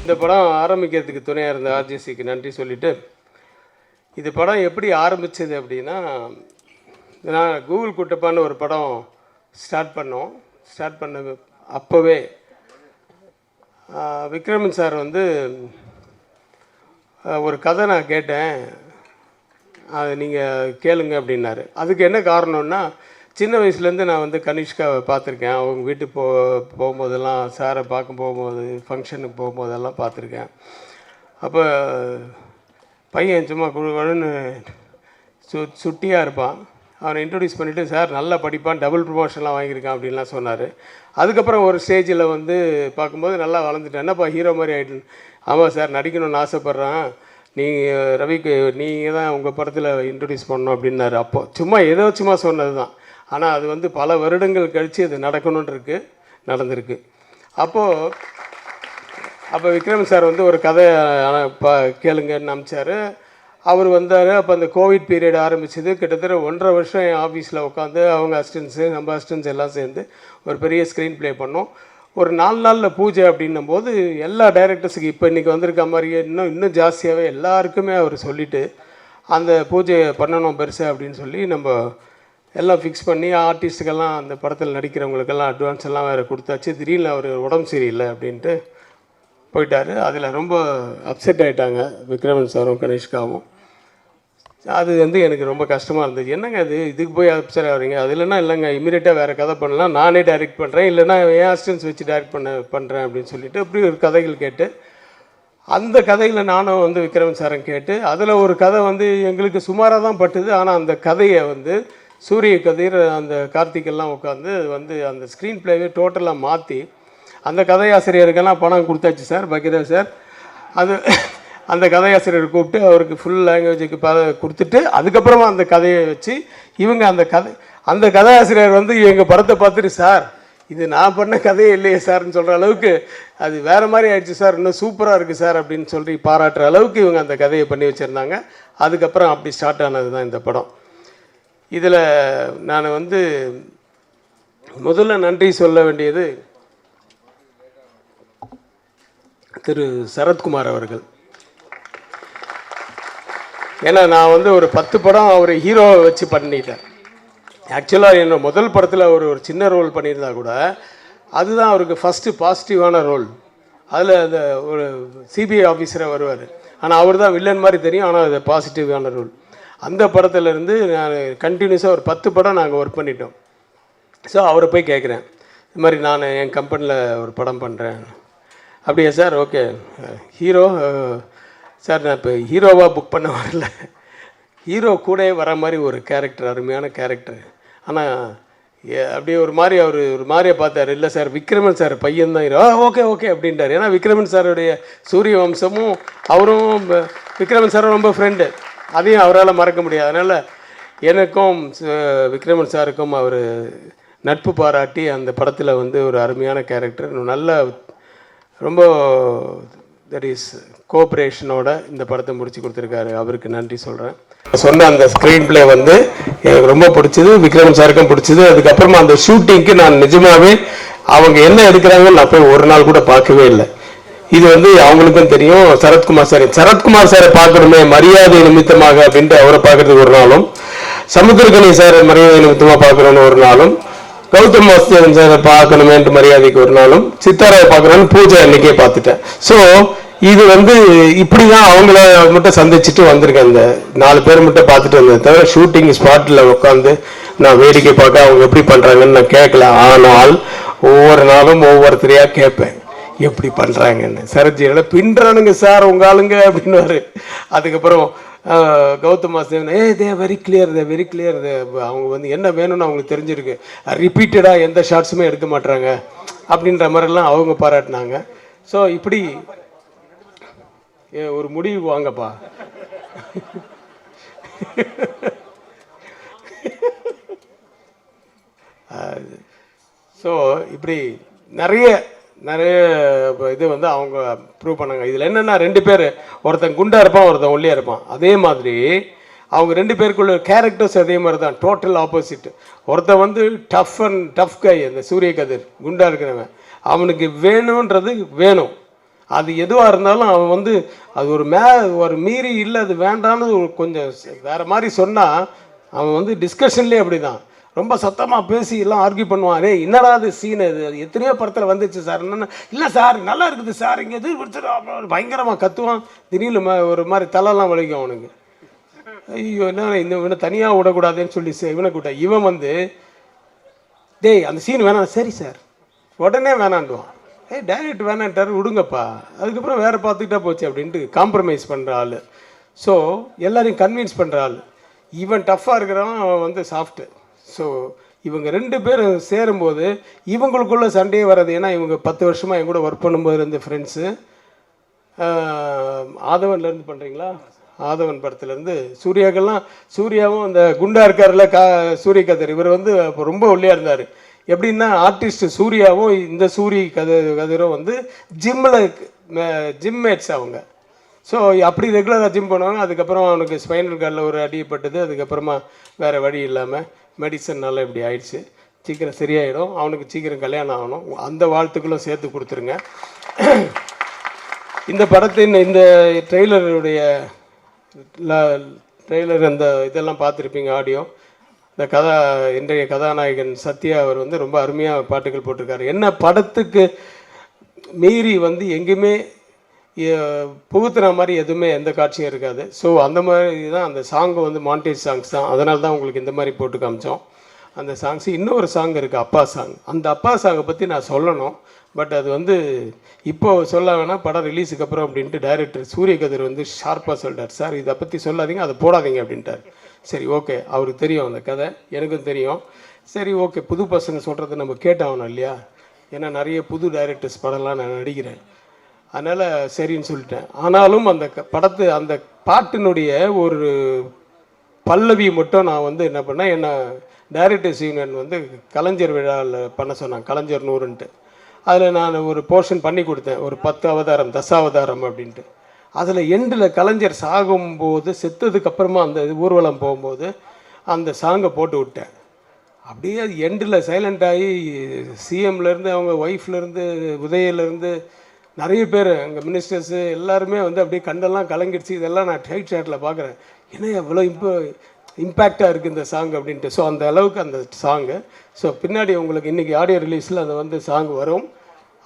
இந்த படம் ஆரம்பிக்கிறதுக்கு துணையாக இருந்த ஆர்ஜிசிக்கு நன்றி சொல்லிவிட்டு, இது படம் எப்படி ஆரம்பித்தது அப்படின்னா, நான் கூகுள் குட்டப்பான்னு ஒரு படம் ஸ்டார்ட் பண்ண அப்போவே விக்ரமன் சார் வந்து ஒரு கதை நான் கேட்டேன், அதை நீங்கள் கேளுங்க அப்படின்னாரு. அதுக்கு என்ன காரணம்னா, சின்ன வயசுலேருந்து நான் வந்து கனிஷ்காவை பார்த்துருக்கேன். அவங்க வீட்டுக்கு போகும்போதெல்லாம், சாரை பார்க்க போகும்போது, ஃபங்க்ஷனுக்கு போகும்போதெல்லாம் பார்த்துருக்கேன். அப்போ பையன் சும்மா குழுன்னு சுட்டியாக இருப்பான். அவனை இன்ட்ரடியூஸ் பண்ணிவிட்டு, சார் நல்லா படிப்பான், டபுள் ப்ரமோஷன்லாம் வாங்கியிருக்கான் அப்படின்லாம் சொன்னார். அதுக்கப்புறம் ஒரு ஸ்டேஜில் வந்து பார்க்கும்போது நல்லா வளர்ந்துட்டேன். என்னப்பா ஹீரோ மாதிரி ஆகிட்டு? ஆமாம் சார், நடிக்கணும்னு ஆசைப்பட்றேன், நீங்கள் ரவிக்கு நீங்கள் தான் உங்கள் படத்தில் இன்ட்ரடியூஸ் பண்ணணும் அப்படின்னாரு. அப்போது சும்மா சொன்னது தான். ஆனால் அது வந்து பல வருடங்கள் கழித்து அது நடந்திருக்கு. அப்போ விக்ரம் சார் வந்து ஒரு கதை கேளுங்கன்னு அனுப்பிச்சார். அவர் வந்தார். அப்போ அந்த கோவிட் பீரியட் ஆரம்பிச்சது. கிட்டத்தட்ட 1.5 வருஷம் என் ஆஃபீஸில் உட்காந்து அவங்க அசிஸ்டன்ஸு நம்ம அசிஸ்டன்ஸ் எல்லாம் சேர்ந்து ஒரு பெரிய ஸ்க்ரீன் ப்ளே பண்ணோம். ஒரு 4 நாளில் பூஜை அப்படின்னும் போது எல்லா டைரக்டர்ஸுக்கு இப்போ இன்றைக்கி வந்திருக்க மாதிரியே இன்னும் ஜாஸ்தியாகவே எல்லாருக்குமே அவர் சொல்லிவிட்டு, அந்த பூஜை பண்ணணும் பெருசாக அப்படின்னு சொல்லி நம்ம எல்லாம் ஃபிக்ஸ் பண்ணி ஆர்டிஸ்ட்டுக்கெல்லாம் அந்த படத்தில் நடிக்கிறவங்களுக்கெல்லாம் அட்வான்ஸ் எல்லாம் வேறு கொடுத்தாச்சு. திடீர்னு அவர் உடம்பு சரியில்லை அப்படின்ட்டு போயிட்டார். அதில் ரொம்ப அப்செட் ஆகிட்டாங்க விக்ரமன் சாரும் கனிஷ்காவும். அது வந்து எனக்கு ரொம்ப கஷ்டமாக இருந்துச்சு. என்னங்க இதுக்கு போய் அப்செட் ஆகிறீங்க? அது இல்லைங்க இமீடியட்டாக வேறு கதை பண்ணலாம், நானே டைரக்ட் பண்ணுறேன், இல்லைனா என் அசிஸ்டன்ஸ் வச்சு டைரக்ட் பண்ணுறேன் அப்படின்னு சொல்லிவிட்டு இப்படி ஒரு கதைகள் கேட்டு, அந்த கதையில் நானும் வந்து விக்ரமன் சாரம் கேட்டு, அதில் ஒரு கதை வந்து எங்களுக்கு சுமாராக தான் பட்டுது. ஆனால் அந்த கதையை வந்து சூரிய கதிர் அந்த கார்த்திகெல்லாம் உட்காந்து வந்து அந்த ஸ்க்ரீன் ப்ளேவே டோட்டலாக மாற்றி அந்த கதையாசிரியருக்கெல்லாம் பணம் கொடுத்தாச்சு சார், பகீரா சார். அந்த கதையாசிரியர் கூப்பிட்டு அவருக்கு ஃபுல் லாங்குவேஜுக்கு கொடுத்துட்டு, அதுக்கப்புறமா அந்த கதையை வச்சு இவங்க அந்த கதையாசிரியர் வந்து எங்கள் படத்தை பார்த்துட்டு, சார் இது நான் பண்ண கதையே இல்லையே சார்னு சொல்கிற அளவுக்கு அது வேறு மாதிரி ஆயிடுச்சு சார், இன்னும் சூப்பராக இருக்குது சார் அப்படின்னு சொல்லி பாராட்டுற அளவுக்கு இவங்க அந்த கதையை பண்ணி வச்சுருந்தாங்க. அதுக்கப்புறம் அப்படி ஸ்டார்ட் ஆனது தான் இந்த படம். இதில் நான் வந்து முதல்ல நன்றி சொல்ல வேண்டியது திரு சரத்குமார் அவர்கள். ஏன்னா நான் வந்து ஒரு 10 படம் அவர் ஹீரோவை வச்சு பண்ணிட்டேன். ஆக்சுவலாக என்னோட முதல் படத்தில் அவர் ஒரு சின்ன ரோல் பண்ணியிருந்தா கூட அதுதான் அவருக்கு ஃபஸ்ட்டு பாசிட்டிவான ரோல். அதில் அந்த ஒரு சிபிஐ ஆஃபீஸராக வருவார். ஆனால் அவர் தான் வில்லன் மாதிரி தெரியும், ஆனால் அது பாசிட்டிவான ரோல். அந்த படத்துலேருந்து நான் கண்டினியூஸாக ஒரு 10 படம் நாங்கள் ஒர்க் பண்ணிட்டோம். ஸோ அவரை போய் கேட்குறேன், இது மாதிரி நான் என் கம்பெனியில் ஒரு படம் பண்ணுறேன். அப்படியா சார், ஓகே. ஹீரோ சார், நான் இப்போ ஹீரோவாக புக் பண்ண வரல, ஹீரோ கூட வர மாதிரி ஒரு கேரக்டர், அருமையான கேரக்டர். ஆனால் அப்படியே ஒரு மாதிரியே பார்த்தார். இல்லை சார், விக்ரமன் சார் பையன்தான் ஹீரோ. ஓகே அப்படின்ட்டார். ஏன்னா விக்ரமன் சாருடைய சூரிய வம்சமும் அவரும் விக்ரமன் சாரும் ரொம்ப ஃப்ரெண்டு, அதையும் அவரால் மறக்க முடியாது. அதனால் எனக்கும் விக்ரமன் சாருக்கும் அவர் நட்பு பாராட்டி அந்த படத்தில் வந்து ஒரு அருமையான கேரக்டர், நல்ல ரொம்ப தட் இஸ் கோஆப்ரேஷனோட இந்த படத்தை முடிச்சு கொடுத்துருக்காரு. அவருக்கு நன்றி சொல்கிறேன். சொன்ன அந்த ஸ்க்ரீன் பிளே வந்து எனக்கு ரொம்ப பிடிச்சது, விக்ரமன் சாருக்கும் பிடிச்சது. அதுக்கப்புறமா அந்த ஷூட்டிங்க்கு நான் நிஜமாகவே அவங்க என்ன எடுக்கிறாங்கன்னு நான் போய் ஒரு நாள் கூட பார்க்கவே இல்லை. இது வந்து அவங்களுக்கும் தெரியும். சரத்குமார் சாரை பார்க்கணுமே மரியாதை நிமித்தமாக அப்படின்ட்டு அவரை பார்க்கறதுக்கு ஒரு நாளும், சமுத்திரக்கனி சார் மரியாதை நிமித்தமாக பார்க்கணுன்னு ஒரு நாளும், கௌதம் வாசுதேவன் சாரை பார்க்கணுமேன்ட்டு மரியாதைக்கு ஒரு நாளும், சித்தாராவை பார்க்கணும்னு பூஜை அன்னைக்கே பார்த்துட்டேன். ஸோ இது வந்து இப்படி தான் அவங்கள மட்டும் சந்திச்சுட்டு வந்திருக்கேன். இந்த 4 பேர் மட்டும் பார்த்துட்டு வந்தேன் தவிர ஷூட்டிங் ஸ்பாட்டில் உட்காந்து நான் வேடிக்கை பார்க்க அவங்க எப்படி பண்ணுறாங்கன்னு நான் கேட்கல. ஆனால் ஒவ்வொரு நாளும் ஒவ்வொருத்தரையாக கேட்பேன், எப்படி பண்ணுறாங்கன்னு. சரஜியோட பின்றானுங்க சார் உங்க ஆளுங்க அப்படின்னுவாரு. அதுக்கப்புறம் Gautham Vasudevan they very clear அவங்க வந்து என்ன வேணும்னு அவங்களுக்கு தெரிஞ்சிருக்கு, ரிப்பீட்டடாக எந்த ஷார்ட்ஸுமே எடுக்க மாட்டாங்க அப்படின்ற மாதிரிலாம் அவங்க பாராட்டினாங்க. ஸோ இப்படி ஒரு முடிவு வாங்கப்பா. ஸோ இப்படி நிறைய இது வந்து அவங்க ப்ரூவ் பண்ணாங்க. இதில் என்னென்னா 2 பேர், ஒருத்தன் குண்டாக இருப்பான், ஒருத்தன் ஒல்லியாக இருப்பான். அதே மாதிரி அவங்க 2 பேருக்குள்ள கேரக்டர்ஸ் அதே மாதிரி தான், டோட்டல் ஆப்போசிட். ஒருத்தன் வந்து டஃப் கை, அந்த சூரிய கதிர் குண்டாக இருக்கிறவன், அவனுக்கு வேணுன்றது வேணும், அது எதுவாக இருந்தாலும் அவன் வந்து அது ஒரு மீறி இல்லை அது வேண்டான்னு கொஞ்சம் வேறு மாதிரி சொன்னால் அவன் வந்து டிஸ்கஷன்லேயே அப்படி தான் ரொம்ப சத்தமாக பேசி எல்லாம் ஆர்கியூ பண்ணுவான். ரே என்னடா அது சீன் அது எத்தனையோ படத்தில் வந்துச்சு சார், என்னென்ன இல்லை சார் நல்லா இருக்குது சார் இங்கே எது பிடிச்சிடும் பயங்கரமாக கத்துவான். திடீர்னு ஒரு மாதிரி தலைலாம் வலிக்கும் அவனுக்கு. ஐயோ என்ன இவனை தனியாக விடக்கூடாதுன்னு சொல்லி இவனை கூட்ட இவன் வந்து டேய் அந்த சீன் வேணாம், சரி சார் உடனே வேணான்டுவான். டைரக்ட் வேணான்ட்டார் விடுங்கப்பா, அதுக்கப்புறம் வேறு பார்த்துக்கிட்டா போச்சு அப்படின்ட்டு காம்ப்ரமைஸ் பண்ணுற ஆள். ஸோ எல்லாரையும் கன்வின்ஸ் பண்ணுற ஆள். இவன் டஃப்பாக இருக்கிறவன் அவன் வந்து சாஃப்ட்டு. ஸோ இவங்க 2 பேரும் சேரும்போது இவங்களுக்குள்ள சண்டையே வராது. ஏன்னா இவங்க 10 வருஷமாக என் கூட ஒர்க் பண்ணும்போது இருந்து ஃப்ரெண்ட்ஸு. ஆதவன்லேருந்து பண்ணுறீங்களா, ஆதவன் படத்துலேருந்து சூர்யாக்கெல்லாம் சூர்யாவும் அந்த குண்டா இருக்கார்ல சூரிய கதிர், இவர் வந்து அப்போ ரொம்ப ஒல்லியாக இருந்தார். எப்படின்னா ஆர்டிஸ்ட் சூர்யாவும் இந்த கதிரும் வந்து ஜிம் மேட்ஸ் அவங்க. ஸோ அப்படி ரெகுலராக ஜிம் பண்ணுவாங்க. அதுக்கப்புறம் அவனுக்கு ஸ்பைனல் கார்டில் ஒரு அடிப்பட்டது. அதுக்கப்புறமா வேறு வழி இல்லாமல் மெடிசன்னால இப்படி ஆயிடுச்சு. சீக்கிரம் சரியாயிடும், அவனுக்கு சீக்கிரம் கல்யாணம் ஆகணும். அந்த வாழ்த்துக்களும் சேர்த்து கொடுத்துருங்க. இந்த படத்தின் இந்த ட்ரெய்லருடைய ட்ரெய்லர் அந்த இதெல்லாம் பார்த்துருப்பீங்க, ஆடியோ. இந்த இன்றைய கதாநாயகன் சத்யா அவர் வந்து ரொம்ப அருமையாக பாட்டுகள் போட்டிருக்காரு. என்ன படத்துக்கு மீறி வந்து எங்கேயுமே புகுத்துற மாதிரி எதுவுமே எந்த காட்சியும் இருக்காது. ஸோ அந்த மாதிரி தான் அந்த சாங்கு வந்து மாண்டேஜ் சாங்ஸ் தான். அதனால தான் உங்களுக்கு இந்த மாதிரி போட்டு காமிச்சோம் அந்த சாங்ஸ். இன்னொரு சாங் இருக்குது அப்பா சாங். அந்த அப்பா சாங்கை பற்றி நான் சொல்லணும், பட் அது வந்து இப்போ சொல்ல வேணாம், படம் ரிலீஸுக்கு அப்புறம் அப்படின்ட்டு டைரக்டர் சூரிய கதிர் வந்து ஷார்ப்பாக சொல்லிட்டார். சார் இதை பற்றி சொல்லாதீங்க, அதை போடாதீங்க அப்படின்ட்டார். சரி ஓகே, அவருக்கு தெரியும் அந்த கதை, எனக்கும் தெரியும். சரி ஓகே, புது பசங்க சொல்கிறத நம்ம கேட்டாகணும் இல்லையா, ஏன்னா நிறைய புது டைரக்டர்ஸ் படம்லாம் நான் நடிக்கிறேன். அதனால் சரின்னு சொல்லிட்டேன். ஆனாலும் அந்த அந்த பாட்டினுடைய ஒரு பல்லவி மட்டும் நான் வந்து என்ன பண்ணேன், என்ன டைரக்டர்ஸ் யூனியன் வந்து கலைஞர் விழாவில் பண்ண சொன்னாங்க, கலைஞர் 100ன்ட்டு. அதில் நான் ஒரு போர்ஷன் பண்ணி கொடுத்தேன், ஒரு 10 அவதாரம் தசாவதாரம் அப்படின்ட்டு. அதில் எண்டில் கலைஞர் சாகும்போது செத்ததுக்கு அப்புறமா அந்த ஊர்வலம் போகும்போது அந்த சாங்கை போட்டு விட்டேன். அப்படியே அது எண்டில் சைலண்ட் ஆகி சிஎம்லேருந்து அவங்க ஒய்ஃப்லேருந்து உதயிலேருந்து நிறைய பேர் அங்கே மினிஸ்டர்ஸு எல்லாருமே வந்து அப்படியே கண்டெல்லாம் கலங்கிடுச்சு. இதெல்லாம் நான் டைட் ஷாட்டில் பார்க்குறேன், ஏன்னா எவ்வளோ இம்பேக்டாக இருக்குது இந்த சாங் அப்படின்ட்டு. ஸோ அந்த அளவுக்கு அந்த சாங்கு. ஸோ பின்னாடி உங்களுக்கு இன்றைக்கி ஆடியோ ரிலீஸில் அந்த வந்து சாங் வரும்.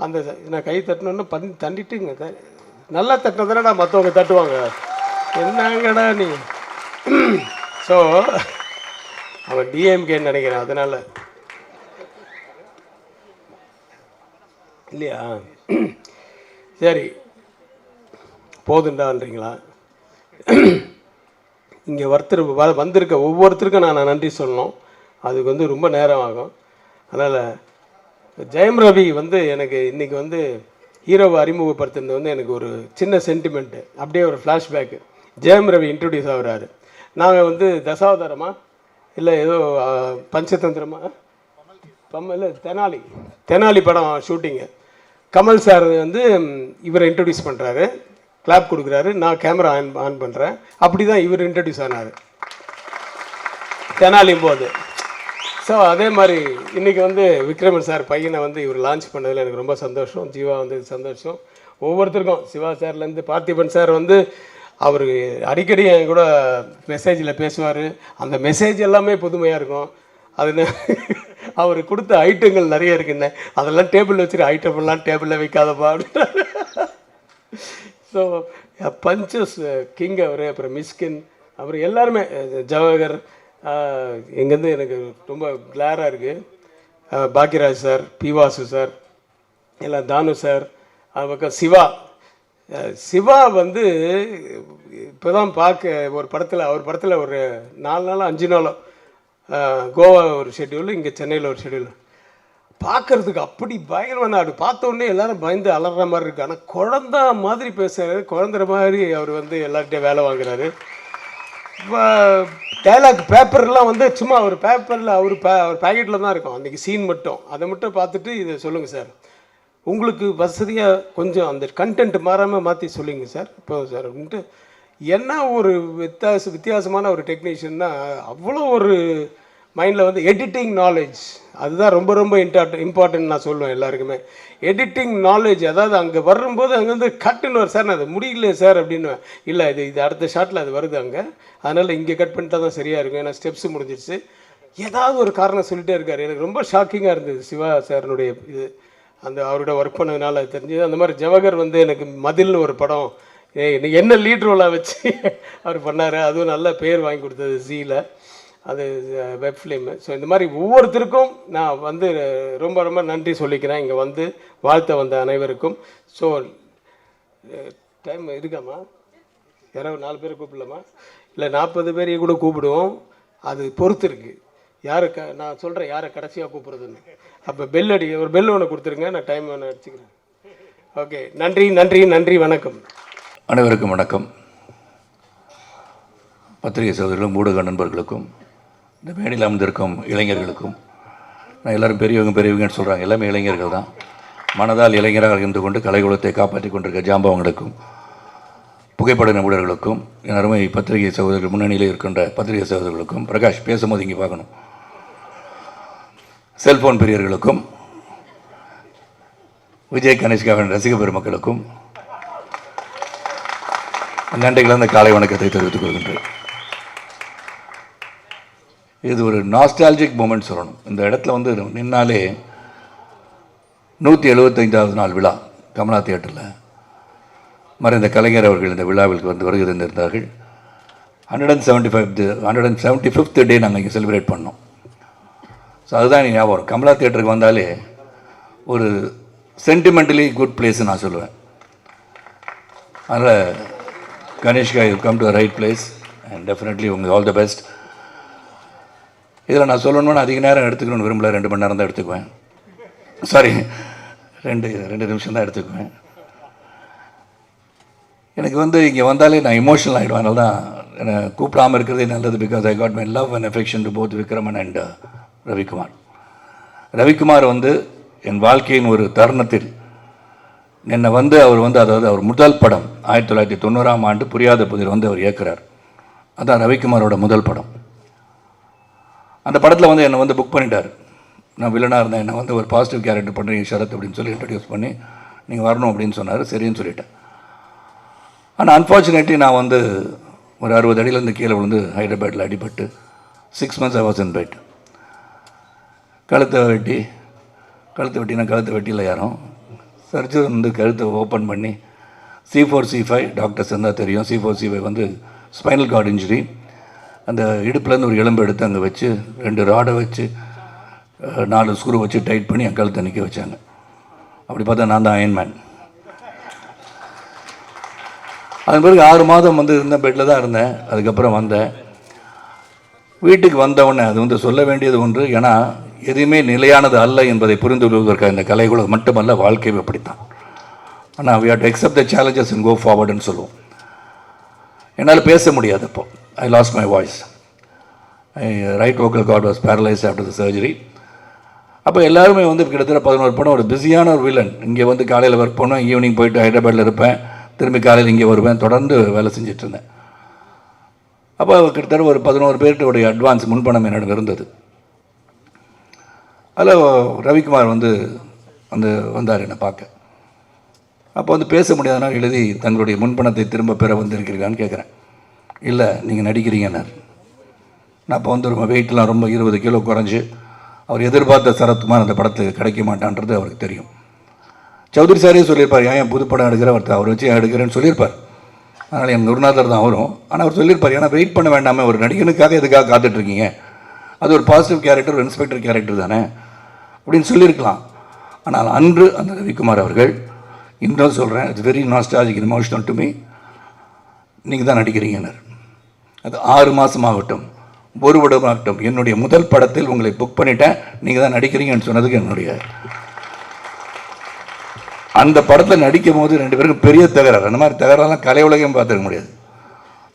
அந்த நான் கை தட்டணுன்னு தண்டிட்டுங்க, நல்லா தட்டினதானடா மற்றவங்க தட்டுவாங்க, என்னங்கடா நீ. ஸோ அவன் டிஎம்கேன்னு நினைக்கிறேன், அதனால் இல்லையா. சரி போதுண்டான்றீங்களா. இங்கே வந்திருக்க ஒவ்வொருத்தருக்கும் நான் நன்றி சொல்லணும், அதுக்கு வந்து ரொம்ப நேரம் ஆகும். அதனால் ஜெயம் ரவி வந்து எனக்கு இன்றைக்கி வந்து ஹீரோவை அறிமுகப்படுத்துறது வந்து எனக்கு ஒரு சின்ன சென்டிமெண்ட்டு, அப்படியே ஒரு ஃப்ளாஷ்பேக்கு. ஜெயம் ரவி இன்ட்ரடியூஸ் ஆகுறாரு. நாங்கள் வந்து தசாவதாரமா இல்லை ஏதோ பஞ்சதந்திரமா இல்லை தெனாலி படம் ஷூட்டிங்கு. கமல் சார் வந்து இவரை இன்ட்ரடியூஸ் பண்ணுறாரு, கிளாப் கொடுக்குறாரு, நான் கேமரா ஆன் பண்ணுறேன். அப்படி தான் இவர் இன்ட்ரடியூஸ் ஆனார் தெனாலியும் போது. ஸோ அதே மாதிரி இன்றைக்கி வந்து விக்ரமன் சார் பையனை வந்து இவர் லான்ச் பண்ணதில் எனக்கு ரொம்ப சந்தோஷம். ஜீவா வந்து சந்தோஷம். ஒவ்வொருத்தருக்கும் சிவா சார்லேருந்து பார்த்திபன் சார் வந்து அவர் அடிக்கடி என் கூட மெசேஜில் பேசுவார். அந்த மெசேஜ் எல்லாமே புதுமையாக இருக்கும். அது அவர் கொடுத்த ஐட்டங்கள் நிறைய இருக்குன்னு, அதெல்லாம் டேபிளில் வச்சுரு, ஐட்டமெல்லாம் டேபிளில் வைக்காதப்பா அப்படின்றாரு. ஸோ பஞ்சஸ் கிங் அவர், அப்புறம் மிஸ்கின், அப்புறம் எல்லாருமே ஜவஹர், இங்கேருந்து எனக்கு ரொம்ப கிளாராக இருக்குது. பாக்யராஜ் சார், பிவாசு சார், எல்லாம் தானு சார், அது பக்கம் சிவா வந்து இப்போ தான் ஒரு படத்தில் அவர் படத்தில் ஒரு 4 நாளோ 5 நாளோ கோவா ஒரு ஷெட்யூல், இங்கே சென்னையில் ஒரு ஷெட்யூல். பார்க்குறதுக்கு அப்படி பயங்கரமான ஆடு. பார்த்தோன்னே எல்லோரும் பயந்து அலற மாதிரி இருக்கு. ஆனால் குழந்த மாதிரி பேசுகிறாரு, குழந்தை மாதிரி அவர் வந்து எல்லார்கிட்டையும் வேலை வாங்குறாரு. டைலாக் பேப்பர்லாம் வந்து சும்மா ஒரு பேப்பரில் அவர் பேக்கெட்டில் தான் இருக்கும் அன்றைக்கி சீன் மட்டும். அதை மட்டும் பார்த்துட்டு இதை சொல்லுங்கள் சார், உங்களுக்கு வசதியாக கொஞ்சம் அந்த கண்டென்ட் மாறாமல் மாற்றி சொல்லுங்க சார் இப்போ சார் அப்படின்ட்டு. என்ன ஒரு வித்தியாசமான ஒரு டெக்னீஷியன்னா அவ்வளோ ஒரு மைண்டில் வந்து எடிட்டிங் நாலேஜ் அதுதான் ரொம்ப ரொம்ப இம்பார்ட்டன்ட் நான் சொல்லுவேன் எல்லாருக்குமே. எடிட்டிங் நாலேஜ், அதாவது அங்கே வரும்போது அங்கேருந்து கட்டுன்னு சார் நான் அது முடியல சார் அப்படின்னு, இல்லை இது அடுத்த ஷாட்டில் அது வருது அங்கே, அதனால் இங்கே கட் பண்ணிட்டா தான் சரியாக இருக்கும், ஏன்னா ஸ்டெப்ஸ் முடிஞ்சிருச்சு. ஏதாவது ஒரு காரணம் சொல்லிகிட்டே இருக்கார். எனக்கு ரொம்ப ஷாக்கிங்காக இருந்தது சிவா சார்னுடைய இது, அந்த அவரோட ஒர்க் பண்ணதுனால தெரிஞ்சது. அந்த மாதிரி ஜவஹர் வந்து எனக்கு மதில்னு ஒரு படம் என்ன லீட் ரோலாக வச்சு அவர் பண்ணார், அதுவும் நல்ல பேர் வாங்கி கொடுத்தது ஜீல, அது வெப் ஃபிலிமு. ஸோ இந்த மாதிரி ஒவ்வொருத்தருக்கும் நான் வந்து ரொம்ப ரொம்ப நன்றி சொல்லிக்கிறேன், இங்கே வந்து வாழ்த்த வந்த அனைவருக்கும். ஸோ டைம் இருக்காமா, யாராவது 4 பேர் கூப்பிடலாமா, இல்லை 40 பேரையும் கூட கூப்பிடுவோம், அது பொறுத்து இருக்குது யாரை நான் சொல்கிறேன் யாரை கடைசியாக கூப்பிட்றதுன்னு. அப்போ பெல் ஒரு பெல் ஒன்று கொடுத்துருங்க, நான் டைம் ஒன்று அடிச்சுக்கிறேன். ஓகே, நன்றி நன்றி நன்றி, வணக்கம். அனைவருக்கும் வணக்கம். பத்திரிகை சகோதரர்களும் ஊடக நண்பர்களுக்கும் இந்த மேடையில் அமர்ந்திருக்கும் இளைஞர்களுக்கும், நான் எல்லோரும் பெரியவங்கன்னு சொல்கிறாங்க, எல்லாமே இளைஞர்கள் தான். மனதால் இளைஞராக இருந்து கொண்டு கலைக்குலத்தை காப்பாற்றி கொண்டிருக்க ஜாம்பவங்களுக்கும் புகைப்பட நிபுணர்களுக்கும், என் அருமை பத்திரிகை சகோதரர்கள் முன்னணியில் இருக்கின்ற பத்திரிகை சகோதரர்களுக்கும், பிரகாஷ் பேசும்போது இங்கே பார்க்கணும், செல்ஃபோன் பிரியர்களுக்கும், விஜய் கணேஷ்காவின் ரசிக பெருமக்களுக்கும் நன்றி கலந்த காலை வணக்கத்தை தெரிவித்துக் கொள்கின்றேன். இது ஒரு நாஸ்டாலஜிக் மூமெண்ட் சொல்லணும். இந்த இடத்துல வந்து நின்னாலே 175வது நாள் விழா கமலா தியேட்டரில் மறைந்த கலைஞர் அவர்கள் இந்த விழாவிற்கு வந்து வருகை தந்திருந்தார்கள். 175th டே நாங்கள் இங்கே செலிப்ரேட் பண்ணோம். ஸோ அதுதான் எனக்கு ஞாபகம். கமலா தியேட்டருக்கு வந்தாலே ஒரு சென்டிமெண்டலி குட் பிளேஸ்ன்னு நான் சொல்லுவேன். அதனால் Ganeshka, you come to the right place and definitely உங்களுக்கு ஆல் த பெஸ்ட். இதில் நான் சொல்லணும்னு அதிக நேரம் எடுத்துக்கணும்னு விரும்பல, 2 மணி நேரம் தான் எடுத்துக்குவேன். சாரி, 2 நிமிஷம் தான் எடுத்துக்குவேன். எனக்கு வந்து இங்கே வந்தாலே நான் இமோஷனல் ஆகிடுவேன். அதனால தான் என்னை கூப்பிடாமல் இருக்கிறதே நல்லது. Because I got my love and affection to both Vikraman and Ravikumar. Ravikumar வந்து என் வாழ்க்கையின் ஒரு தருணத்தில் என்னை வந்து அவர் வந்து, அதாவது அவர் முதல் படம் 1990ஆம் ஆண்டு புரியாத புதிர் வந்து அவர் இயக்குறார். அதான் ரவிக்குமாரோட முதல் படம். அந்த படத்தில் வந்து என்னை வந்து புக் பண்ணிட்டார். நான் வில்லனாக இருந்தேன், என்னை வந்து ஒரு பாசிட்டிவ் கேரக்டர் பண்ணுறீங்க ஷரத் அப்படின்னு சொல்லி இன்ட்ரடியூஸ் பண்ணி நீங்கள் வரணும் அப்படின்னு சொன்னார். சரின்னு சொல்லிட்டேன். ஆனால் அன்ஃபார்ச்சுனேட்லி நான் வந்து ஒரு 60 அடியிலேருந்து கீழே விழுந்து ஹைதராபாத்தில் அடிபட்டு 6 months I was in bed. கழுத்தை வெட்டியில் யாரும் சர்ஜரி வந்து கழுத்தை ஓப்பன் பண்ணி C4 C5 டாக்டர்ஸ் இருந்தால் தெரியும். C4 C5 வந்து ஸ்பைனல் கார்டு இன்ஜுரி. அந்த இடுப்புலேருந்து ஒரு எலும்பு எடுத்து அங்கே வச்சு 2 ராடை வச்சு 4 ஸ்க்ரூ வச்சு டைட் பண்ணி என் கழுத்தை நிற்க வச்சாங்க. அப்படி பார்த்தா நான் தான் அயன்மேன். அதன் பிறகு 6 மாதம் வந்து இருந்த பெட்டில் தான் இருந்தேன். அதுக்கப்புறம் வந்தேன். வீட்டுக்கு வந்தவுடனே அது வந்து சொல்ல வேண்டியது ஒன்று, ஏன்னா எதுவுமே நிலையானது அல்ல என்பதை புரிந்து கொள்வதற்காக இந்த கலைகளும் மட்டுமல்ல வாழ்க்கையும் அப்படித்தான். ஆனால் we have to accept the challenges and go forwardன்னு சொல்லுவோம். என்னால் பேச முடியாது. அப்போ I lost my voice. My right vocal cord was paralyzed after the surgery. அப்போ எல்லாருமே வந்து கிட்டத்தட்ட 11 படம், ஒரு பிஸியான ஒரு வில்லன். இங்கே வந்து காலையில் ஒர்க் பண்ணோம், ஈவினிங் போயிட்டு ஹைதராபாத்தில் இருப்பேன், திரும்பி காலையில் இங்கே வருவேன், தொடர்ந்து வேலை செஞ்சிட்ருந்தேன். அப்போ கிட்டத்தட்ட ஒரு 11 பேருடைய அட்வான்ஸ் முன்பணம் என்னிடம் இருந்தது. அதில் ரவிக்குமார் வந்து வந்தார் என்னை பார்க்க. அப்போ வந்து பேச முடியாதனால் எழுதி தங்களுடைய முன்பணத்தை திரும்ப பெற வந்திருக்கிறீங்களான்னு கேட்குறேன். இல்லை, நீங்கள் நடிக்கிறீங்கன்னார். நான் அப்போ வந்து ரொம்ப வெயிட்லாம் ரொம்ப 20 கிலோ குறைஞ்சி, அவர் எதிர்பார்த்த சரத்குமார் அந்த படத்துக்கு கிடைக்க மாட்டான்றது அவருக்கு தெரியும். சௌத்ரி சாரே சொல்லியிருப்பார், ஏன் புது படம் எடுக்கிற அவர் வச்சு எடுக்கிறேன்னு சொல்லியிருப்பார். அதனால் என் குருநாதர் தான் அவரும். ஆனால் அவர் சொல்லியிருப்பார், ஏன்னா வெயிட் பண்ண வேண்டாமல், ஒரு நடிகனுக்காக எதுக்காக காத்துட்ருக்கீங்க, அது ஒரு பாசிட்டிவ் கேரக்டர், ஒரு இன்ஸ்பெக்டர் கேரக்டர் தானே அப்படின்னு சொல்லியிருக்கலாம். ஆனால் அன்று அந்த ரவிக்குமார் அவர்கள், இன்னும் சொல்கிறேன், it's very nostalgic emotional to me, நீங்கள் தான் நடிக்கிறீங்கன்னார். அது 6 மாதமாகட்டும், 1 வருடமாகட்டும், என்னுடைய முதல் படத்தில் உங்களை புக் பண்ணிட்டேன், நீங்கள் தான் நடிக்கிறீங்கன்னு சொன்னதுக்கு என்னுடைய அந்த படத்தில் நடிக்கும் போது 2 பேருக்கும் பெரிய தகராறு. அந்த மாதிரி தகராறுலாம் கலை உலகம் பார்த்துக்க முடியாது.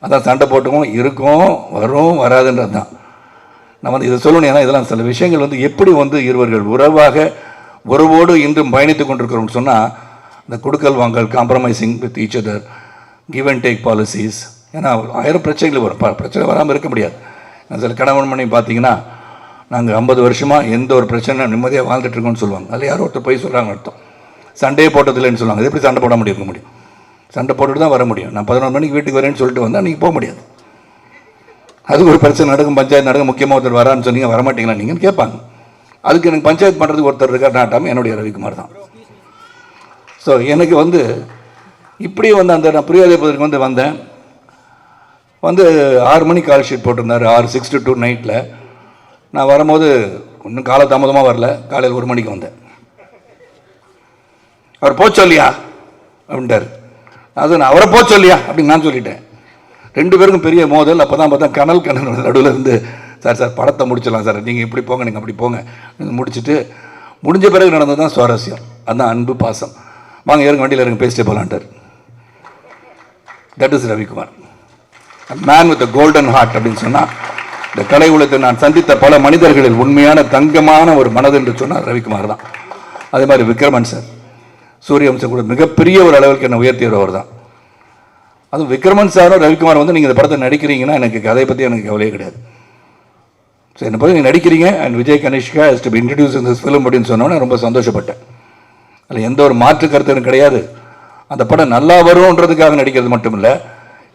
அதான் சண்டை போட்டுக்கும், இருக்கும், வரும், வராதுன்றது தான். நான் வந்து இதை சொல்லணும். ஏன்னா இதெல்லாம் சில விஷயங்கள் வந்து எப்படி வந்து இருவர்கள் உறவாக உறவோடு இன்றும் பயணித்து கொண்டிருக்கிறோம்னு சொன்னால், இந்த கொடுக்கல் வாங்கல், compromising with each other, give and take policies. ஏன்னா 1000 பிரச்சனைகள் வரும். பிரச்சனை வராமல் இருக்க முடியாது. சில கணவன் மனைவி பார்த்தீங்கன்னா நாங்கள் 50 வருஷமாக எந்த ஒரு பிரச்சனை நிம்மதியாக வாழ்ந்துட்டுருக்கோம்னு சொல்லுவாங்க. அதில் யாரோ ஒருத்தர் போய் சொல்கிறாங்க அர்த்தம். சண்டே போட்டதில்லைன்னு சொல்லுவாங்க. அது எப்படி சண்டை போட முடியும்? சண்டை போட்டுட்டு தான் வர முடியும். நான் 11 மணிக்கு வீட்டுக்கு வரேன்னு சொல்லிட்டு வந்தால் நீங்கள் போக முடியாது. அதுக்கு ஒரு பிரச்சனை நடக்கும், பஞ்சாயத்து நடக்கும், முக்கியமாக ஒருத்தர் வரான்னு சொன்னீங்க, வரமாட்டீங்களா நீங்கன்னு கேட்பாங்க. அதுக்கு எனக்கு பஞ்சாயத்து பண்ணுறதுக்கு ஒருத்தர் இருக்கார், நாட்டாமல் என்னுடைய ரவிக்குமார் தான். ஸோ எனக்கு வந்து இப்படி வந்து அந்த நான் பிரியாதேபதற்கு வந்தேன். 6 மணிக்கு கால் ஷீட் போட்டிருந்தார், 6 to 2 நைட்டில். நான் வரும்போது இன்னும் காலதாமதமாக வரல, காலையில் 1 மணிக்கு வந்தேன். அவர் போச்சு இல்லையா அப்படின்ட்டார். அது நான் அவரை போச்சு இல்லையா அப்படின்னு நான் சொல்லிட்டேன். 2 பேருக்கும் பெரிய மோதல். அப்போ தான் பார்த்தா கனல் நடுவில் இருந்து, சார் படத்தை முடிச்சிடலாம் சார், நீங்கள் இப்படி போங்க, நீங்கள் அப்படி போங்க முடிச்சுட்டு முடிஞ்ச பிறகு நடந்தது தான் சுவாரஸ்யம். அதுதான் அன்பு, பாசம். வாங்க ஏறுங்க, வண்டியில் இருங்க, பேசிட்டே போகலான்ட்டார். That is Ravikumar, man with golden heart அப்படின்னு சொன்னால், இந்த கலை உலகத்தில் நான் சந்தித்த பல மனிதர்களில் உண்மையான தங்கமான ஒரு மனது என்று சொன்னால் ரவிக்குமார் தான். அதே மாதிரி விக்ரமன் சார், சூரியவம்சம் கூட மிகப்பெரிய ஒரு அளவுக்கு என்னை உயர்த்தியவர் தான். அதுவும் விக்ரமன் சாரும் ரவிக்குமார் நீங்கள் இந்த படத்தை நடிக்கிறீங்கன்னா எனக்கு அதை பற்றி எனக்கு கவலையே கிடையாது. ஸோ என்னை பற்றி நீங்கள் நடிக்கிறீங்க and Vijay Kanishka is to be introduce in this film அப்படின்னு சொன்னோன்னே ரொம்ப சந்தோஷப்பட்டேன். அதில் எந்த ஒரு மாற்று கருத்து எனக்கு கிடையாது. அந்த படம் நல்லா வரும்ன்றதுக்காக நடிக்கிறது மட்டும் இல்லை,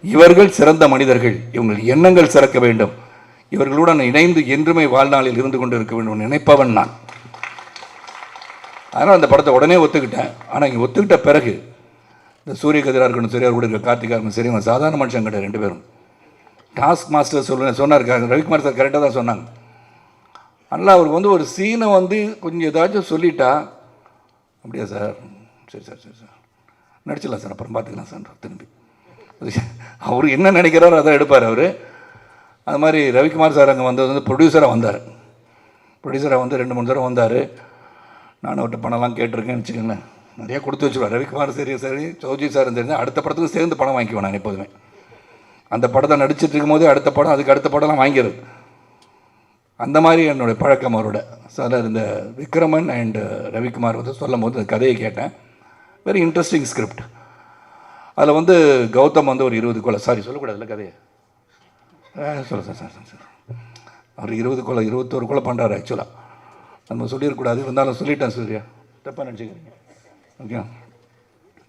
இவர்கள் சிறந்த மனிதர்கள், இவங்கள் எண்ணங்கள் சிறக்க வேண்டும், இவர்களுடன் இணைந்து என்றுமே வாழ்நாளில் இருந்து கொண்டு இருக்க வேண்டும் நினைப்பவன் நான். அதனால் அந்த படத்தை உடனே ஒத்துக்கிட்டேன். ஆனால் இங்கே ஒத்துக்கிட்ட பிறகு இந்த சூரிய கதிராக இருக்கணும், சரியாக கூட இருக்க கார்த்திகா இருக்கணும், சரி, அவன் சாதாரண மனுஷன் கிடையாது. 2 பேரும் டாஸ்க் மாஸ்டர் சொன்னார் ரவிக்குமார் சார், கரெக்டாக தான் சொன்னாங்க. அதனால் அவருக்கு ஒரு சீனை கொஞ்சம் ஏதாச்சும் சொல்லிட்டா, அப்படியா சார், சரி சார், சரி சார், நடிச்சிடலாம் சார், அப்புறம் பார்த்துக்கலாம் சார், திரும்பி அவர் என்ன நினைக்கிறாரோ அதை எடுப்பார் அவர். அது மாதிரி ரவிக்குமார் சார் அங்கே வந்தது ப்ரொடியூசராக வந்தார். ப்ரொடியூசராக 2-3 தடவை வந்தார். நான் அவர்கிட்ட பணம்லாம் கேட்டிருக்கேன்னு வச்சுக்கோங்களேன், நிறையா கொடுத்து வச்சுருவார். ரவிக்குமார் சரி, சௌஜி சார் சரி, அடுத்த படத்துக்கு சேர்ந்து பணம் வாங்கிக்குவேன் நான் எப்போதுமே. அந்த படத்தை நடிச்சிட்டு இருக்கும்போதே அடுத்த படம், அதுக்கு அடுத்த படம்லாம் வாங்கிறது. அந்த மாதிரி என்னுடைய பழக்கம் அவரோட. சார் இந்த விக்ரமன் அண்ட் ரவிக்குமார் சொல்லும் போது கதையை கேட்டேன். Very interesting script. அதில் கௌதம் ஒரு 20 கொலை, சாரி சொல்லக்கூடாதுல்ல கதையை, சொல்ல சார் அவர் 20 கொலை 21 கொலை பண்ணுறாரு. ஆக்சுவலாக நம்ம சொல்லிடக்கூடாது, இருந்தாலும் சொல்லிட்டேன். சூர்யா தப்பாக நினச்சிக்கிறீங்க, ஓகே?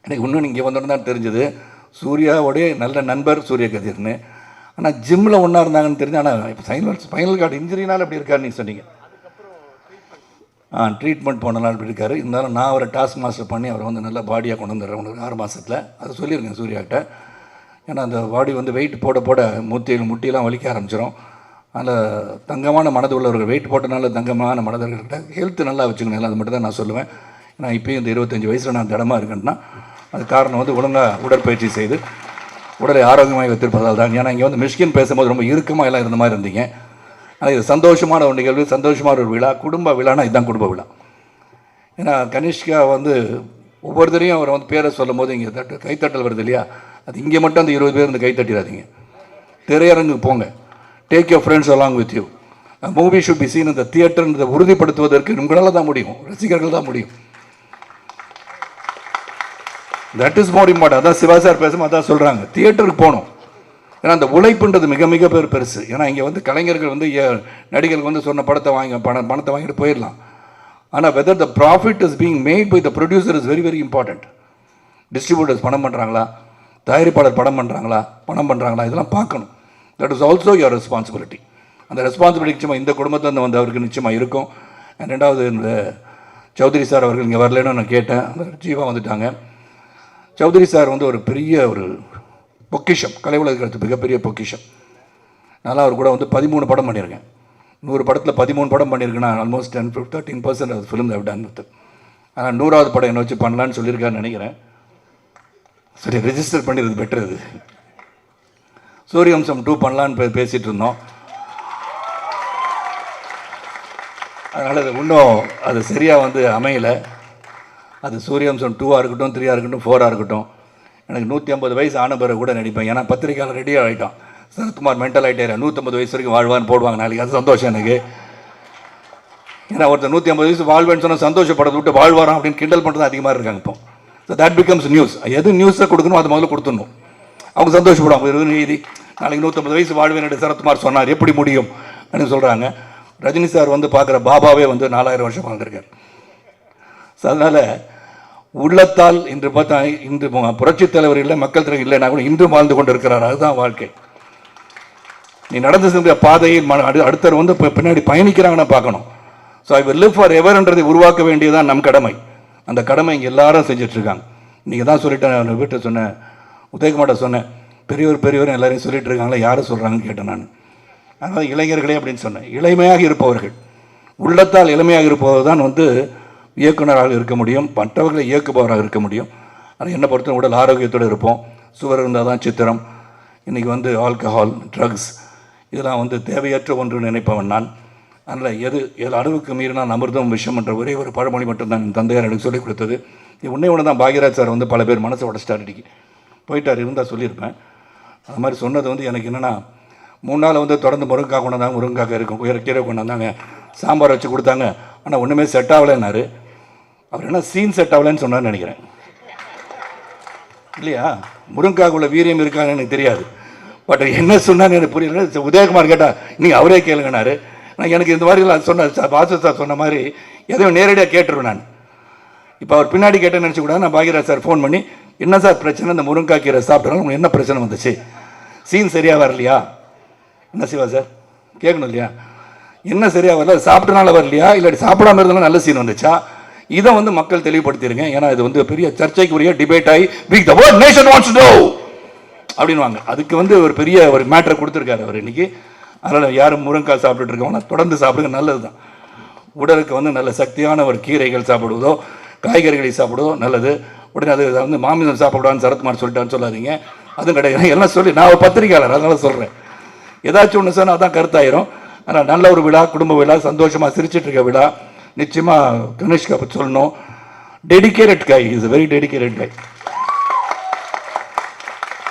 எனக்கு இன்னும் இங்கே வந்தோன்னு தான் தெரிஞ்சது சூர்யாவோடைய நல்ல நண்பர் சூரிய கதிர்னு. ஆனால் ஜிம்மில் ஒன்றா இருந்தாங்கன்னு தெரிஞ்சு. ஆனால் இப்போ ஸ்பைனல் கார்டு இன்ஜுரினால அப்படி இருக்காருன்னு நீங்கள் சொன்னீங்க. ட்ரீட்மெண்ட் போனனால அப்படி இருக்காரு. இருந்தாலும் நான் அவரை டாஸ்க் மாஸ்டர் பண்ணி அவரை நல்ல பாடியாக கொண்டு வந்துடுறேன் 6 மாதத்தில். அதை சொல்லியிருக்கேன் சூர்யாக்கிட்ட. ஏன்னா அந்த பாடி வெயிட் போட போட முட்டியெல்லாம் வலிக்க ஆரம்பிச்சிடும். அதில் தங்கமான மனது உள்ளவர்கள் வெயிட் போட்டனால தங்கமான மனதர்கள்கிட்ட ஹெல்த்து நல்லா வச்சுக்கணும். அது மட்டும் தான் நான் சொல்லுவேன். ஏன்னா இப்போயும் இந்த 25 வயசில் நான் திடமாக இருக்கேன்னா அது காரணம் ஒழுங்காக உடற்பயிற்சி செய்து உடலை ஆரோக்கியமாக வைத்திருப்பதால் தான். ஏன்னா இங்கே மிஷ்கின் பேசும்போது ரொம்ப இறுக்கமாக எல்லாம் இருந்த மாதிரி இருந்தீங்க. ஆனால் இது சந்தோஷமான ஒரு நிகழ்வு, சந்தோஷமான ஒரு விழா, குடும்ப விழானா இதுதான் குடும்ப விழா. ஏன்னா கனிஷ்கா ஒவ்வொருத்தரையும் அவர் பேரை சொல்லும் போது இங்கே கைத்தட்டல் வருது இல்லையா, அது இங்கே மட்டும் அந்த 20 பேர் கைத்தட்டிடாதீங்க. திரையரங்குக்கு போங்க, take your friends along with you. Movie should be seen இந்த தியேட்டர்ன்றதை உறுதிப்படுத்துவதற்கு உங்களால் தான் முடியும், ரசிகர்கள் தான் முடியும். That is more important. அதான் சிவா சார் பேசும் அதான் சொல்கிறாங்க, தியேட்டருக்கு போகணும். ஏன்னா அந்த உழைப்புன்றது மிக மிக பெருசு. ஏன்னா இங்கே கலைஞர்கள் நடிகர்கள் சொன்ன படத்தை பணத்தை வாங்கிட்டு போயிடலாம். ஆனால் whether the profit is being made by the producer is very very important. Distributors பணம் பண்ணுறாங்களா, தயாரிப்பாளர் பணம் பண்ணுறாங்களா, இதெல்லாம் பார்க்கணும். That is also your responsibility. அந்த ரெஸ்பான்சிபிலிட்டி நிச்சயமாக இந்த குடும்பத்தில் அவருக்கு நிச்சயமாக இருக்கும். ரெண்டாவது இந்த சௌத்ரி சார் அவர்கள் இங்கே வரலன்னு நான் கேட்டேன். அந்த ஜீவா வந்துட்டாங்க. சௌத்ரி சார் ஒரு பெரிய ஒரு பொக்கிஷம், கலை உலகத்துக்கு மிகப்பெரிய பொக்கிஷம். அதனால் அவர் கூட 13 படம் பண்ணியிருக்கேன். 100 படத்தில் 13 படம் பண்ணியிருக்கேன்னா almost 13% of film have done with. ஆனால் 100வது படம் என்ன வச்சு பண்ணலான்னு சொல்லியிருக்காருன்னு நினைக்கிறேன். சரி, ரெஜிஸ்டர் பண்ணிடுறது பெட்டர். இது சூரியவம்சம் 2 பண்ணலான்னு பேசிகிட்டு இருந்தோம். அதனால் அது இன்னும் அது சரியாக அமையலை. அது சூரியவம்சம் 2ஆக இருக்கட்டும், 3ஆக இருக்கட்டும், 4ஆக இருக்கட்டும். எனக்கு 150 வயசு ஆன பிறகு கூட நடிப்பேன். ஏன்னா பத்திரிக்கையாளர் ரெடியாக ஆகிட்டான். சரத்குமார் மென்டல் ஆகிட்டார், 150 வயசு வரைக்கும் வாழ்வான்னு போடுவாங்க நாளைக்கு. அது சந்தோஷம் எனக்கு. ஏன்னா ஒருத்தர் 150 வயசு வாழ்வேன்னு சொன்னால் சந்தோஷப்படுறத விட்டு வாழ்வாராம் அப்படின்னு கிண்டல் பண்ணுறது அதிகமாக இருக்காங்க இப்போ. So that becomes news. எது நியூஸை கொடுக்கணும் அது முதல்ல கொடுத்துடணும். அவங்க சந்தோஷப்படுவாங்க. நீதி நாளைக்கு 150 வயசு வாழ்வேன் சரத்குமார் சொன்னார், எப்படி முடியும் அப்படின்னு சொல்கிறாங்க. ரஜினி சார் வந்து பார்க்குற பாபாவே வந்து 4000 வருஷம் வாழ்ந்திருக்கார். ஸோ அதனால் உள்ளத்தால் இன்று பார்த்தா இன்று புரட்சித் தலைவர் இல்லை, மக்கள் தலைவர் இல்லைன்னா கூட இன்று வாழ்ந்து கொண்டு இருக்கிறார். அதுதான் வாழ்க்கை. நீ நடந்து சென்ற பாதையில் அடுத்தர் வந்து பின்னாடி பயணிக்கிறாங்கன்னு பார்க்கணும். So I will live for எவர்ன்றதை உருவாக்க வேண்டியதுதான் நம் கடமை. அந்த கடமை இங்கே எல்லாரும் செஞ்சிட்ருக்காங்க. நீங்கள் தான் சொல்லிட்டேன், வீட்டை சொன்னேன், உதயகுமார்ட்ட சொன்னேன், பெரியவர் எல்லாரையும் சொல்லிட்டு இருக்காங்களா, யாரும் சொல்கிறாங்கன்னு கேட்டேன் நான். அதனால் இளைஞர்களே அப்படின்னு சொன்னேன். இளமையாக இருப்பவர்கள், உள்ளத்தால் இளமையாக இருப்பவர் தான் வந்து இயக்குனராக இருக்க முடியும், மற்றவர்களை இயக்குபவராக இருக்க முடியும். ஆனால் என்னை பொறுத்த உடல் ஆரோக்கியத்தோடு இருப்போம். சுவர் இருந்தால் தான் சித்திரம். இன்றைக்கி வந்து ஆல்கஹால், ட்ரக்ஸ் இதெல்லாம் வந்து தேவையற்ற ஒன்று நினைப்பவன் நான். அதனால் எது அளவுக்கு மீறினால் அமிர்தம் விஷம் என்ற ஒரே ஒரு பழமொழி மட்டும்தான் என் தந்தையார் எனக்கு சொல்லிக் கொடுத்தது. உன்னே ஒன்று தான் பாக்யராஜ் சார் வந்து பல பேர் மனசை உடச்சிட்டார், அடிக்கி போயிட்டார், இருந்தால் சொல்லியிருப்பேன். அது மாதிரி சொன்னது வந்து எனக்கு என்னென்னா, 3 நாள் வந்து தொடர்ந்து முருங்கைக்காய் கொண்டாந்தாங்க, முருங்கைக்காய் இருக்கும், கீரை கொண்டாந்தாங்க, சாம்பார் வச்சு கொடுத்தாங்க. ஆனால் ஒன்றுமே செட் ஆகலைன்னாரு. அவர் என்ன சீன் செட் ஆகலைன்னு சொன்னார்னு நினைக்கிறேன், இல்லையா? முருங்கைக்காய்க்குள்ள வீரியம் இருக்கான்னு எனக்கு தெரியாது. பட் என்ன சொன்னான்னு எனக்கு புரியல. உதயகுமார் கேட்டால் நீங்கள் அவரே கேளுங்கன்னாரு. நான் எனக்கு இந்த மாதிரிலாம் சொன்ன பாசு சார் சொன்ன மாதிரி எதையும் நேரடியாக கேட்டுருவேன் நான். இப்போ அவர் பின்னாடி கேட்டேன்னு நினச்சி கூட நான் பாக்யராஜ் சார் ஃபோன் பண்ணி, என்ன சார் பிரச்சனை, இந்த முருங்கைக்காய் கீரை சாப்பிட்றாங்க, உங்களுக்கு என்ன பிரச்சனை வந்துச்சு, சீன் சரியாக வரலையா, என்ன சிவா சார் கேட்கணும் இல்லையா, என்ன சரியாக வரல, சாப்பிட்டனால வரலையா, இல்லாட்டி சாப்பிடாம இருந்தாலும் நல்ல சீன் வந்துச்சா, இதை வந்து மக்கள் தெளிவுபடுத்திருங்க. ஏன்னா இது வந்து பெரிய சர்ச்சைக்குரிய டிபேட் ஆகி week the world nation wants to know அப்படின்வாங்க. அதுக்கு வந்து ஒரு பெரிய ஒரு மேட்டரை கொடுத்துருக்காரு அவர் இன்னைக்கு. அதனால் யாரும் முருங்கைக்காய் சாப்பிட்டுட்டு இருக்கவங்க தொடர்ந்து சாப்பிடுங்க, நல்லது தான். உடலுக்கு வந்து நல்ல சக்தியான ஒரு கீரைகள் சாப்பிடுவதோ காய்கறிகளை சாப்பிடுவதோ நல்லது. உடனே அது வந்து மாமிசம் சாப்பிடான்னு சரத்குமார் சொல்லிட்டான்னு சொல்லாதீங்க, அதுவும் கிடையாது. எல்லாம் சொல்லி நான் ஒரு பத்திரிகையாளர், அதனால சொல்கிறேன். ஏதாச்சும் ஒன்று சொன்னால் அதான் கருத்தாயிரும். ஆனால் நல்ல ஒரு விழா, குடும்ப விழா, சந்தோஷமாக சிரிச்சிட்டு இருக்க விழா. நிச்சயமாக கனிஷ்கா பற்றி சொல்லணும். Dedicated guy, is very dedicated guy.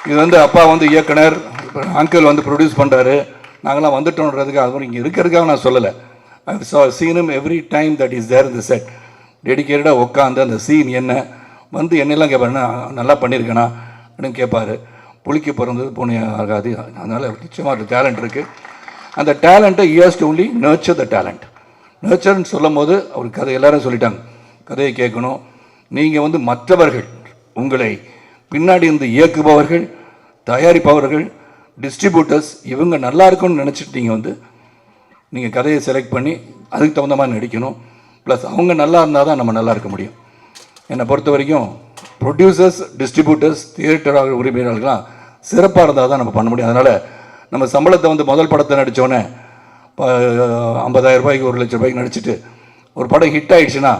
இது வந்து அப்பா வந்து இயக்குனர், அங்கிள் வந்து ப்ரொடியூஸ் பண்ணுறாரு, நாங்களாம் வந்துட்டோன்றதுக்கு அது இங்கே இருக்கிறதுக்காக நான் சொல்லலை. I seen him every time that is there இந்த செட். டெடிக்கேட்டடாக உட்காந்து அந்த சீன் என்ன வந்து என்னெல்லாம் கேட்பாருன்னா, நல்லா பண்ணியிருக்கேனா அப்படின்னு கேட்பார். புளிக்க பிறந்தது பூனை ஆகாது. அதனால் நிச்சயமாக ஒரு டேலண்ட் இருக்குது. அந்த டேலண்ட்டை use to only nurture the talent. நர்ச்சர்ன்னு சொல்லும் போது அவர் கதை எல்லாரும் சொல்லிட்டாங்க, கதையை கேட்கணும். நீங்கள் வந்து மற்றவர்கள் உங்களை பின்னாடி இருந்து இயக்குபவர்கள், தயாரிப்பவர்கள், டிஸ்ட்ரிபியூட்டர்ஸ் இவங்க நல்லா இருக்கும்னு நினச்சிட்டு நீங்கள் வந்து நீங்கள் கதையை செலக்ட் பண்ணி அதுக்கு தகுந்த மாதிரி நடிக்கணும். ப்ளஸ் அவங்க நல்லா இருந்தால் தான் நம்ம நல்லா இருக்க முடியும். என்னை பொறுத்த வரைக்கும் ப்ரொடியூசர்ஸ், டிஸ்ட்ரிபியூட்டர்ஸ், தியேட்டர் உரிமையாளர்கள்லாம் சிறப்பாக இருந்தால் தான் நம்ம பண்ண முடியும். அதனால் நம்ம சம்பளத்தை வந்து முதல் படத்தை நடித்தோன்னே 50,000 ரூபாய்க்கு 1,00,000 ரூபாய்க்கு நடிச்சுட்டு ஒரு படம் ஹிட் ஆகிடுச்சுன்னா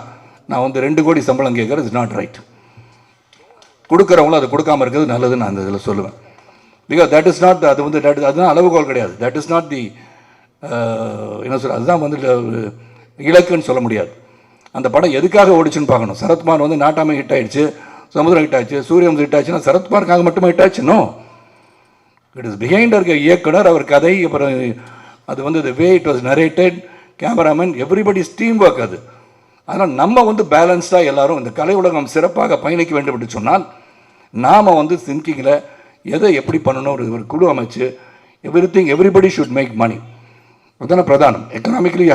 நான் வந்து 2 கோடி சம்பளம் கேட்குறது இஸ் நாட் ரைட். கொடுக்குறவங்களும் அதை கொடுக்காமல் இருக்கிறது நல்லதுன்னு நான் அந்த இதில் சொல்லுவேன். பிகாஸ் தட் இஸ் நாட், அது வந்து அதுதான் அளவுகோல் கிடையாது. தட் இஸ் நாட் தி என்ன சொல்ல, அதுதான் வந்து இலக்குன்னு சொல்ல முடியாது. அந்த படம் எதுக்காக ஓடிச்சுன்னு பார்க்கணும். சரத்குமார் வந்து நாட்டாமை ஹிட் ஆகிடுச்சு, சமுதிரம் ஹிட் ஆச்சு, சூரியன் ஹிட் ஆச்சுன்னா சரத்குமாருக்காக மட்டுமே ஹிட் ஆச்சுனோ, இட் இஸ் பிஹைண்ட் இருக்க இயக்குனர், அவர் கதை, அப்புறம் அது வந்து the way it was narrated, cameraman, everybody's team work அது. அதனால் நம்ம வந்து பேலன்ஸ்டாக எல்லாரும் இந்த கலை உலகம் சிறப்பாக பயணிக்க வேண்டும் என்று சொன்னால் நாம் வந்து திங்கிங்கில் எதை எப்படி பண்ணணும் ஒரு குழு அமைச்சு எவ்ரிபடி ஷுட் மேக் மணி. அதுதானே பிரதானம். Economically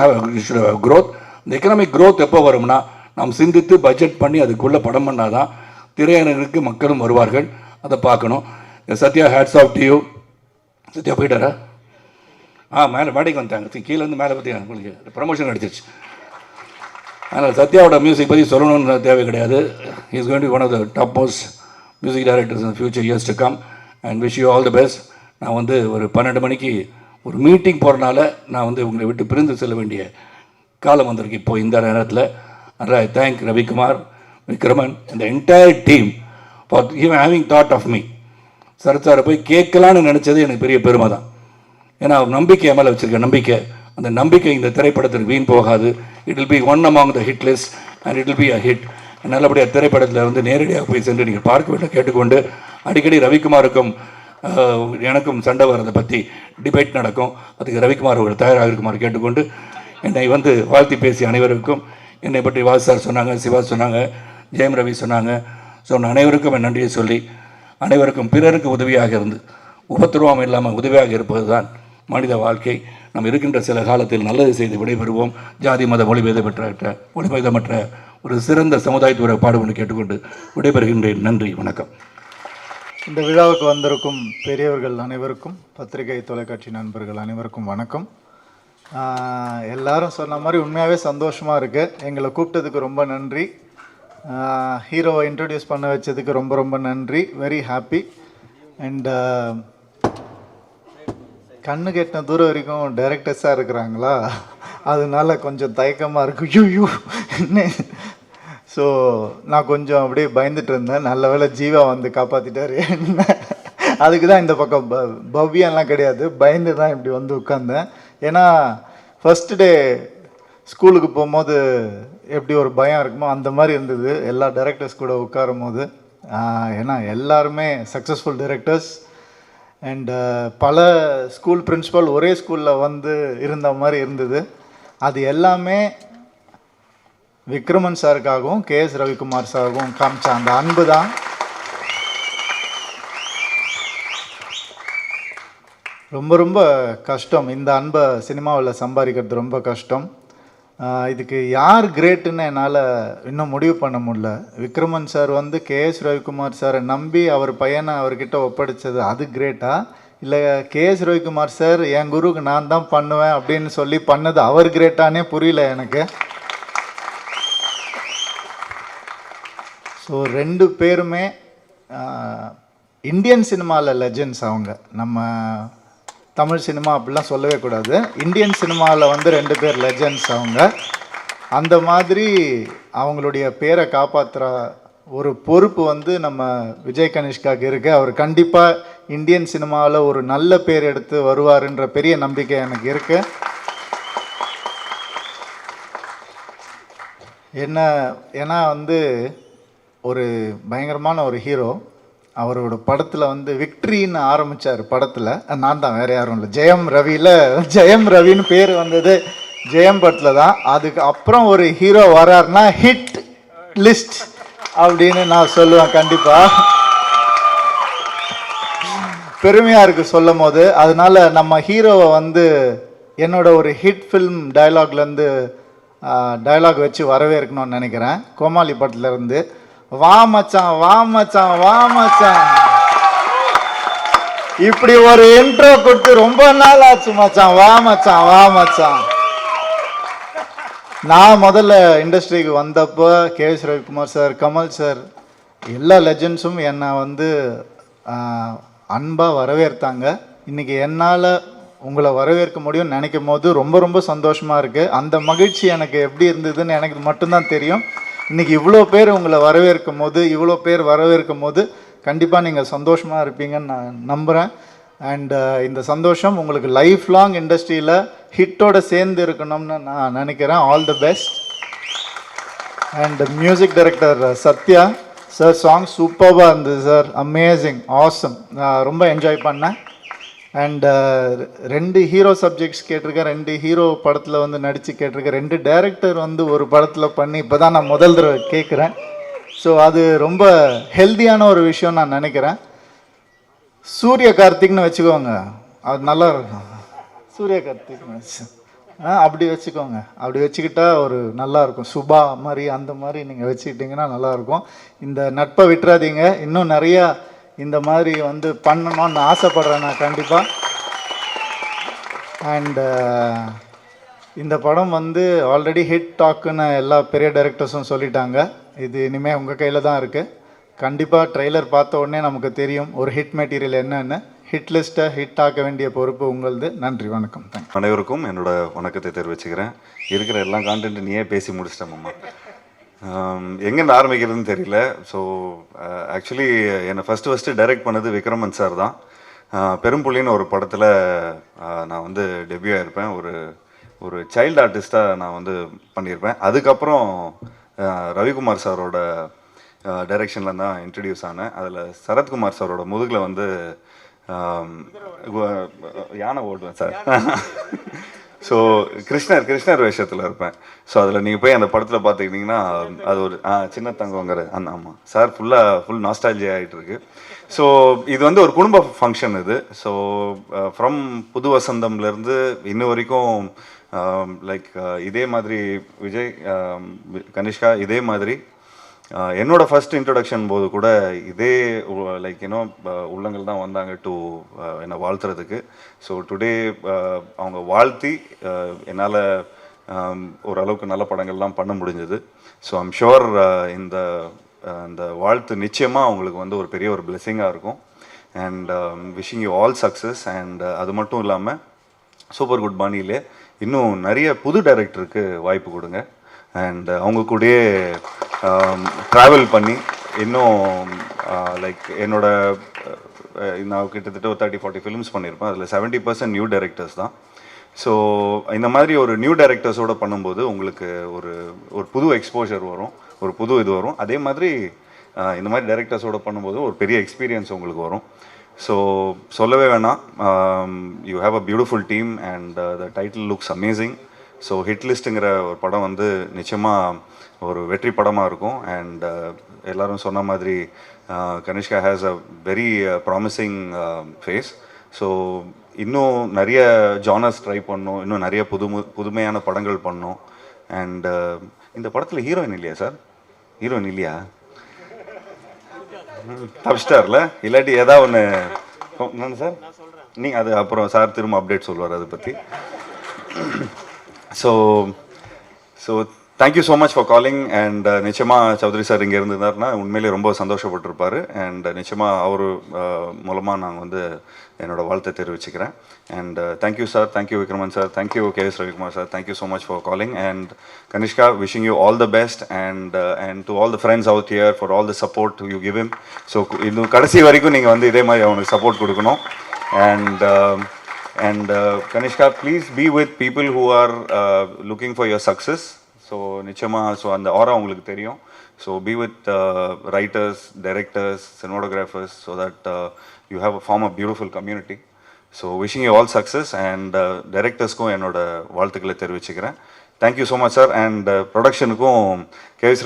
growth. இந்த எக்கனாமிக் க்ரோத் எப்போ வரும்னா நாம் சிந்தித்து பட்ஜெட் பண்ணி அதுக்குள்ளே படம் பண்ணால் தான் திரையரங்குக்கு மக்களும் வருவார்கள். அதை பார்க்கணும். Sathya, hats off to you. Sathya போயிட்டாரா? மேலே மேடைக்கு வந்துட்டாங்க, கீழே வந்து மேலே பற்றி உங்களுக்கு ப்ரமோஷன் கிடச்சிருச்சு. அதனால் சத்யாவோட மியூசிக் பற்றி சொல்லணும்னு தேவை கிடையாது. Is going to one of the top most music directors in future years to come and wish you all the best. நான் வந்து ஒரு 12 மணிக்கு ஒரு மீட்டிங் போகிறனால நான் வந்து உங்களை விட்டு பிரிந்து செல்ல வேண்டிய காலம் வந்திருக்கு இப்போ இந்த நேரத்தில். அதனால் ஐ தேங்க் ரவிக்குமார், விக்ரமன், இந்த entire team for even having thought of me. Sarath சாரை போய் கேட்கலான்னு நினச்சது எனக்கு பெரிய பெருமை தான். ஏன்னா நம்பிக்கை மேலே வச்சுருக்க நம்பிக்கை, அந்த நம்பிக்கை இந்த திரைப்படத்திற்கு வீண் போகாது. It will be one among the hit list and it will be a hit. நல்லபடியாக திரைப்படத்தில் வந்து நேரடியாக போய் சென்று நீங்கள் பார்க்க வேண்டும் கேட்டுக்கொண்டு, அடிக்கடி ரவிக்குமாருக்கும் எனக்கும் சண்டை வரதை பற்றி டிபேட் நடக்கும். அதுக்கு ரவிக்குமார் ஒரு தயாராக இருக்குமாறு கேட்டுக்கொண்டு, என்னை வந்து வாழ்த்தி பேசிய அனைவருக்கும், என்னை பற்றி வாசு சார் சொன்னாங்க, சிவா சொன்னாங்க, ஜெயம் ரவி சொன்னாங்க, சொன்ன அனைவருக்கும் என் நன்றியை சொல்லி, அனைவருக்கும் பிறருக்கு உதவியாக இருந்து உபத்திரவம் இல்லாமல் உதவியாக இருப்பது தான் மனித வாழ்க்கை. நம்ம இருக்கின்ற சில காலத்தில் நல்லது செய்து விடைபெறுவோம். ஜாதி மத மொழிபேதமற்ற ஒரு சிறந்த சமுதாயத்துறை பாடுபட்டு கேட்டுக்கொண்டு விடைபெறுகின்றேன். நன்றி, வணக்கம். இந்த விழாவுக்கு வந்திருக்கும் பெரியவர்கள் அனைவருக்கும், பத்திரிகை தொலைக்காட்சி நண்பர்கள் அனைவருக்கும் வணக்கம். எல்லாரும் சொன்ன மாதிரி உண்மையாகவே சந்தோஷமாக இருக்குது. எங்களை கூப்பிட்டதுக்கு ரொம்ப நன்றி. ஹீரோவை இன்ட்ரடியூஸ் பண்ண வச்சதுக்கு ரொம்ப ரொம்ப நன்றி. Very happy. அண்ட் கண்ணு கெட்டின தூரம் வரைக்கும் டைரக்டர்ஸாக இருக்கிறாங்களா, அதனால கொஞ்சம் தயக்கமாக இருக்கு. யூ என்ன. ஸோ நான் கொஞ்சம் அப்படியே பயந்துட்டு இருந்தேன். நல்ல வேளை ஜீவா வந்து காப்பாற்றிட்டாரு என்ன. அதுக்கு தான் இந்த பக்கம் பவ்யம்லாம் கிடையாது, பயந்து தான் இப்படி வந்து உட்காந்தேன். ஏன்னா ஃபஸ்ட்டு டே ஸ்கூலுக்கு போகும்போது எப்படி ஒரு பயம் இருக்குமோ அந்த மாதிரி இருந்தது எல்லா டைரக்டர்ஸ் கூட உட்காரும் போது. ஏன்னா எல்லாருமே சக்ஸஸ்ஃபுல் டைரக்டர்ஸ். அண்ட் பல ஸ்கூல் பிரின்சிபல் ஒரே ஸ்கூலில் வந்து இருந்த மாதிரி இருந்தது. அது எல்லாமே விக்ரமன் சாருக்காகவும் கேஎஸ் ரவிக்குமார் சாருக்கும் காமிச்ச அந்த அன்பு தான். ரொம்ப ரொம்ப கஷ்டம், இந்த அன்பை சினிமாவில் சம்பாதிக்கிறது ரொம்ப கஷ்டம். இதுக்கு யார் கிரேட்டுன்னு என்னால் இன்னும் முடிவு பண்ண முடியல. விக்ரமன் சார் வந்து கேஎஸ் ரவிக்குமார் சாரை நம்பி அவர் பையனை அவர்கிட்ட ஒப்படைச்சது அது கிரேட்டா, இல்லை கேஎஸ் ரவிக்குமார் சார் என் குருவுக்கு நான் தான் பண்ணுவேன் அப்படின்னு சொல்லி பண்ணது அவர் கிரேட்டானே புரியல எனக்கு. ஸோ ரெண்டு பேருமே இந்தியன் சினிமாவில் லெஜெண்ட்ஸ். அவங்க நம்ம தமிழ் சினிமா அப்படிலாம் சொல்லவே கூடாது, இந்தியன் சினிமாவில் வந்து ரெண்டு பேர் லெஜெண்ட்ஸ் அவங்க. அந்த மாதிரி அவங்களுடைய பேரை காப்பாற்றுற ஒரு பொறுப்பு வந்து நம்ம விஜய் கனிஷ்காக்கு இருக்குது. அவர் கண்டிப்பாக இந்தியன் சினிமாவில் ஒரு நல்ல பேர் எடுத்து வருவாருன்ற பெரிய நம்பிக்கை எனக்கு இருக்குது. ஏன்னா வந்து ஒரு பயங்கரமான ஒரு ஹீரோ. அவரோட படத்தில் வந்து விக்ட்ரின்னு ஆரம்பித்தார். படத்தில் நான் தான், வேறு யாரும் இல்லை, ஜெயம் ரவின்னு பேர் வந்தது ஜெயம் படத்தில் தான். அதுக்கு அப்புறம் ஒரு ஹீரோ வராருன்னா ஹிட் லிஸ்ட் அப்படின்னு நான் சொல்லுவேன். கண்டிப்பாக பெருமையாக இருக்குது சொல்லும் போது. அதனால் நம்ம ஹீரோவை வந்து என்னோட ஒரு ஹிட் ஃபில்ம் டைலாக்லேருந்து டைலாக் வச்சு வரவேற்கணும்னு நினைக்கிறேன். கோமாளி படத்துலேருந்து, வா மச்சான் வா மச்சான் வா மச்சான், இப்படி ஒரு இன்ட்ரோ கொடுத்து ரொம்ப நாள் ஆச்சு மச்சான், வா மச்சான் வா மச்சான். நான் முதல்ல இண்டஸ்ட்ரிக்கு வந்தப்போ K S Ravikumar sir, Kamal sir, எல்லா லெஜெண்ட்ஸும் என்னை வந்து அன்பாக வரவேற்றாங்க. இன்றைக்கி என்னால் உங்களை வரவேற்க முடியும்னு நினைக்கும் போது ரொம்ப ரொம்ப சந்தோஷமாக இருக்குது. அந்த மகிழ்ச்சி எனக்கு எப்படி இருந்ததுன்னு எனக்கு மட்டும்தான் தெரியும். இன்றைக்கி இவ்வளோ பேர் உங்களை வரவேற்கும் போது கண்டிப்பாக நீங்கள் சந்தோஷமாக இருப்பீங்கன்னு நான் நம்புகிறேன். அண்ட் இந்த சந்தோஷம் உங்களுக்கு லைஃப் லாங் இண்டஸ்ட்ரியில் ஹிட்டோட சேர்ந்து இருக்கணும்னு நான் நினைக்கிறேன். All the best. And music director Sathya sir, song சூப்பராக இருந்தது சார், அமேசிங், ஆசம், ரொம்ப என்ஜாய் பண்ணேன். அண்ட் 2 ஹீரோ சப்ஜெக்ட்ஸ் கேட்டிருக்கேன், 2 ஹீரோ படத்தில் வந்து நடித்து கேட்டிருக்கேன், 2 டைரக்டர் வந்து ஒரு படத்தில் பண்ணி இப்போ தான் நான் முதல் தடவை கேட்குறேன். ஸோ அது ரொம்ப ஹெல்த்தியான ஒரு விஷயம் நான் நினைக்கிறேன். சூரிய கார்த்திக்னு வச்சுக்கோங்க, அது நல்லா இருக்கும். சூரிய கார்த்திக்னு வச்சு அப்படி வச்சுக்கோங்க, அப்படி வச்சுக்கிட்டா ஒரு நல்லாயிருக்கும். சுபா மாதிரி அந்த மாதிரி நீங்கள் வச்சுக்கிட்டிங்கன்னா நல்லாயிருக்கும். இந்த நட்பை விட்டுறாதீங்க, இன்னும் நிறையா இந்த மாதிரி வந்து பண்ணணும்னு ஆசைப்பட்றேன் நான் கண்டிப்பாக. அண்டு இந்த படம் வந்து ஆல்ரெடி ஹிட் டாக்குன்னு எல்லா பெரிய டைரக்டர்ஸும் சொல்லிட்டாங்க. இது இனிமேல் உங்கள் கையில் தான் இருக்குது. கண்டிப்பாக ட்ரெய்லர் பார்த்த உடனே நமக்கு தெரியும் ஒரு ஹிட் மெட்டீரியல் என்னன்னு. ஹிட் லிஸ்ட்டை ஹிட் ஆக்க வேண்டிய பொறுப்பு உங்களது. நன்றி, வணக்கம். தேங்க்ஸ். அனைவருக்கும் என்னோட வணக்கத்தை தெரிவிச்சுக்கிறேன். இருக்கிற எல்லா கான்டென்ட் நீயே பேசி முடிச்சிட்டேன் மாமா. எங்கேருந்து ஆரம்பிக்கிறதுன்னு தெரியல. ஸோ ஆக்சுவலி என்னை ஃபஸ்ட்டு டைரக்ட் பண்ணது விக்ரமன் சார் தான். பெரும்புள்ளின்னு ஒரு படத்தில் நான் வந்து டெபியூ ஆகிருப்பேன். ஒரு சைல்டு ஆர்டிஸ்ட்டாக நான் வந்து பண்ணியிருப்பேன். அதுக்கப்புறம் ரவிக்குமார் சாரோட டைரெக்ஷனில் தான் இன்ட்ரடியூஸ் ஆனேன். அதில் சரத்குமார் சாரோட முதுகில் வந்து யானை ஓட்டுவேன் சார். ஸோ கிருஷ்ணர் வேஷத்தில் இருப்பேன். ஸோ அதில் நீங்கள் போய் அந்த படத்தில் பார்த்துக்கிட்டிங்கன்னா அது ஒரு சின்ன தங்கங்கிற அந்த ஆமாம் சார் ஃபுல் நாஸ்டாலஜி ஆகிட்டு இருக்கு. ஸோ இது வந்து ஒரு குடும்ப ஃபங்க்ஷன் இது. ஸோ ஃப்ரம் புது வசந்தம்லேருந்து இன்ன வரைக்கும் லைக் இதே மாதிரி விஜய் கனிஷ்கா இதே மாதிரி என்னோட ஃபர்ஸ்ட் இன்ட்ரொடக்ஷன் போது கூட இதே லைக் உள்ளங்கள் தான் வந்தாங்க டு என்னை வாழ்த்துறதுக்கு. ஸோ டுடே அவங்க வாழ்த்தி என்னால் ஓரளவுக்கு நல்ல படங்கள்லாம் பண்ண முடிஞ்சது. ஸோ ஐம் ஷுர் இந்த வாழ்த்து நிச்சயமாக அவங்களுக்கு வந்து ஒரு பெரிய ஒரு பிளெஸிங்காக இருக்கும். And wishing you all success. And அது மட்டும் இல்லாமல் சூப்பர் குட் பாணியிலே இன்னும் நிறைய புது டைரக்டருக்கு வாய்ப்பு கொடுங்க. அண்ட் அவங்க கூடயே ட்ராவல் பண்ணி இன்னும் லைக் என்னோட நான் கிட்டத்தட்ட ஒரு 30-40 ஃபிலிம்ஸ் பண்ணியிருப்பேன். அதில் 70% நியூ டைரக்டர்ஸ் தான். ஸோ இந்த மாதிரி ஒரு நியூ டைரக்டர்ஸோடு பண்ணும்போது உங்களுக்கு ஒரு புது எக்ஸ்போஷர் வரும், ஒரு புது இது வரும். அதே மாதிரி இந்த மாதிரி டைரக்டர்ஸோடு பண்ணும்போது ஒரு பெரிய எக்ஸ்பீரியன்ஸ் உங்களுக்கு வரும். ஸோ சொல்லவே வேணாம், you have a beautiful team and the title looks amazing. So hit லிஸ்ட்டுங்கிற ஒரு படம் வந்து நிச்சயமாக ஒரு வெற்றி படமாக இருக்கும். அண்ட் எல்லோரும் சொன்ன மாதிரி Kanishka has a very promising face. So இன்னும் நிறைய ஜானர்ஸ் ட்ரை பண்ணணும், இன்னும் நிறைய புதுமையான படங்கள் பண்ணணும். அண்ட் இந்த படத்தில் ஹீரோயின் இல்லையா சார்? ஹீரோயின் இல்லையா? தப்ஸ்டார்ல இல்லாட்டி ஏதாவது ஒன்று என்னன்னு சார் நீங்கள் அது அப்புறம் சார் திரும்ப அப்டேட் சொல்லுவார் அதை பற்றி. So thank you so much for calling. And நிச்சயமாக சௌத்ரி சார் இங்கே இருந்திருந்தாருன்னா உண்மையிலே ரொம்ப சந்தோஷப்பட்டிருப்பார். அண்ட் நிச்சயமாக அவர் மூலமாக நாங்கள் வந்து என்னோட வாழ்த்தை தெரிவிச்சுக்கிறேன். And thank you sir, thank you Vikraman sir, thank you KS Ravikumar sir, thank you so much for calling. And Kanishka, wishing you all the best. And to all the friends out here for all the support you give him. So இன்னும் கடைசி வரைக்கும் நீங்கள் வந்து இதே மாதிரி அவனுக்கு support கொடுக்கணும். And Kanishka, please be with people who are looking for your success. So நிச்சயமா ஸோ அந்த ஆரா உங்களுக்கு தெரியும். So be with writers, directors, cinematographers so that you have a form a beautiful community. So wishing you all success. And directorsக்கும் என்னோட வாழ்த்துக்களை தெரிவிச்சுக்கிறேன். Thank you so much sir. And ப்ரொடக்ஷனுக்கும் KS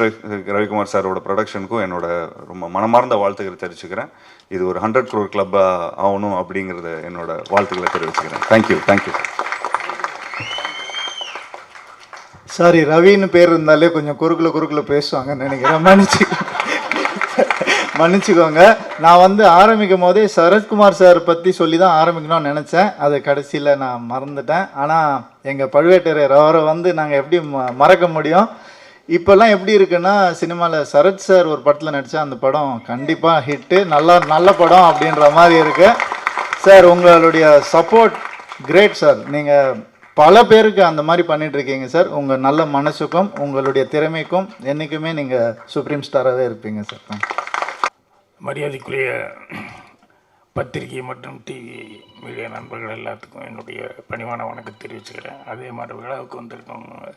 ரவிக்குமார் சாரோட ப்ரொடக்ஷனுக்கும் என்னோட ரொம்ப மனமார்ந்த வாழ்த்துக்களை தெரிவிச்சுக்கிறேன். இது ஒரு 100 crore கிளப்பாக ஆகணும் அப்படிங்கிறத என்னோட வாழ்த்துக்களை தெரிவிச்சுக்கிறேன். தேங்க்யூ. சாரி, ரவின்னு பேர் இருந்தாலே கொஞ்சம் குறுக்குல பேசுவாங்கன்னு நினைக்கிறேன், மன்னிச்சுக்கோங்க. நான் வந்து ஆரம்பிக்கும் போதே சரத்குமார் சார் பற்றி சொல்லி தான் ஆரம்பிக்கணும்னு நினச்சேன். அது கடைசியில் நான் மறந்துட்டேன். ஆனால் எங்கள் பழுவேட்டரையர் அவரை வந்து நாங்கள் எப்படி மறக்க முடியும்? இப்போல்லாம் எப்படி இருக்குன்னா, சினிமாவில் சரத் சார் ஒரு படத்தில் நடித்தா அந்த படம் கண்டிப்பாக ஹிட்டு, நல்ல படம் அப்படின்ற மாதிரி இருக்குது. சார் உங்களுடைய சப்போர்ட் கிரேட் சார். நீங்கள் பல பேருக்கு அந்த மாதிரி பண்ணிகிட்ருக்கீங்க சார். உங்கள் நல்ல மனசுக்கும் உங்களுடைய திறமைக்கும் என்றைக்குமே நீங்கள் சுப்ரீம் ஸ்டாராகவே இருப்பீங்க சார். மரியாதைக்குரிய பத்திரிகை மற்றும் டிவி மீடியா நண்பர்கள் எல்லாத்துக்கும் என்னுடைய பணிவான வணக்கம் தெரிவிச்சுக்கிறேன். அதே மாதிரி விழாவுக்கு வந்திருக்கவங்க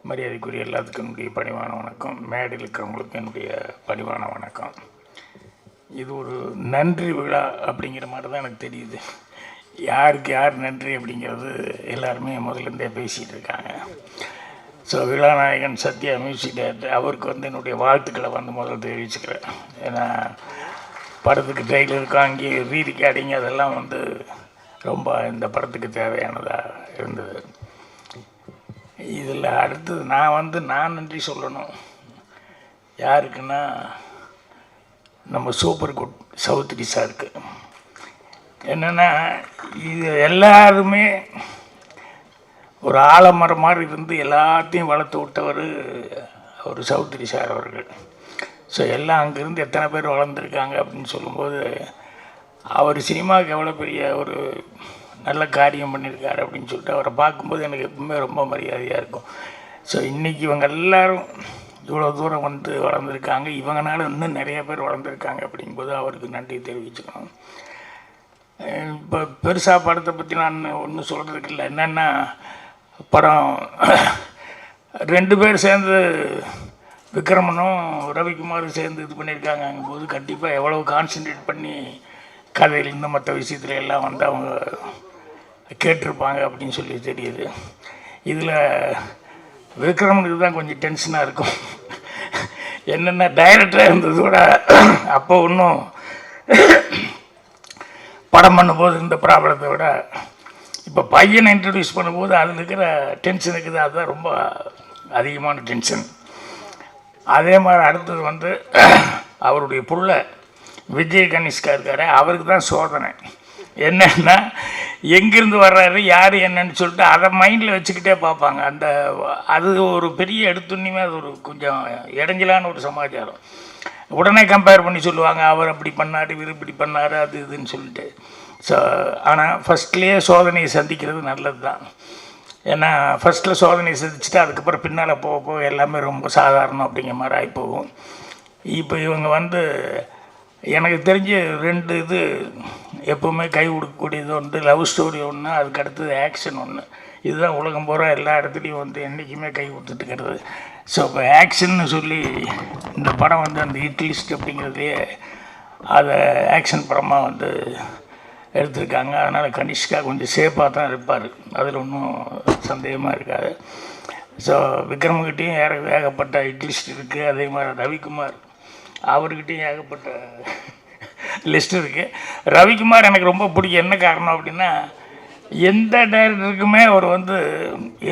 மரியாதைக்குரிய எல்லாத்துக்கும் என்னுடைய பணிவான வணக்கம். மேடையில் இருக்கிறவங்களுக்கும் என்னுடைய பணிவான வணக்கம். இது ஒரு நன்றி விழா அப்படிங்கிற மாதிரி தான் எனக்கு தெரியுது. யாருக்கு யார் நன்றி அப்படிங்கிறது எல்லாருமே முதலேருந்தே பேசிகிட்டு இருக்காங்க. ஸோ விழாநாயகன் சத்யா மியூசிக் டைரக்டர் அவருக்கு வந்து என்னுடைய வாழ்த்துக்களை வந்து முதல்ல தெரிவிச்சுக்கிறேன். ஏன்னா படத்துக்கு ட்ரெயிலருக்கு அங்கே ரீரிகார்டிங் அதெல்லாம் வந்து ரொம்ப இந்த படத்துக்கு தேவையானதாக இருந்தது. இதில் அடுத்தது நான் நன்றி சொல்லணும். யாருக்குன்னா நம்ம சூப்பர் குட் சௌத்ரி சாருக்கு. என்னென்னா இது எல்லாருமே ஒரு ஆலமரம் மாதிரி இருந்து எல்லாத்தையும் வளர்த்து விட்டவர் ஒரு சௌத்ரி சார் அவர்கள். ஸோ எல்லாம் அங்கேருந்து எத்தனை பேர் வளர்ந்துருக்காங்க அப்படின்னு சொல்லும்போது அவர் சினிமாவுக்கு எவ்வளோ பெரிய ஒரு நல்ல காரியம் பண்ணியிருக்காரு அப்படின்னு சொல்லிட்டு அவரை பார்க்கும்போது எனக்கு எப்பவுமே ரொம்ப மரியாதையாக இருக்கும். ஸோ இன்றைக்கி இவங்க எல்லோரும் இவ்வளோ தூரம் வந்து வளர்ந்துருக்காங்க, இவங்கனால இன்னும் நிறைய பேர் வளர்ந்துருக்காங்க அப்படிங்கும்போது அவருக்கு நன்றி தெரிவிச்சுக்கணும். இப்போ பெருசாக படத்தை பற்றி நான் ஒன்றும் சொல்கிறதுக்கு இல்லை. என்னென்னா படம் 2 பேர் சேர்ந்து விக்ரமனும் ரவிக்குமாரும் சேர்ந்து இது பண்ணியிருக்காங்கங்கும்போது கண்டிப்பாக எவ்வளோ கான்சன்ட்ரேட் பண்ணி கதையிலேருந்து மற்ற விஷயத்துல எல்லாம் வந்து அவங்க கேட்டிருப்பாங்க அப்படின்னு சொல்லி தெரியுது. இதில் விக்ரமனுக்கு தான் கொஞ்சம் டென்ஷனாக இருக்கும். என்னென்ன டைரக்டராக இருந்தது கூட அப்போ இன்னும் படம் பண்ணும்போது இந்த ப்ராப்ளத்தை விட இப்போ பையனை இன்ட்ரடியூஸ் பண்ணும்போது அதில் இருக்கிற டென்ஷன் இருக்குது, அதுதான் ரொம்ப அதிகமான டென்ஷன். அதே மாதிரி அடுத்தது வந்து அவருடைய புள்ள விஜய் கனிஷ்கா இருக்கார், அவருக்கு தான் சோதனை. என்னன்னா எங்கேருந்து வர்றாரு யார் என்னன்னு சொல்லிட்டு அதை மைண்டில் வச்சுக்கிட்டே பார்ப்பாங்க. அது ஒரு பெரிய எடுத்துன்னுமே அது ஒரு கொஞ்சம் இடைஞ்சலான ஒரு சமாச்சாரம். உடனே கம்பேர் பண்ணி சொல்லுவாங்க, அவர் அப்படி பண்ணார் இவர் இப்படி பண்ணார் அது இதுன்னு சொல்லிட்டு. ஸோ ஆனால் ஃபஸ்ட்லேயே சோதனையை சந்திக்கிறது நல்லது தான். ஏன்னா ஃபஸ்ட்டில் சோதனையை சந்திச்சுட்டு அதுக்கப்புறம் பின்னால் போக போக எல்லாமே ரொம்ப சாதாரணம் அப்படிங்கிற மாதிரி ஆகிப்போகும். இப்போ இவங்க வந்து எனக்கு தெரிஞ்ச 2 இது எப்போவுமே கை கொடுக்கக்கூடியது வந்து லவ் ஸ்டோரி ஒன்று, அதுக்கு அடுத்தது ஆக்ஷன் ஒன்று. இதுதான் உலகம் பூரா எல்லா இடத்துலையும் வந்து என்றைக்குமே கை கொடுத்துட்டுக்கிறது. ஸோ இப்போ ஆக்ஷன்னு சொல்லி இந்த படம் வந்து அந்த ஹிட் லிஸ்ட் அப்படிங்கிறதுலையே அதை ஆக்ஷன் படமாக வந்து எடுத்திருக்காங்க. அதனால் கனிஷ்கா கொஞ்சம் சேஃபாக தான் இருப்பார், அதில் ஒன்றும் சந்தேகமாக இருக்காது. ஸோ விக்ரம்கிட்டையும் ஏகப்பட்ட ஹிட் லிஸ்ட் இருக்குது. அதே மாதிரி ரவிக்குமார் அவர்கிட்டையும் ஏகப்பட்ட லிஸ்ட் இருக்குது. ரவிக்குமார் எனக்கு ரொம்ப பிடிக்கும். என்ன காரணம் அப்படின்னா எந்த டைரக்டருக்குமே அவர் வந்து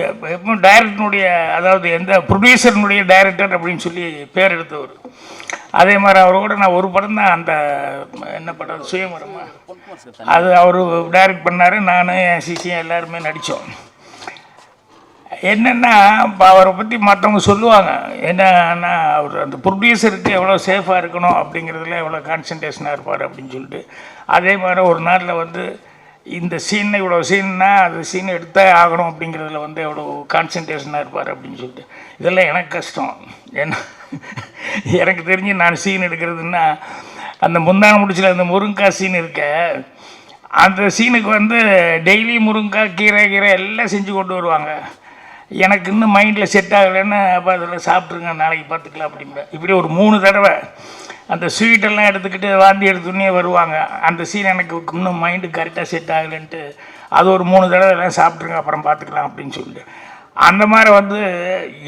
எப்பவும் டைரக்டனுடைய, அதாவது எந்த ப்ரொடியூசர்னுடைய டைரக்டர் அப்படின்னு சொல்லி பேர் எடுத்தவர். அதே மாதிரி அவரோட நான் ஒரு படம் தான், அந்த என்ன படம் சுயமரமா, அது அவர் டைரக்ட் பண்ணார். நான் என் சிசியும் எல்லாருமே நடித்தோம். என்னென்னா இப்போ அவரை பற்றி மற்றவங்க சொல்லுவாங்க, என்னன்னா அவர் அந்த ப்ரொடியூசருக்கு எவ்வளோ சேஃபாக இருக்கணும் அப்படிங்கிறதுல எவ்வளோ கான்சன்ட்ரேஷனாக இருப்பார் அப்படின்னு சொல்லிட்டு. அதே மாதிரி ஒரு நாளில் வந்து இந்த சீன் இவ்வளோ சீன்னா அது சீன் எடுத்தே ஆகணும் அப்படிங்கிறதுல வந்து எவ்வளோ கான்சன்ட்ரேஷனாக இருப்பார் அப்படின்னு சொல்லிட்டு. இதெல்லாம் எனக்கு கஷ்டம். ஏன்னா எனக்கு தெரிஞ்சு நான் சீன் எடுக்கிறதுன்னா அந்த முந்தான முடிச்சில் அந்த முருங்கைக்காய் சீன் இருக்க, அந்த சீனுக்கு வந்து டெய்லி முருங்கைக்காய் கீரை எல்லாம் செஞ்சு கொண்டு வருவாங்க. எனக்கு இன்னும் மைண்டில் செட் ஆகலைன்னு அப்போ அதில் சாப்பிட்ருங்க நாளைக்கு பார்த்துக்கலாம் அப்படின்பேன். இப்படி ஒரு 3 தடவை அந்த ஸ்வீட்டெல்லாம் எடுத்துக்கிட்டு வாந்தி எடுத்துன்னே வருவாங்க. அந்த சீன் எனக்கு இன்னும் மைண்டு கரெக்டாக செட் ஆகலைன்ட்டு அது ஒரு 3 தடவை எல்லாம் சாப்பிட்ருங்க அப்புறம் பார்த்துக்கலாம் அப்படின்னு சொல்லிட்டு. அந்த மாதிரி வந்து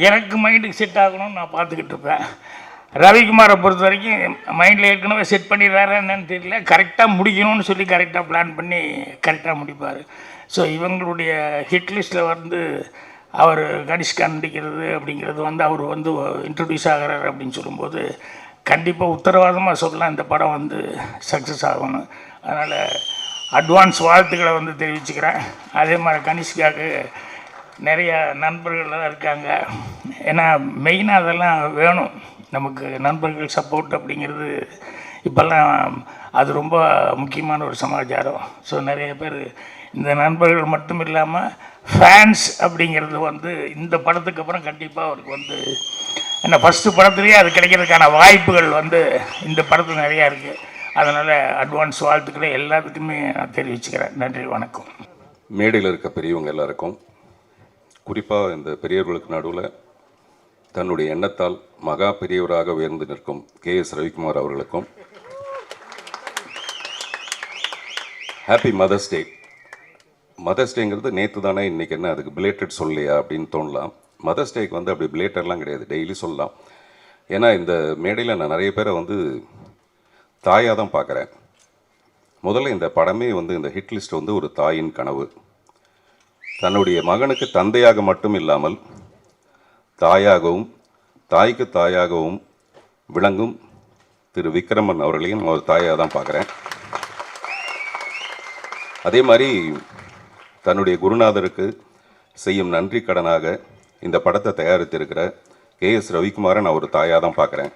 எனக்கு மைண்டுக்கு செட் ஆகணும்னு நான் பார்த்துக்கிட்டு இருப்பேன். ரவிக்குமாரை பொறுத்த வரைக்கும் மைண்டில் ஏற்கனவே செட் பண்ணிடுறாரு என்னன்னு தெரியல, கரெக்டாக முடிக்கணும்னு சொல்லி கரெக்டாக பிளான் பண்ணி கரெக்டாக முடிப்பார். ஸோ இவங்களுடைய ஹிட் லிஸ்ட்டில் வந்து அவர் கனிஷ்கா நடிக்கிறது அப்படிங்கிறது வந்து அவர் வந்து இன்ட்ரடியூஸ் ஆகிறார் அப்படின்னு சொல்லும்போது கண்டிப்பாக உத்தரவாதமாக சொல்லலாம் இந்த படம் வந்து சக்ஸஸ் ஆகணும். அதனால் அட்வான்ஸ் வாழ்த்துக்களை வந்து தெரிவிச்சுக்கிறேன். அதே மாதிரி கனிஷ்காவுக்கு நிறைய நண்பர்கள்லாம் இருக்காங்க. ஏன்னா மெயினாக அதெல்லாம் வேணும் நமக்கு, நண்பர்கள் சப்போர்ட் அப்படிங்கிறது இப்போல்லாம் அது ரொம்ப முக்கியமான ஒரு சமாச்சாரம். ஸோ நிறைய பேர் இந்த நண்பர்கள் மட்டும் இல்லாமல் ஃபேன்ஸ் அப்படிங்கிறது வந்து இந்த படத்துக்கு அப்புறம் கண்டிப்பாக அவருக்கு வந்து என்ன ஃபஸ்ட்டு படத்துலேயே அது கிடைக்கிறதுக்கான வாய்ப்புகள் வந்து இந்த படத்தில் நிறையா இருக்குது. அதனால் அட்வான்ஸ் வாழ்த்துக்களை எல்லாத்துக்குமே நான் தெரிவிச்சுக்கிறேன். நன்றி, வணக்கம். மேடையில் இருக்க பெரியவங்க எல்லாருக்கும், குறிப்பாக இந்த பெரியவர்களுக்கு நடுவில் தன்னுடைய எண்ணத்தால் மகா பெரியவராக உயர்ந்து நிற்கும் KS ரவிக்குமார் அவர்களுக்கும் ஹாப்பி மதர்ஸ் டே. மதர்ஸ் டேங்கிறது நேற்று தானே, இன்றைக்கி என்ன அதுக்கு பிலேட்டட் சொல்லலையா அப்படின்னு தோணலாம். மதர்ஸ் டேக்கு வந்து அப்படி பிலேட்டட்லாம் கிடையாது, டெய்லி சொல்லலாம். ஏன்னா இந்த மேடையில் நான் நிறைய பேரை வந்து தாயாக தான் பார்க்குறேன். முதல்ல இந்த படமே வந்து இந்த ஹிட் லிஸ்ட் வந்து ஒரு தாயின் கனவு. தன்னுடைய மகனுக்கு தந்தையாக மட்டும் இல்லாமல் தாயாகவும் தாய்க்கு தாயாகவும் விளங்கும் திரு விக்ரமன் அவர்களையும் நான் ஒரு தாயாக தான் பார்க்குறேன். அதே மாதிரி தன்னுடைய குருநாதருக்கு செய்யும் நன்றி கடனாக இந்த படத்தை தயாரித்திருக்கிற KS ரவிக்குமாரை நான் ஒரு தாயாக தான் பார்க்குறேன்.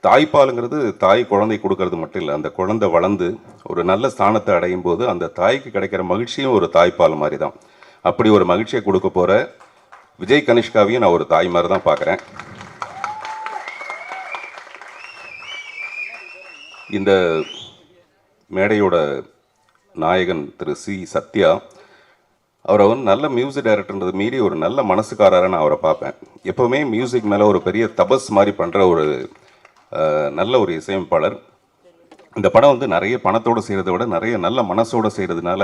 தாய்ப்பாலுங்கிறது தாய் குழந்தை கொடுக்கறது மட்டும் இல்லை, அந்த குழந்தை வளர்ந்து ஒரு நல்ல ஸ்தானத்தை அடையும் போது அந்த தாய்க்கு கிடைக்கிற மகிழ்ச்சியும் ஒரு தாய்ப்பால் மாதிரி தான். அப்படி ஒரு மகிழ்ச்சியை கொடுக்க போகிற விஜய் கனிஷ்காவையும் நான் ஒரு தாய் மாதிரி தான் பார்க்குறேன். இந்த மேடையோட நாயகன் திரு சத்யா, அவரை வந்து நல்ல மியூசிக் டைரக்டர்ன்றது மீறி ஒரு நல்ல மனசுக்காரராக நான் அவரை பார்ப்பேன். எப்போவுமே மியூசிக் மேலே ஒரு பெரிய தபஸ் மாதிரி பண்ணுற ஒரு நல்ல ஒரு இசையமைப்பாளர். இந்த படம் வந்து நிறைய பணத்தோடு செய்கிறத விட நிறைய நல்ல மனசோடு செய்கிறதுனால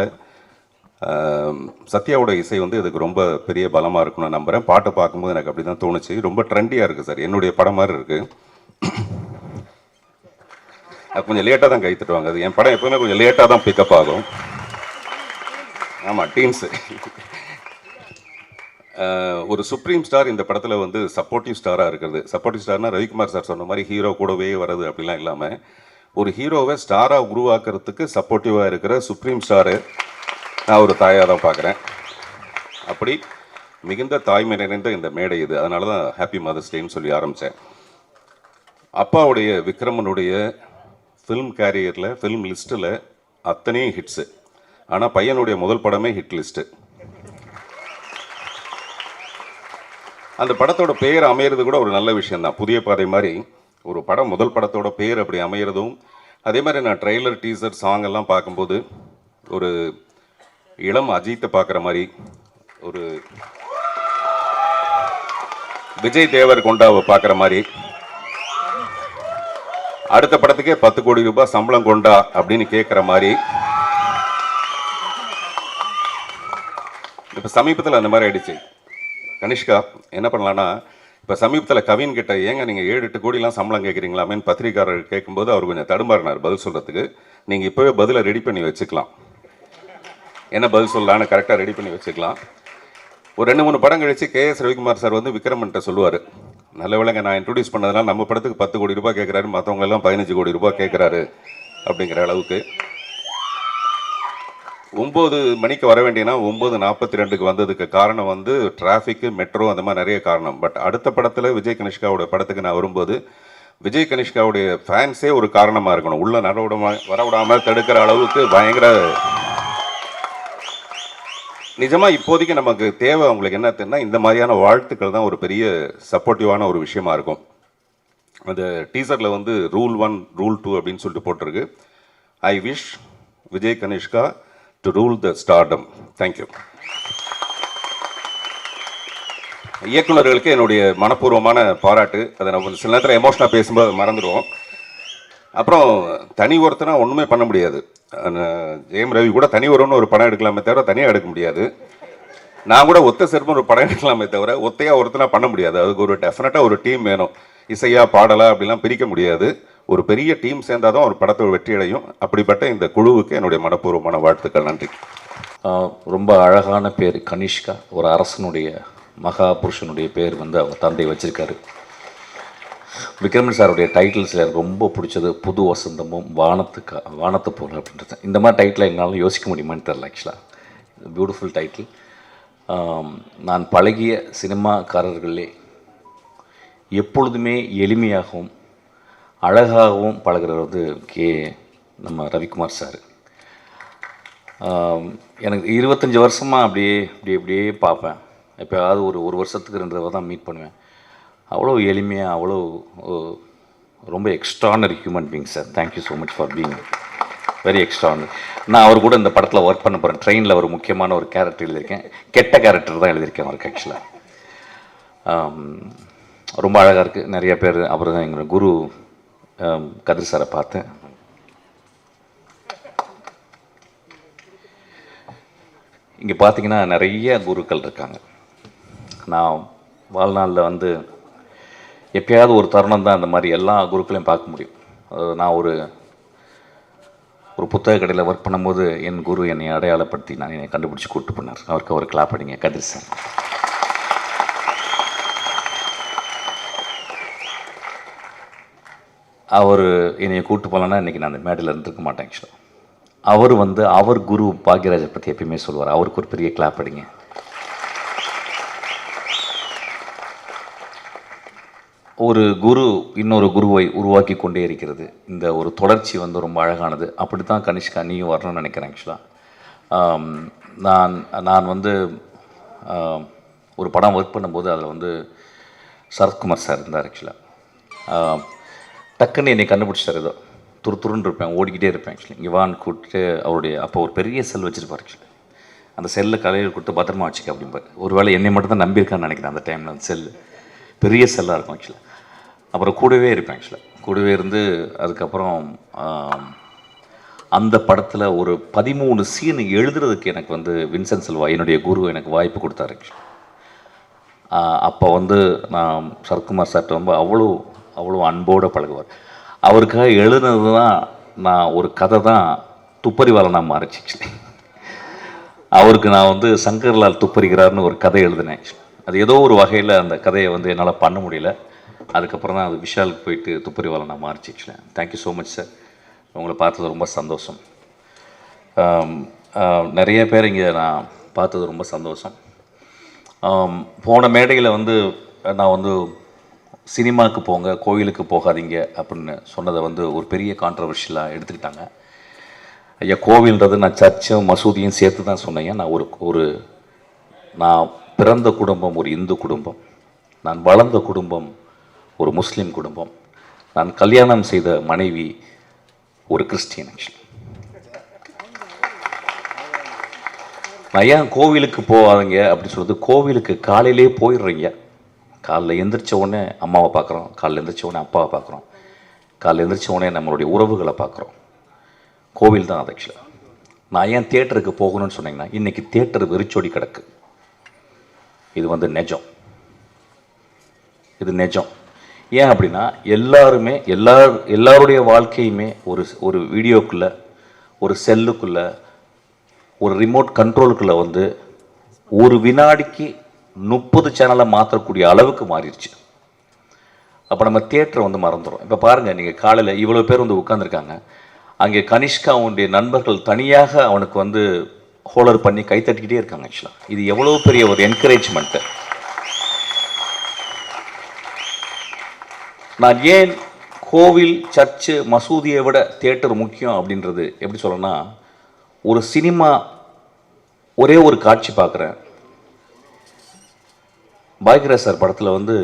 சத்யாவோட இசை வந்து இதுக்கு ரொம்ப பெரிய பலமாக இருக்கும்னு நான் நம்புகிறேன். பாட்டை பார்க்கும்போது எனக்கு அப்படி தான் தோணுச்சு. ரொம்ப ட்ரெண்டியாக இருக்குது சார், என்னுடைய படம் மாதிரி இருக்குது. கொஞ்சம் லேட்டாக தான் கை தட்டுவாங்க. அது என் படம் எப்பவுமே கொஞ்சம் லேட்டாக தான் பிக்கப் ஆகும். ஆமாம், டீன்ஸு. ஒரு சுப்ரீம் ஸ்டார் இந்த படத்தில் வந்து சப்போர்ட்டிவ் ஸ்டாராக இருக்கிறது. சப்போர்ட்டிவ் ஸ்டார்னால் ரவிக்குமார் சார் சொன்ன மாதிரி ஹீரோ கூடவே வர்றது அப்படிலாம் இல்லாமல் ஒரு ஹீரோவை ஸ்டாராக உருவாக்குறதுக்கு சப்போர்ட்டிவாக இருக்கிற சுப்ரீம் ஸ்டாரு நான் ஒரு தாயாக தான் பார்க்குறேன். அப்படி மிகுந்த தாய்மை நிறைந்த இந்த மேடை இது. அதனால தான் ஹாப்பி மதர்ஸ் டேன்னு சொல்லி ஆரம்பித்தேன். அப்பாவுடைய விக்ரமனுடைய ஃபிலிம் கேரியரில் ஃபிலிம் லிஸ்ட்டில் அத்தனையும் ஹிட்ஸு. ஆனால் பையனுடைய முதல் படமே ஹிட் லிஸ்ட்டு. அந்த படத்தோட பேர் அமையிறது கூட ஒரு நல்ல விஷயந்தான். புதிய பாதை மாதிரி ஒரு படம் முதல் படத்தோட பேர் அப்படி அமையிறதும், அதே மாதிரி நான் ட்ரெய்லர், டீசர், சாங் எல்லாம் பார்க்கும்போது ஒரு இளம் அஜித்தை பார்க்குற மாதிரி, ஒரு விஜய் தேவர் கொண்டாவை பார்க்குற மாதிரி, அடுத்த படத்துக்கே 10 கோடி ரூபாய் சம்பளம் கொண்டா அப்படின்னு கேட்குற மாதிரி. இப்போ சமீபத்தில் அந்த மாதிரி ஆயிடுச்சு. கனிஷ்கா என்ன பண்ணலான்னா, இப்போ சமீபத்தில் கவின் கிட்ட ஏங்க நீங்கள் 7-8 கோடிலாம் சம்பளம் கேட்குறீங்களாமேன்னு பத்திரிக்காரர் கேட்கும்போது அவர் கொஞ்சம் தடுமாறினார் பதில் சொல்கிறதுக்கு. நீங்கள் இப்போவே பதிலை ரெடி பண்ணி வச்சுக்கலாம், என்ன பதில் சொல்லலான்னு கரெக்டாக ரெடி பண்ணி வச்சுக்கலாம். ஒரு 2-3 படம் கழிச்சு KS ரவிக்குமார் சார் வந்து விக்ரமன்ட்ட சொல்லுவார், நல்ல வேளைங்க நான் இன்ட்ரடியூஸ் பண்ணதுனால நம்ம படத்துக்கு 10 கோடி ரூபாய் கேட்குறாரு, மற்றவங்க எல்லாம் 15 கோடி ரூபாய் கேட்குறாரு அப்படிங்கிற அளவுக்கு. 9 மணிக்கு வர வேண்டியனா 9:42 வந்ததுக்கு காரணம் வந்து டிராஃபிக்கு, மெட்ரோ, அந்த மாதிரி நிறைய காரணம். பட் அடுத்த படத்தில் விஜய் கனிஷ்காவோட படத்துக்கு நான் வரும்போது விஜய் கனிஷ்காவுடைய ஃபேன்ஸே ஒரு காரணமாக இருக்கணும், உள்ள வரவிடாமல் தடுக்கிற அளவுக்கு பயங்கர. நிஜமாக இப்போதைக்கு நமக்கு தேவை அவங்களுக்கு என்ன தெரியும்னா, இந்த மாதிரியான வாழ்த்துக்கள் தான் ஒரு பெரிய சப்போர்ட்டிவான ஒரு விஷயமா இருக்கும். அந்த டீசரில் வந்து ரூல் 1 ரூல் 2 அப்படின்னு சொல்லிட்டு போட்டிருக்கு. I wish Vijay Kanishka to rule the stardom. Thank you. இயக்குநர்களுக்கு என்னுடைய மனப்பூர்வமான பாராட்டு. அதை நம்ம சில நேரத்தில் எமோஷனாக பேசும்போது மறந்துடுவோம். அப்புறம் தனி ஒருத்தனா ஒன்றுமே பண்ண முடியாது. ஜெயம் ரவி கூட தனி ஒருவன்னு ஒரு படம் எடுக்கலாமே தவிர தனியாக எடுக்க முடியாது. நான் கூட ஒத்த சிறப்பு ஒரு படம் எடுக்கலாமே தவிர ஒத்தையாக ஒருத்தனா பண்ண முடியாது. அதுக்கு ஒரு டெஃபினட்டாக ஒரு டீம் வேணும். இசையா பாடலா அப்படிலாம் பிரிக்க முடியாது. ஒரு பெரிய டீம் சேர்ந்தால் தான் ஒரு படத்தோட வெற்றி அடையும். அப்படிப்பட்ட இந்த குழுவுக்கு என்னுடைய மனப்பூர்வமான வாழ்த்துக்கள். நன்றி. ரொம்ப அழகான பேர் கனிஷ்கா. ஒரு அரசனுடைய மகா புருஷனுடைய பேர் வந்து அவங்க தந்தை வச்சிருக்காரு. விக்ரமன் சாருடைய டைட்டில்ஸில் எனக்கு ரொம்ப பிடிச்சது புது வசந்தமும் வானத்து போல அப்படின்றது. இந்த மாதிரி டைட்டில் எங்களால் யோசிக்க முடியுமான்னு தெரில. ஆக்சுவலாக பியூட்டிஃபுல் டைட்டில். நான் பழகிய சினிமாக்காரர்களே எப்பொழுதுமே எளிமையாகவும் அழகாகவும் பழகிறது வந்து நம்ம ரவிக்குமார் சார். எனக்கு 25 வருஷமாக அப்படியே பார்ப்பேன். எப்போயாவது ஒரு வருஷத்துக்கு 2 தடவை தான் மீட் பண்ணுவேன். அவ்வளோ எளிமையாக, அவ்வளோ ரொம்ப extraordinary human being sir. Thank you so much for being very extraordinary. நான் அவர் கூட இந்த படத்தில் ஒர்க் பண்ண போகிறேன். ட்ரெயினில் ஒரு முக்கியமான ஒரு கேரக்டர் எழுதியிருக்கேன். கெட்ட கேரக்டர் தான் எழுதியிருக்கேன் அவருக்கு. ஆக்சுவலாக ரொம்ப அழகாக இருக்குது. நிறைய பேர் அப்புறம் எங்களோட குரு கதிர் சாரை பார்த்தேன். இங்கே பார்த்தீங்கன்னா நிறைய குருக்கள் இருக்காங்க. நான் வாழ்நாளில் வந்து எப்பயாவது ஒரு தருணம் தான் இந்த மாதிரி எல்லா குருக்களையும் பார்க்க முடியும். நான் ஒரு புத்தக கடையில் ஒர்க் பண்ணும்போது என் குரு என்னை அடையாளப்படுத்தி என்னை கண்டுபிடிச்சி கூப்பிட்டு போனார். அவருக்கு ஒரு கிளாப் அடிங்க கதிர் சார். அவர் என்னை கூப்பிட்டு போகலன்னா இன்றைக்கி நான் அந்த மேடையில் இருந்திருக்க மாட்டேன். ஆக்சுவலாக அவர் வந்து அவர் குரு பாக்யராஜை பற்றி எப்பயுமே சொல்லுவார். அவருக்கு ஒரு பெரிய கிளாப் அடிங்க. ஒரு குரு இன்னொரு குருவை உருவாக்கி கொண்டே இருக்கிறது. இந்த ஒரு தொடர்ச்சி வந்து ரொம்ப அழகானது. அப்படி தான் கனிஷ்கா நீயும் வரணும்னு நினைக்கிறேன். ஆக்சுவலாக நான் வந்து ஒரு படம் ஒர்க் பண்ணும்போது அதில் வந்து சரத்குமார் சார் இருந்தார். ஆக்சுவலாக டக்குன்னு என்னை கண்டுபிடிச்சார். ஏதோ துருன்னு இருப்பேன், ஓடிக்கிட்டே இருப்பேன். ஆக்சுவலி இங்கே வான்னு கூப்பிட்டு அவருடைய அப்போ ஒரு பெரிய செல் வச்சுருப்பார். ஆக்சுவலி அந்த செல்லை கலையில் கொடுத்து பத்திரமா வச்சுக்க அப்படிம்பார். ஒரு வேளை என்னை மட்டும் தான் நம்பியிருக்கான்னு நினைக்கிறேன். அந்த டைமில் அந்த செல்லு பெரிய செல்லாக இருக்கும். ஆக்சுவலாக அப்புறம் கூடவே இருப்பேன் ஆக்சுவலாக. கூடவே இருந்து அதுக்கப்புறம் அந்த படத்தில் ஒரு 13 சீன் எழுதுறதுக்கு எனக்கு வந்து வின்சென்ட் செல்வா என்னுடைய குரு எனக்கு வாய்ப்பு கொடுத்தாரு. அப்போ வந்து நான் சரத்குமார் சார்ட்ட ரொம்ப அவ்வளோ அன்போடு பழகுவார். அவருக்காக எழுதுனது தான் நான் ஒரு கதை தான் துப்பறிவாளனாக மாறிச்சு ஆக்சுவலி. அவருக்கு நான் வந்து சங்கர்லால் துப்பறிகிறார்னு ஒரு கதை எழுதினேன். அது ஏதோ ஒரு வகையில் அந்த கதையை வந்து என்னால் பண்ண முடியல. அதுக்கப்புறம் தான் அது விஷாலுக்கு போயிட்டு துப்பறிவாளனாக மாறிச்சு actually. Thank you so much sir. உங்களை பார்த்தது ரொம்ப சந்தோஷம். நிறைய பேர் இங்கே நான் பார்த்தது ரொம்ப சந்தோஷம். போன மேடையில் வந்து நான் வந்து சினிமாவுக்கு போங்க, கோயிலுக்கு போகாதீங்க அப்படின்னு சொன்னதை வந்து ஒரு பெரிய கான்ட்ரவர்ஷியலாக எடுத்துக்கிட்டாங்க. ஐயா, கோவில்ன்றது நான் சர்ச்சும் மசூதியும் சேர்த்து தான் சொன்னேங்க. நான் நான் பிறந்த குடும்பம் ஒரு இந்து குடும்பம், நான் வளர்ந்த குடும்பம் ஒரு முஸ்லீம் குடும்பம், நான் கல்யாணம் செய்த மனைவி ஒரு கிறிஸ்டியன் ஆக்சுவலி. நான் ஏன் கோவிலுக்கு போவாதீங்க அப்படின்னு சொல்லுறது, கோவிலுக்கு காலையிலே போயிடுறீங்க. காலைல எந்திரிச்ச உடனே அம்மாவை பார்க்குறோம், காலைல எந்திரிச்ச உடனே அப்பாவை பார்க்குறோம், காலைல எந்திரிச்ச உடனே நம்மளுடைய உறவுகளை பார்க்குறோம். கோவில் தான் அது ஆக்சுவலாக. நான் ஏன் தியேட்டருக்கு போகணும்னு சொன்னீங்கன்னா, இன்றைக்கி தியேட்டர் வெறிச்சோடி கிடக்கு. இது வந்து நிஜம், இது நிஜம். ஏன் அப்படின்னா எல்லாருமே எல்லாருடைய வாழ்க்கையுமே ஒரு வீடியோக்குள்ளே, ஒரு செல்லுக்குள்ளே, ஒரு ரிமோட் கண்ட்ரோலுக்குள்ளே வந்து ஒரு வினாடிக்கு 30 சேனலை மாற்றக்கூடிய அளவுக்கு மாறிடுச்சு. அப்போ நம்ம தியேட்டரை வந்து மறந்துடும். இப்போ பாருங்கள், நீங்கள் காலையில் இவ்வளோ பேர் வந்து உட்காந்துருக்காங்க. அங்கே கனிஷ்கா அவனுடைய நண்பர்கள் தனியாக அவனுக்கு வந்து ஹோலர் பண்ணி கை தட்டிக்கிட்டே இருக்காங்க ஆக்சுவலாக. இது எவ்வளோ பெரிய ஒரு என்கரேஜ்மெண்ட்டு. நான் ஏன் கோவில், சர்ச்சு, மசூதியை விட தியேட்டர் முக்கியம் அப்படின்றது எப்படி சொல்லணும்னா, ஒரு சினிமா ஒரே ஒரு காட்சி பார்க்குறேன். பாக்யராஜ் சார் படத்தில் வந்து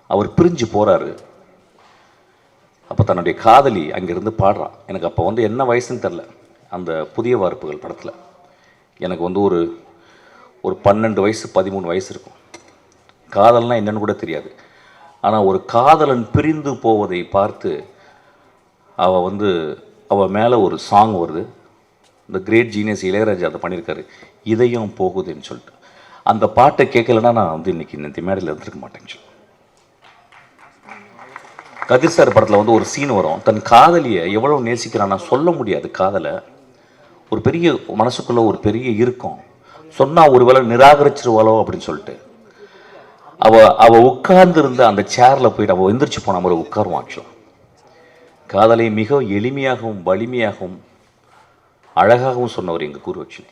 அவர் பிரிஞ்சு போகிறாரு. அப்போ தன்னுடைய காதலி அங்கேருந்து பாடுறான். எனக்கு அப்போ வந்து என்ன வயசுன்னு தெரில. அந்த புதிய வார்ப்புகள் படத்தில் எனக்கு வந்து ஒரு 12 வயசு 13 வயசு இருக்கும். காதல்னால் என்னன்னு கூட தெரியாது. ஆனால் ஒரு காதலன் பிரிந்து போவதை பார்த்து அவள் மேலே ஒரு சாங் வருது. இந்த கிரேட் ஜீனியஸ் இளையராஜா அதை பண்ணியிருக்காரு, இதயம் போகுதுன்னு சொல்லிட்டு. அந்த பாட்டை கேட்கலன்னா நான் வந்து இன்றைக்கி இந்த மேடையில் இருந்திருக்க மாட்டேன்னு. கதிர் சார் படத்தில் வந்து ஒரு சீன் வரும். தன் காதலியை எவ்வளோ நேசிக்கிறான்னா சொல்ல முடியாது. காதலை ஒரு பெரிய மனசுக்குள்ளே ஒரு பெரிய இருக்கும். சொன்னால் ஒரு வேளை நிராகரிச்சிருவாளோ அப்படின்னு சொல்லிட்டு அவள் உட்கார்ந்து இருந்த அந்த சேரில் போயிட்டு அவள் எந்திரிச்சு போன மாதிரி உட்காருவான். ஆக்சுவலாக காதலை மிக எளிமையாகவும் வலிமையாகவும் அழகாகவும் சொன்னவர் எங்கள் குரு. ஆக்சுவலி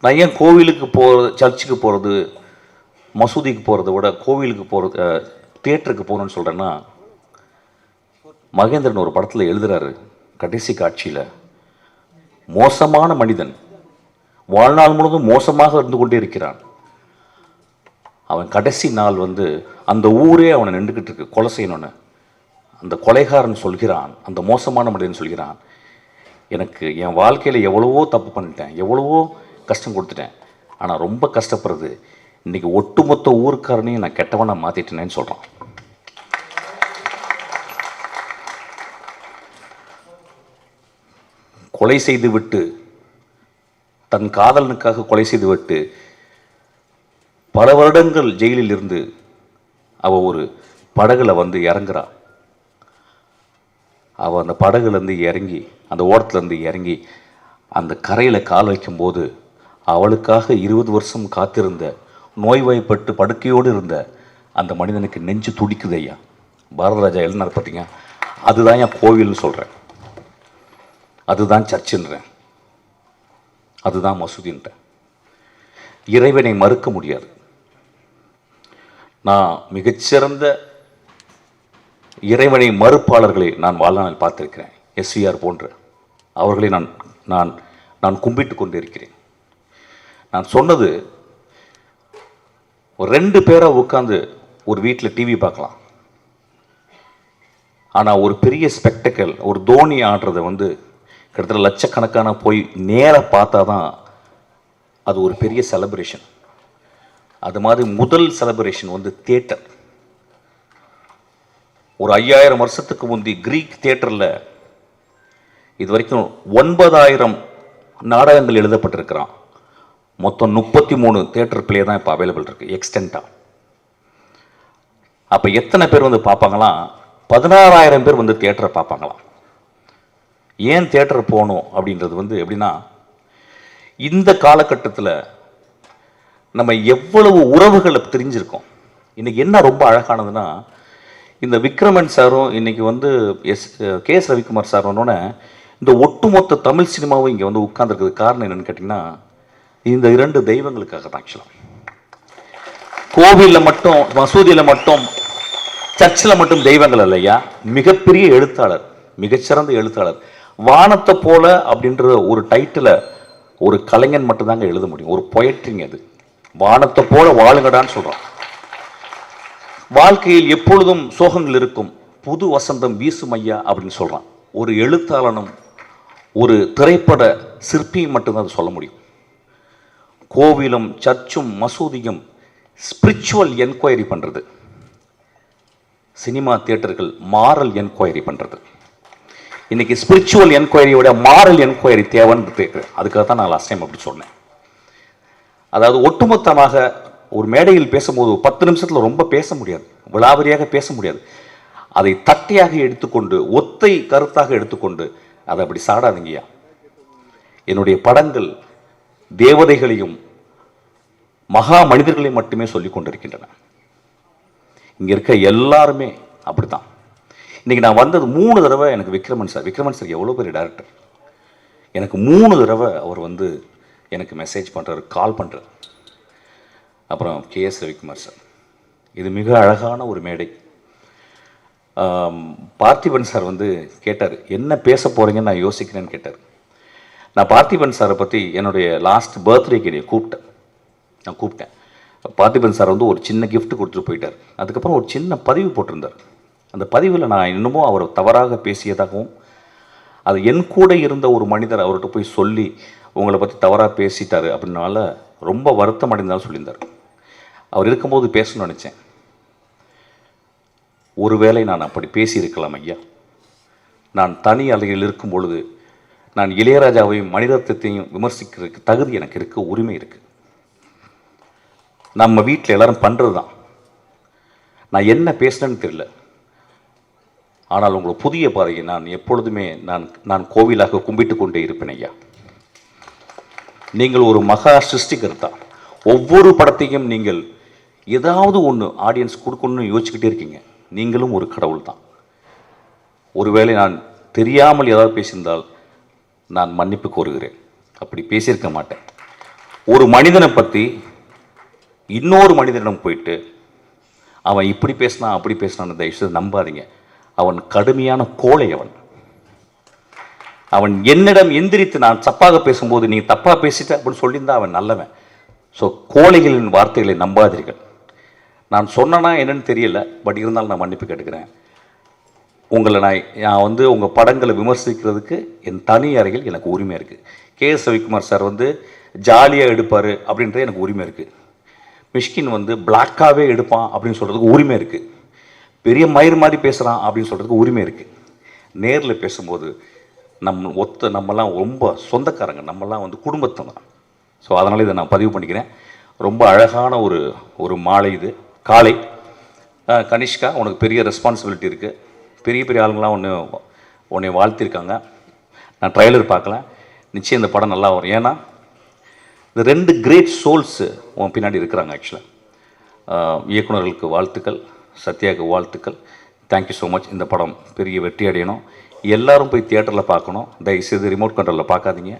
நான் ஏன் கோவிலுக்கு போகிறது, சர்ச்சுக்கு போகிறது, மசூதிக்கு போகிறத விட கோவிலுக்கு போகிறது, தியேட்டருக்கு போகணுன்னு சொல்கிறேன்னா, மகேந்திரன் ஒரு படத்தில் எழுதுகிறாரு கடைசி காட்சியில், மோசமான மனிதன் வாழ்நாள் முழுவதும் மோசமாக இருந்து கொண்டே இருக்கிறான். அவன் கடைசி நாள் வந்து அந்த ஊரே அவனை நின்றுக்கிட்டு இருக்கு கொலை செய்யணுன்னு. அந்த கொலைகாரன் சொல்கிறான், அந்த மோசமான மனிதன் சொல்கிறான், எனக்கு என் வாழ்க்கையில் எவ்வளவோ தப்பு பண்ணிட்டேன், எவ்வளவோ கஷ்டம் கொடுத்துட்டேன், ஆனால் ரொம்ப கஷ்டப்படுறது இன்றைக்கி ஒட்டுமொத்த ஊருக்காரனையும் நான் கெட்டவனாக மாற்றிட்டேனேன்னு சொல்கிறான். கொலை செய்து விட்டு, தன் காதலனுக்காக கொலை செய்து விட்டு பல வருடங்கள் ஜெயிலில் இருந்து அவள் ஒரு படகுல வந்து இறங்குறா. அவள் அந்த படகுலேருந்து இறங்கி, அந்த ஓரத்துலேருந்து இறங்கி அந்த கரையில் கால் வைக்கும்போது அவளுக்காக 20 வருஷம் காத்திருந்த, நோய்வாய்ப்பட்டு படுக்கையோடு இருந்த அந்த மனிதனுக்கு நெஞ்சு துடிக்குது. ஐயா பாரதராஜா எழுதினார் பார்த்தீங்க, அதுதான் என் கோவில்னு சொல்கிறேன், அதுதான் சர்ச்சுன்றேன், அதுதான் மசூதின்றேன். இறைவனை மறுக்க முடியாது. நான் மிகச்சிறந்த இறைவனை மறுப்பாளர்களை நான் வாழ்நாளில் பார்த்திருக்கிறேன். எஸ்விஆர் போன்ற அவர்களை நான் கும்பிட்டு கொண்டு இருக்கிறேன். நான் சொன்னது, ஒரு 2 பேரை உட்காந்து ஒரு வீட்டில் டிவி பார்க்கலாம், ஆனால் ஒரு பெரிய ஸ்பெக்டக்கல், ஒரு தோனி ஆடுறதை வந்து கிட்டத்தட்ட லட்சக்கணக்கான போய் நேராக பார்த்தா தான் அது ஒரு பெரிய செலிப்ரேஷன். அது மாதிரி முதல் செலிப்ரேஷன் வந்து தியேட்டர். ஒரு 5000 வருஷத்துக்கு முந்தி கிரீக் தியேட்டரில் இது வரைக்கும் 9000 நாடகங்கள் எழுதப்பட்டிருக்கிறான். மொத்தம் 33 தியேட்டர் பிளே தான் இப்போ அவைலபிள் இருக்குது எக்ஸ்டென்ட்டாக. அப்போ எத்தனை பேர் வந்து பார்ப்பாங்களாம்? 16000 பேர் வந்து தியேட்டரை பார்ப்பாங்களாம். ஏன் தியேட்டர் போகணும் அப்படின்றது வந்து எப்படின்னா, இந்த காலகட்டத்தில் நம்ம எவ்வளவு உறவுகளை தெரிஞ்சிருக்கோம். இன்றைக்கி என்ன ரொம்ப அழகானதுன்னா, இந்த விக்ரமன் சாரும் இன்றைக்கி வந்து கே.எஸ். ரவிக்குமார் சார் வந்தோடனே இந்த ஒட்டுமொத்த தமிழ் சினிமாவும் இங்கே வந்து உட்கார்ந்துருக்கிறது காரணம் என்னென்னு கேட்டிங்கன்னா, இந்த 2 தெய்வங்களுக்காக தான். ஆக்சுவலாக கோவிலில் மட்டும், மசூதியில் மட்டும், சர்ச்சில் மட்டும் தெய்வங்கள் இல்லையா, மிகப்பெரிய எழுத்தாளர், மிகச்சிறந்த எழுத்தாளர். வானத்தை போல அப்படின்ற ஒரு டைட்டில் ஒரு கலைஞன் மட்டும்தாங்க எழுத முடியும். ஒரு பொயட்ரிங்க அது. வானத்தை போல வாழுங்கடான்னு சொல்கிறான். வாழ்க்கையில் எப்பொழுதும் சோகங்கள் இருக்கும், புது வசந்தம் வீசும் ஐயா அப்படின்னு சொல்கிறான். ஒரு எழுத்தாளனும் ஒரு திரைப்பட சிற்பியும் மட்டும்தான் அது சொல்ல முடியும். கோவிலும் சர்ச்சும் மசூதியும் ஸ்பிரிச்சுவல் என்கொயரி பண்ணுறது, சினிமா தியேட்டர்கள் மாரல் என்கொயரி பண்ணுறது. இன்றைக்கி ஸ்பிரிச்சுவல் என்கொயரியோட மாரல் என்கொயரி தேவைன்னு கேட்குறேன். அதுக்காக தான் நான் லாஸ்ட் டைம் அப்படி சொன்னேன். அதாவது ஒட்டுமொத்தமாக ஒரு மேடையில் பேசும்போது 10 நிமிஷத்தில் ரொம்ப பேச முடியாது, விலாவரியாக பேச முடியாது. அதை தட்டையாக எடுத்துக்கொண்டு, ஒத்தை கருத்தாக எடுத்துக்கொண்டு அதை அப்படி சாடாதீங்கய்யா. என்னுடைய படங்கள் தேவதைகளையும் மகா மனிதர்களையும் மட்டுமே சொல்லி கொண்டிருக்கின்றன. இங்கே இருக்க எல்லாருமே அப்படித்தான். இன்றைக்கி நான் வந்தது 3 தடவை எனக்கு விக்ரமன் சார் எவ்வளோ பெரிய டேரக்டர், எனக்கு 3 தடவை அவர் வந்து எனக்கு மெசேஜ் பண்ணுறாரு, கால் பண்ணுறாரு. அப்புறம் கே.எஸ். ரவிக்குமார் சார், இது மிக அழகான ஒரு மேடை. பார்த்திபன் சார் வந்து கேட்டார், என்ன பேச போகிறீங்கன்னு நான் யோசிக்கிறேன்னு கேட்டார். நான் பார்த்திபன் சாரை பற்றி என்னுடைய லாஸ்ட் பர்த்டேக்கு நான் கூப்பிட்டேன். பார்த்திபன் சார் வந்து ஒரு சின்ன கிஃப்ட் கொடுத்துட்டு போயிட்டார். அதுக்கப்புறம் ஒரு சின்ன பதிவு போட்டிருந்தார். அந்த பதிவில் நான் இன்னமும் அவர் தவறாக பேசியதாகவும், அது என் கூட இருந்த ஒரு மனிதர் அவர்கிட்ட போய் சொல்லி உங்களை பற்றி தவறாக பேசிட்டார் அப்படின்னால ரொம்ப வருத்தம் அடைந்தாலும் சொல்லியிருந்தார். அவர் இருக்கும்போது பேசணும்னு நினச்சேன். ஒருவேளை நான் அப்படி பேசியிருக்கலாம் ஐயா. நான் தனி அலையில் இருக்கும் பொழுது நான் இளையராஜாவையும் மணிரத்னத்தையும் விமர்சிக்கிறதுக்கு தகுதி எனக்கு இருக்குது, உரிமை இருக்குது. நம்ம வீட்டில் எல்லாரும் பண்ணுறது தான். நான் என்ன பேசுனேன்னு தெரியல, ஆனால் உங்களை புதிய பாதையை நான் எப்பொழுதுமே நான் கோவிலாக கும்பிட்டு கொண்டே இருப்பேன் ஐயா. நீங்கள் ஒரு மகா சிருஷ்டிகர்த்தா. ஒவ்வொரு படத்தையும் நீங்கள் ஏதாவது ஒன்று ஆடியன்ஸ் கொடுக்கணும்னு யோசிச்சுக்கிட்டே இருக்கீங்க. நீங்களும் ஒரு கடவுள் தான். ஒருவேளை நான் தெரியாமல் ஏதாவது பேசியிருந்தால் நான் மன்னிப்பு கோருகிறேன். அப்படி பேசியிருக்க மாட்டேன். ஒரு மனிதனை பற்றி இன்னொரு மனிதனிடம் போயிட்டு அவன் இப்படி பேசினான் அப்படி பேசினான்னு தயவுசெய்து நம்பாதீங்க. அவன் கடுமையான கோழை. அவன் என்னிடம் எந்திரித்து நான் தப்பாக பேசும்போது நீ தப்பாக பேசிட்ட அப்படின்னு சொல்லியிருந்தா அவன் நல்லவன். ஸோ கோழைகளின் வார்த்தைகளை நம்பாதீர்கள். நான் சொன்னேன்னா என்னன்னு தெரியல, பட் இருந்தாலும் நான் மன்னிப்பு கேட்டுக்கிறேன். உங்களை நான் வந்து உங்கள் படங்களை விமர்சிக்கிறதுக்கு என் தனி அறையில் எனக்கு உரிமை இருக்குது. கே.எஸ். ரவிக்குமார் சார் வந்து ஜாலியாக எடுப்பார் அப்படின்றது எனக்கு உரிமை இருக்குது. மிஷ்கின் வந்து பிளாக்காகவே எடுப்பான் அப்படின்னு சொல்கிறதுக்கு உரிமை இருக்குது. பெரிய மயிர் மாதிரி பேசுகிறான் அப்படின்னு சொல்கிறதுக்கு உரிமை இருக்குது. நேரில் பேசும்போது நம்மலாம் ரொம்ப சொந்தக்காரங்க, நம்மலாம் வந்து குடும்பத்தை தான். ஸோ அதனால் இதை நான் பதிவு பண்ணிக்கிறேன். ரொம்ப அழகான ஒரு மாலை இது, காலை. கனிஷ்கா, உனக்கு பெரிய ரெஸ்பான்சிபிலிட்டி இருக்குது. பெரிய பெரிய ஆளுங்களாம் உன்னை வாழ்த்திருக்காங்க. நான் ட்ரைலர் பார்க்கல, நிச்சயம் இந்த படம் நல்லா வரும். ஏன்னா இந்த 2 கிரேட் சோல்ஸு உன் பின்னாடி இருக்கிறாங்க. ஆக்சுவலாக இயக்குநர்களுக்கு வாழ்த்துக்கள், சத்யாவுக்கு வாழ்த்துக்கள். Thank you so much. இந்த படம் பெரிய வெற்றி அடையணும். எல்லோரும் போய் தியேட்டரில் பார்க்கணும். தயவுசெய்து ரிமோட் கண்ட்ரோலில் பார்க்காதீங்க,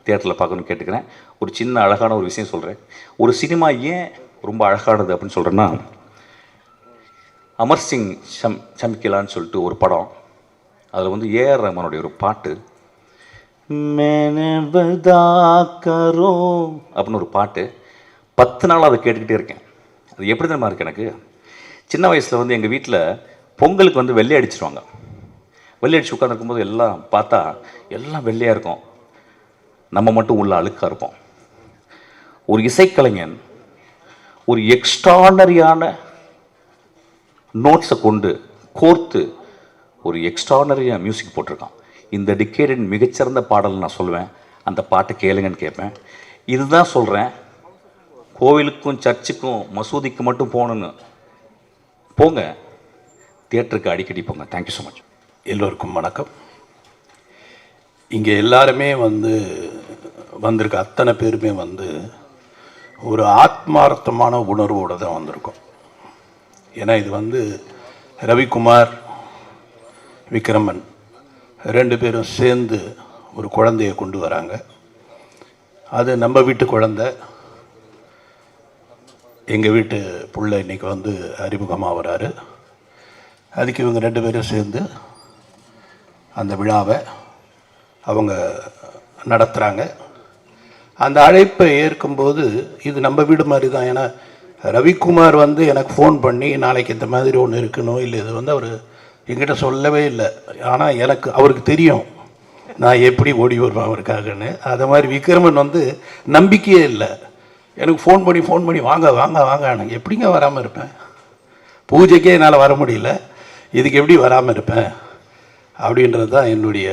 தியேட்டரில் பார்க்கணும்னு கேட்டுக்கிறேன். ஒரு சின்ன அழகான ஒரு விஷயம் சொல்கிறேன். ஒரு சினிமா ஏன் ரொம்ப அழகானது அப்படின்னு சொல்கிறேன்னா, அமர் சிங் சமிக்கலான்னு சொல்லிட்டு ஒரு படம், அதில் வந்து ஏஆர் ரஹ்மானுடைய ஒரு பாட்டு, கரோ அப்படின்னு ஒரு பாட்டு, 10 நாள் அதை கேட்டுக்கிட்டே இருக்கேன். அது எப்படி தெரியுமா இருக்குது எனக்கு? சின்ன வயசில் வந்து எங்கள் வீட்டில் பொங்கலுக்கு வந்து வெள்ளை அடிச்சிருவாங்க. வெள்ளை அடிச்சு உட்காந்துருக்கும்போது எல்லாம் பார்த்தா எல்லாம் வெள்ளையாக இருக்கும், நம்ம மட்டும் உள்ள அழுக்காக இருப்போம். ஒரு இசைக்கலைஞன் ஒரு எக்ஸ்ட்ரானரியான நோட்ஸை கொண்டு கோர்த்து ஒரு எக்ஸ்ட்ரானரியாக மியூசிக் போட்டிருக்கான். இந்த டிக்கேடின் மிகச்சிறந்த பாடல் நான் சொல்லுவேன். அந்த பாட்டை கேளுங்கன்னு கேட்பேன். இதுதான் சொல்கிறேன், கோவிலுக்கும் சர்ச்சுக்கும் மசூதிக்கு மட்டும் போகணுன்னு போங்க, தியேட்டருக்கு அடிக்கடி போங்க. Thank you so much. எல்லோருக்கும் வணக்கம். இங்கே எல்லாருமே வந்திருக்க அத்தனை பேருமே ஒரு ஆத்மார்த்தமான உணர்வோடு தான் வந்திருக்கோம். ஏன்னா இது ரவிக்குமார், விக்ரமன் 2 பேரும் சேர்ந்து ஒரு குழந்தையை கொண்டு வராங்க. அது நம்ம வீட்டு குழந்தை, எங்கள் வீட்டு பிள்ளை இன்றைக்கி அறிமுகமாக வராரு. அதுக்கு இவங்க 2 பேரும் சேர்ந்து அந்த விழாவை அவங்க நடத்துகிறாங்க. அந்த அழைப்பை ஏற்கும்போது இது நம்ம வீடு மாதிரி தான். ஏன்னா ரவிக்குமார் எனக்கு ஃபோன் பண்ணி நாளைக்கு இந்த மாதிரி ஒன்று இருக்கணும், இல்லை இது அவர் என்கிட்ட சொல்லவே இல்லை. ஆனால் அவருக்கு தெரியும் நான் எப்படி ஓடி வருவேன் அவருக்காகன்னு. அது மாதிரி விக்ரமன் நம்பிக்கையே இல்லை. எனக்கு ஃபோன் பண்ணி வாங்க வாங்க வாங்க, எனக்கு எப்படிங்க வராமல் இருப்பேன்? பூஜைக்கே என்னால் வர முடியல, இதுக்கு எப்படி வராமல் இருப்பேன் அப்படின்றது தான் என்னுடைய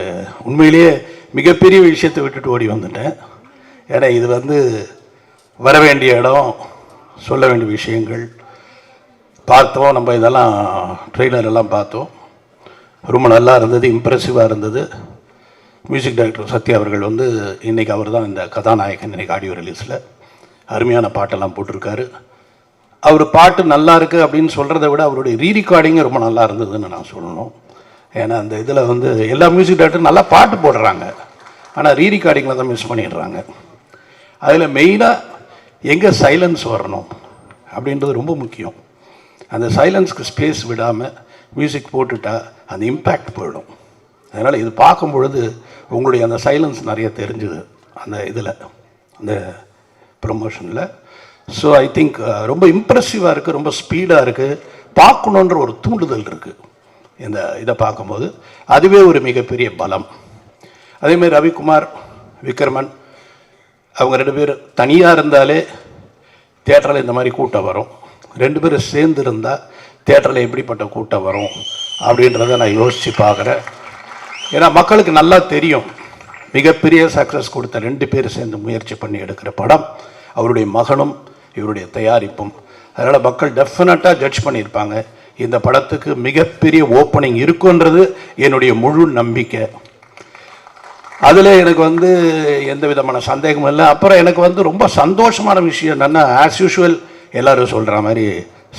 உண்மையிலேயே மிகப்பெரிய விஷயத்தை விட்டுட்டு ஓடி வந்துட்டேன். ஏன்னா இது வர வேண்டிய இடம், சொல்ல வேண்டிய விஷயங்கள் பார்த்தோம். நம்ம இதெல்லாம் ட்ரெய்லர் எல்லாம் பார்த்தோம், ரொம்ப நல்லா இருந்தது, இம்ப்ரெசிவாக இருந்தது. மியூசிக் டைரக்டர் சத்யா அவர்கள் இன்றைக்கி அவர் தான் இந்த கதாநாயகன். இன்றைக்கி ஆடியோ ரிலீஸில் அருமையான பாட்டெல்லாம் போட்டிருக்காரு. அவர் பாட்டு நல்லா இருக்குது அப்படின்னு சொல்கிறத விட அவருடைய ரீரெக்கார்டிங்கும் ரொம்ப நல்லா இருந்ததுன்னு நான் சொல்லணும். ஏன்னா அந்த இதில் எல்லா மியூசிக் டைரக்டரும் நல்லா பாட்டு போடுறாங்க, ஆனால் ரீரெக்கார்டிங்கில் தான் மிஸ் பண்ணிடுறாங்க. அதில் மெயினாக எங்கே சைலன்ஸ் வரணும் அப்படின்றது ரொம்ப முக்கியம். அந்த சைலன்ஸ்க்கு ஸ்பேஸ் விடாமல் மியூசிக் போட்டுட்டால் அந்த இம்பேக்ட் போயிடும். அதனால் இது பார்க்கும் பொழுது உங்களுடைய அந்த சைலன்ஸ் நிறைய தெரிஞ்சுது அந்த இதில், அந்த ப்ரமோஷனில். ஸோ ஐ திங்க் ரொம்ப இம்ப்ரெசிவாக இருக்குது, ரொம்ப ஸ்பீடாக இருக்குது, பார்க்கணுன்ற ஒரு தூண்டுதல் இருக்குது இந்த இதை பார்க்கும்போது. அதுவே ஒரு மிகப்பெரிய பலம். அதேமாதிரி ரவிக்குமார், விக்ரமன் அவங்க 2 பேர் தனியாக இருந்தாலே தியேட்டரில் இந்த மாதிரி கூட்டம் வரும். 2 பேரும் சேர்ந்து இருந்தால் தியேட்டரில் எப்படிப்பட்ட கூட்டம் வரும் அப்படின்றத நான் யோசித்து பார்க்குறேன். ஏன்னா மக்களுக்கு நல்லா தெரியும், மிகப்பெரிய சக்ஸஸ் கொடுத்த 2 பேர் சேர்ந்து முயற்சி பண்ணி எடுக்கிற படம் அவருடைய மகனும் இவருடைய தயாரிப்பும். அதனால் மக்கள் டெஃபினட்டாக ஜட்ஜ் பண்ணியிருப்பாங்க. இந்த படத்துக்கு மிகப்பெரிய ஓப்பனிங் இருக்குன்றது என்னுடைய முழு நம்பிக்கை. அதில் எனக்கு எந்த விதமான சந்தேகமும் இல்லை. அப்புறம் எனக்கு ரொம்ப சந்தோஷமான விஷயம் என்னென்னா, ஆஸ் யூஷுவல் எல்லோரும் சொல்கிற மாதிரி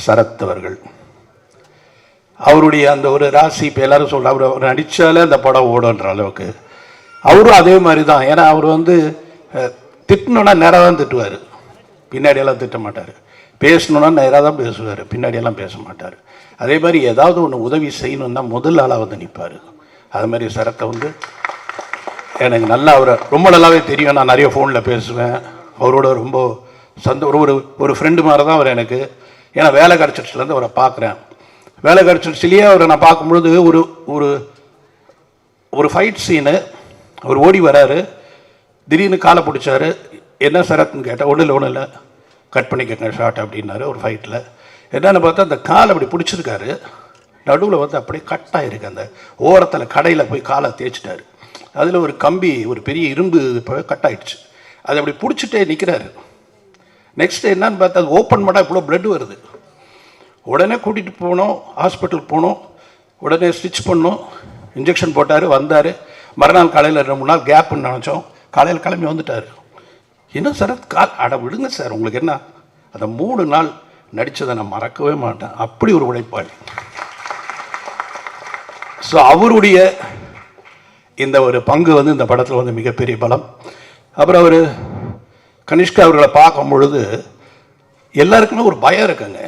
சரத் அவர்கள், அவருடைய அந்த ஒரு ராசி, இப்போ எல்லோரும் சொல்கிற அவர் நடித்தாலே அந்த படம் ஓடுன்ற அளவுக்கு அவரும் அதே மாதிரி தான். ஏன்னா அவர் திட்டணுன்னா நேராக தான் திட்டுவார், பின்னாடியெல்லாம் திட்ட மாட்டார். பேசணுன்னா நேராக தான் பேசுவார், பின்னாடியெல்லாம் பேச மாட்டார். அதே மாதிரி ஏதாவது ஒன்று உதவி செய்யணுன்னா முதல் ஆளாக நிற்பார். அது மாதிரி சரத்தை எனக்கு நல்லா அவரை ரொம்ப நல்லாவே தெரியும். நான் நிறைய ஃபோனில் பேசுவேன் அவரோட, ரொம்ப ஒரு ஃப்ரெண்டு மாதிரி தான் அவர் எனக்கு. ஏன்னா வேலை கிடச்சிட்டுலேருந்து அவரை பார்க்குறேன். வேலை கிடச்சிட்டுலேயே அவரை நான் பார்க்கும்பொழுது ஒரு ஒரு ஃபைட் சீனு, அவர் ஓடி வராரு, திடீர்னு காலை பிடிச்சாரு. என்ன சரத்னு கேட்டால் ஒன்றும் இல்லை கட் பண்ணிக்கங்க ஷார்ட் அப்படின்னாரு. ஒரு ஃபைட்டில் என்னென்னு பார்த்தா அந்த காலை அப்படி பிடிச்சிருக்காரு, நடுவில் அப்படியே கட் ஆகிருக்கு. அந்த ஓரத்தில் கடையில் போய் காலை தேய்ச்சிட்டாரு. அதில் ஒரு கம்பி, ஒரு பெரிய இரும்பு கட் ஆகிடுச்சு. அதை அப்படி பிடிச்சிட்டே நிற்கிறாரு. நெக்ஸ்ட்டு என்னன்னு பார்த்தா அது ஓப்பன் பண்ணால் இவ்வளோ பிளட் வருது. உடனே கூட்டிகிட்டு போனோம், ஹாஸ்பிட்டலுக்கு போனோம், உடனே ஸ்டிச் பண்ணோம், இன்ஜெக்ஷன் போட்டார், வந்தார். மறுநாள் காலையில் 2-3 நாள் கேப்புன்னு நினச்சோம், காலையில் கிளம்பி வந்துட்டார். என்ன சார் அட விடுங்க சார், உங்களுக்கு என்ன? அந்த 3 நாள் நடித்ததை நான் மறக்கவே மாட்டேன். அப்படி ஒரு உழைப்பாளி. ஸோ அவருடைய இந்த ஒரு பங்கு இந்த படத்தில் மிகப்பெரிய பலம். அப்புறம் அவர் கனிஷ்கா அவர்களை பார்க்கும் பொழுது எல்லாருக்குமே ஒரு பயம் இருக்குங்க.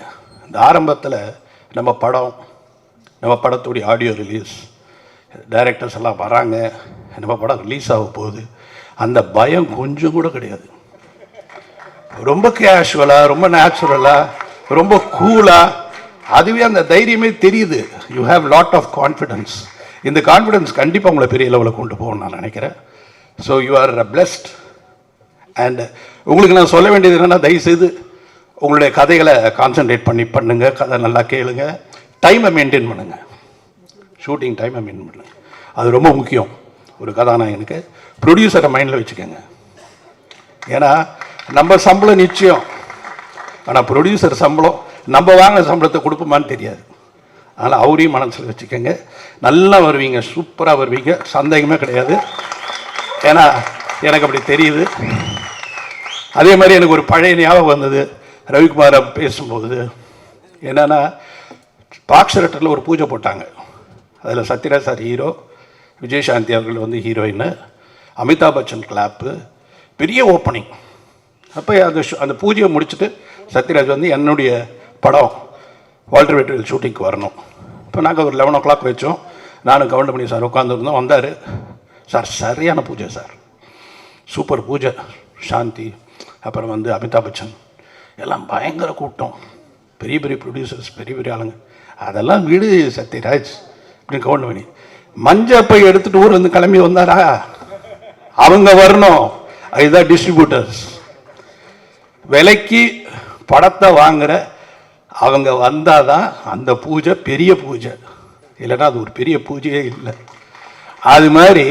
இந்த ஆரம்பத்தில் நம்ம படத்துடைய ஆடியோ ரிலீஸ், டைரக்டர்ஸ் எல்லாம் வராங்க, நம்ம படம் ரிலீஸ் ஆக போகுது, அந்த பயம் கொஞ்சம் கூட கிடையாது. ரொம்ப கேஷுவலாக, ரொம்ப நேச்சுரலாக, ரொம்ப கூலாக, அதுவே அந்த தைரியமே தெரியுது. You have lot of confidence. இந்த கான்ஃபிடென்ஸ் கண்டிப்பாக உங்களை பெரிய லெவலில் கொண்டு போகணும்னு நான் நினைக்கிறேன். So you are blessed. And உங்களுக்கு நான் சொல்ல வேண்டியது என்னென்னா, தயவுசெய்து உங்களுடைய கதைகளை கான்சன்ட்ரேட் பண்ணுங்கள், கதை நல்லா கேளுங்க, டைமை மெயின்டைன் பண்ணுங்கள். ஷூட்டிங் டைமை மீன் பண்ணல. அது ரொம்ப முக்கியம் ஒரு கதாநாயகனுக்கு. ப்ரொடியூசரை மைண்டில் வச்சுக்கோங்க. ஏன்னா நம்ம சம்பளம் நிச்சயம், ஆனால் ப்ரொடியூசர் சம்பளம் நம்ம வாங்கின சம்பளத்தை கொடுப்போமான்னு தெரியாது. அதனால் அவரையும் மனசில் வச்சுக்கோங்க. நல்லா வருவீங்க, சூப்பராக வருவீங்க, சந்தேகமே கிடையாது. ஏன்னா எனக்கு அப்படி தெரியுது. அதே மாதிரி எனக்கு ஒரு பழைய ஞாபகம் வந்தது ரவிக்குமாரை பேசும்போது. என்னென்னா பாக்ஸரட்டில் ஒரு பூஜை போட்டாங்க. அதில் சத்யராஜ் சார் ஹீரோ, விஜயசாந்தி அவர்கள் வந்து ஹீரோயின், அமிதாப் பச்சன் கிளாப்பு, பெரிய ஓப்பனிங். அப்போ அந்த பூஜையை முடிச்சுட்டு சத்யராஜ் வந்து என்னுடைய படம் வால்டர் வெற்றிவேல் ஷூட்டிங்க்கு வரணும். இப்போ நாங்கள் ஒரு 11 o'clock வச்சோம். நானும் கவுண்டமணி சார் உட்காந்துருந்தோம். வந்தார் சார், சரியான பூஜை சார், சூப்பர் பூஜை. சாந்தி, அப்புறம் வந்து அமிதாப் பச்சன், எல்லாம் பயங்கர கூட்டம், பெரிய பெரிய ப்ரொடியூசர்ஸ், பெரிய பெரிய ஆளுங்க. அதெல்லாம் வீடு சத்யராஜ் அப்படின்னு கவுண்டமணி மஞ்சப்பை எடுத்துகிட்டு ஊர் வந்து கிளம்பி வந்தாரா? அவங்க வரணும், அதுதான் டிஸ்ட்ரிபியூட்டர்ஸ். விலைக்கு படத்தை வாங்குற அவங்க வந்தால் தான் அந்த பூஜை பெரிய பூஜை, இல்லைன்னா அது ஒரு பெரிய பூஜையே இல்லை. அது மாதிரி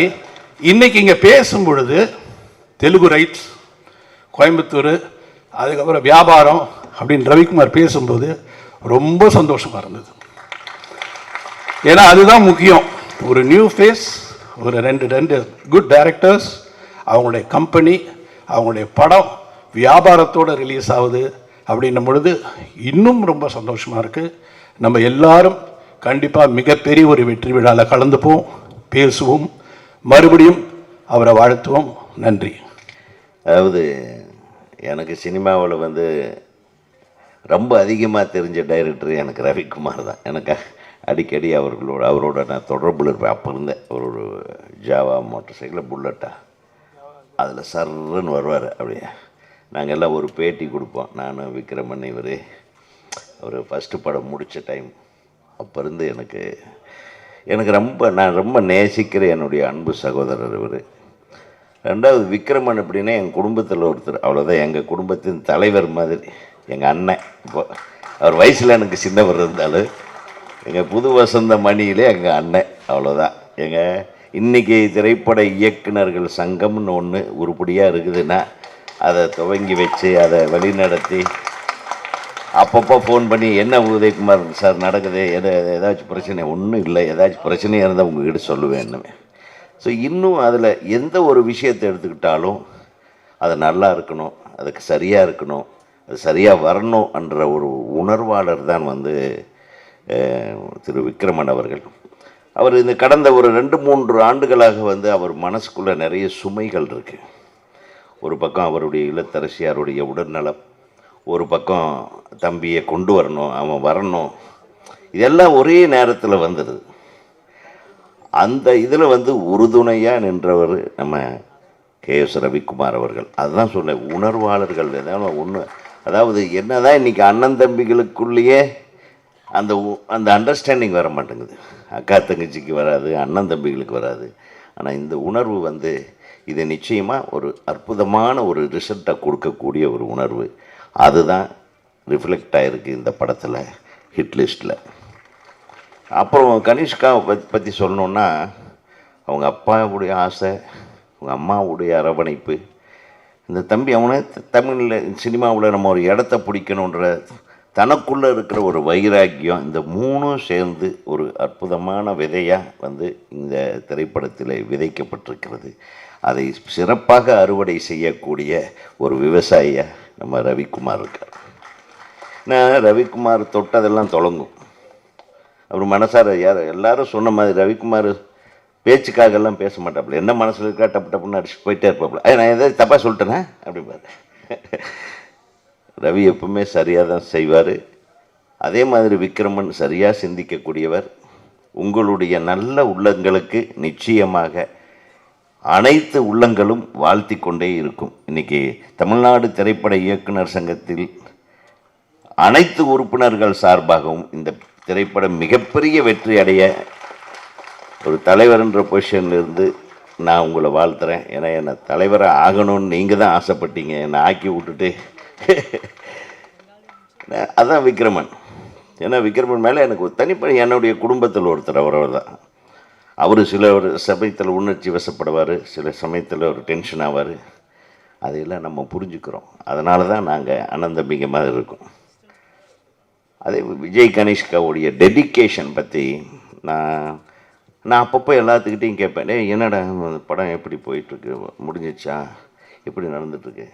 இன்றைக்கி இங்கே பேசும் பொழுது தெலுங்கு ரைட்ஸ், கோயம்புத்தூர், அதுக்கப்புறம் வியாபாரம் அப்படின்னு ரவிக்குமார் பேசும்போது ரொம்ப சந்தோஷமாக இருந்தது. ஏன்னா அதுதான் முக்கியம். ஒரு நியூ ஃபேஸ், ஒரு ரெண்டு குட் டைரக்டர்ஸ், அவங்களுடைய கம்பெனி, அவங்களுடைய படம் வியாபாரத்தோடு ரிலீஸ் ஆகுது அப்படின்னும் பொழுது இன்னும் ரொம்ப சந்தோஷமாக இருக்குது. நம்ம எல்லாரும் கண்டிப்பாக மிகப்பெரிய ஒரு வெற்றி விழாவில் கலந்துப்போம், பேசுவோம், மறுபடியும் அவரை வாழ்த்துவோம். நன்றி. அதாவது எனக்கு சினிமாவில் வந்து ரொம்ப அதிகமாக தெரிஞ்ச டைரக்டர் எனக்கு ரவிக்குமார் தான். எனக்கு அடிக்கடி அவரோட நான் தொடர்பில் இருப்பேன். அப்போ இருந்தேன். ஒரு ஜாவா மோட்டர் சைக்கிளில் புல்லட்டா, அதில் சர்ன்னு வருவார். அப்படியே நாங்கள் எல்லாம் ஒரு பேட்டி கொடுப்போம், நான் விக்ரமன் இவர். ஒரு ஃபஸ்ட்டு படம் முடித்த டைம் அப்போ இருந்து எனக்கு நான் ரொம்ப நேசிக்கிற என்னுடைய அன்பு சகோதரர் இவர். ரெண்டாவது விக்ரமன் அப்படின்னா எங்கள் குடும்பத்தில் ஒருத்தர், அவ்வளோதான். எங்கள் குடும்பத்தின் தலைவர் மாதிரி எங்கள் அண்ணன். இப்போ அவர் வயசில் எனக்கு சின்னவர் இருந்தாலும் எங்கள் புது வசந்த மணியிலே எங்கள் அண்ணன், அவ்வளோதான். இன்றைக்கி திரைப்பட இயக்குனர்கள் சங்கம்னு ஒன்று உருப்படியாக இருக்குதுன்னா அதை துவங்கி வச்சு அதை வழிநடத்தி அப்பப்போ ஃபோன் பண்ணி என்ன உதயகுமார் சார் நடக்குது, ஏதாச்சும் பிரச்சனை, ஒன்றும் இல்லை, ஏதாச்சும் பிரச்சனையாக இருந்தால் உங்ககிட்ட சொல்லுவேன்னுமே. ஸோ இன்னும் அதில் எந்த ஒரு விஷயத்தை எடுத்துக்கிட்டாலும் அது நல்லா இருக்கணும், அதுக்கு சரியாக இருக்கணும், அது சரியாக வரணும் என்ற ஒரு உணர்வாளர் தான் வந்து திரு விக்ரமன் அவர்கள். அவர் இந்த கடந்த ஒரு 2-3 ஆண்டுகளாக வந்து அவர் மனசுக்குள்ளே நிறைய சுமைகள் இருக்குது. ஒரு பக்கம் அவருடைய இல்லத்தரசியாருடைய உடல்நலம், ஒரு பக்கம் தம்பியை கொண்டு வரணும், அவன் வரணும், இதெல்லாம் ஒரே நேரத்தில் வந்துடுது. அந்த இதில் வந்து உறுதுணையாக நின்றவர் நம்ம KS ரவிக்குமார் அவர்கள். அதுதான் சொன்ன உணர்வாளர்கள் ஏதாவது ஒன்று. அதாவது என்ன தான் இன்றைக்கி அண்ணன் தம்பிகளுக்குள்ளேயே அந்த அண்டர்ஸ்டாண்டிங் வர மாட்டேங்குது. அக்கா தங்கச்சிக்கு வராது, அண்ணன் தம்பிகளுக்கு வராது. ஆனால் இந்த உணர்வு வந்து இது நிச்சயமாக ஒரு அற்புதமான ஒரு ரிசல்ட்டை கொடுக்கக்கூடிய ஒரு உணர்வு. அதுதான் ரிஃப்ளெக்ட் ஆகிருக்கு இந்த படத்தில், ஹிட் லிஸ்ட்டில். அப்புறம் கனிஷ்காவை பற்றி சொல்லணுன்னா, அவங்க அப்பாவுடைய ஆசை, அவங்க அம்மாவுடைய அரவணைப்பு, இந்த தம்பி அவனை தமிழில் சினிமாவில் நம்ம ஒரு இடத்த பிடிக்கணுன்ற தனக்குள்ளே இருக்கிற ஒரு வைராக்கியம், இந்த மூணும் சேர்ந்து ஒரு அற்புதமான விதையாக வந்து இந்த திரைப்படத்தில் விதைக்கப்பட்டிருக்கிறது. அதை சிறப்பாக அறுவடை செய்யக்கூடிய ஒரு விவசாயியாக நம்ம ரவிக்குமார் இருக்கார். நான் ரவிக்குமார் தொட்டதெல்லாம் தொடங்கும். அவர் மனசார எல்லாரும் சொன்ன மாதிரி ரவிக்குமார் பேச்சுக்காகலாம் பேச மாட்டாப்புல, என்ன மனசில் இருக்கா டப்பு டப்புன்னு அடிச்சுட்டு போயிட்டே இருப்பாப்புல. நான் எதாவது தப்பாக சொல்லிட்டேனே அப்படிம்பாரு. ரவி எப்பவுமே சரியாக தான் செய்வார். அதே மாதிரி விக்ரமன் சரியாக சிந்திக்கக்கூடியவர். உங்களுடைய நல்ல உள்ளங்களுக்கு நிச்சயமாக அனைத்து உள்ளங்களும் வாழ்த்தி கொண்டே இருக்கும். இன்றைக்கி தமிழ்நாடு திரைப்பட இயக்குனர் சங்கத்தில் அனைத்து உறுப்பினர்கள் சார்பாகவும் இந்த திரைப்படம் மிகப்பெரிய வெற்றி அடைய ஒரு தலைவர்ன்ற பொசிஷன்லேருந்து நான் உங்களை வாழ்த்துறேன். ஏன்னா என்னை தலைவராக ஆகணும்னு நீங்கள் தான் ஆசைப்பட்டீங்க, என்னை ஆக்கி விட்டுட்டு. அதான் விக்ரமன். ஏன்னா விக்ரமன் மேலே எனக்கு ஒரு தனிப்படை, என்னுடைய குடும்பத்தில் ஒருத்தர் அவர் தான். அவர் சில ஒரு சமயத்தில் உணர்ச்சி வசப்படுவார், சில சமயத்தில் ஒரு டென்ஷன் ஆவார். அதையெல்லாம் நம்ம புரிஞ்சுக்கிறோம். அதனால தான் நாங்கள் அண்ணன் தம்பிங்க மாதிரி இருக்கோம். அதே விஜய் கனிஷ்காவுடைய டெடிக்கேஷன் பற்றி நான் அப்பப்போ எல்லாத்துக்கிட்டையும் கேட்பேன், என்னடா படம் எப்படி போயிட்டுருக்கு, முடிஞ்சிச்சா, எப்படி நடந்துட்டுருக்கு,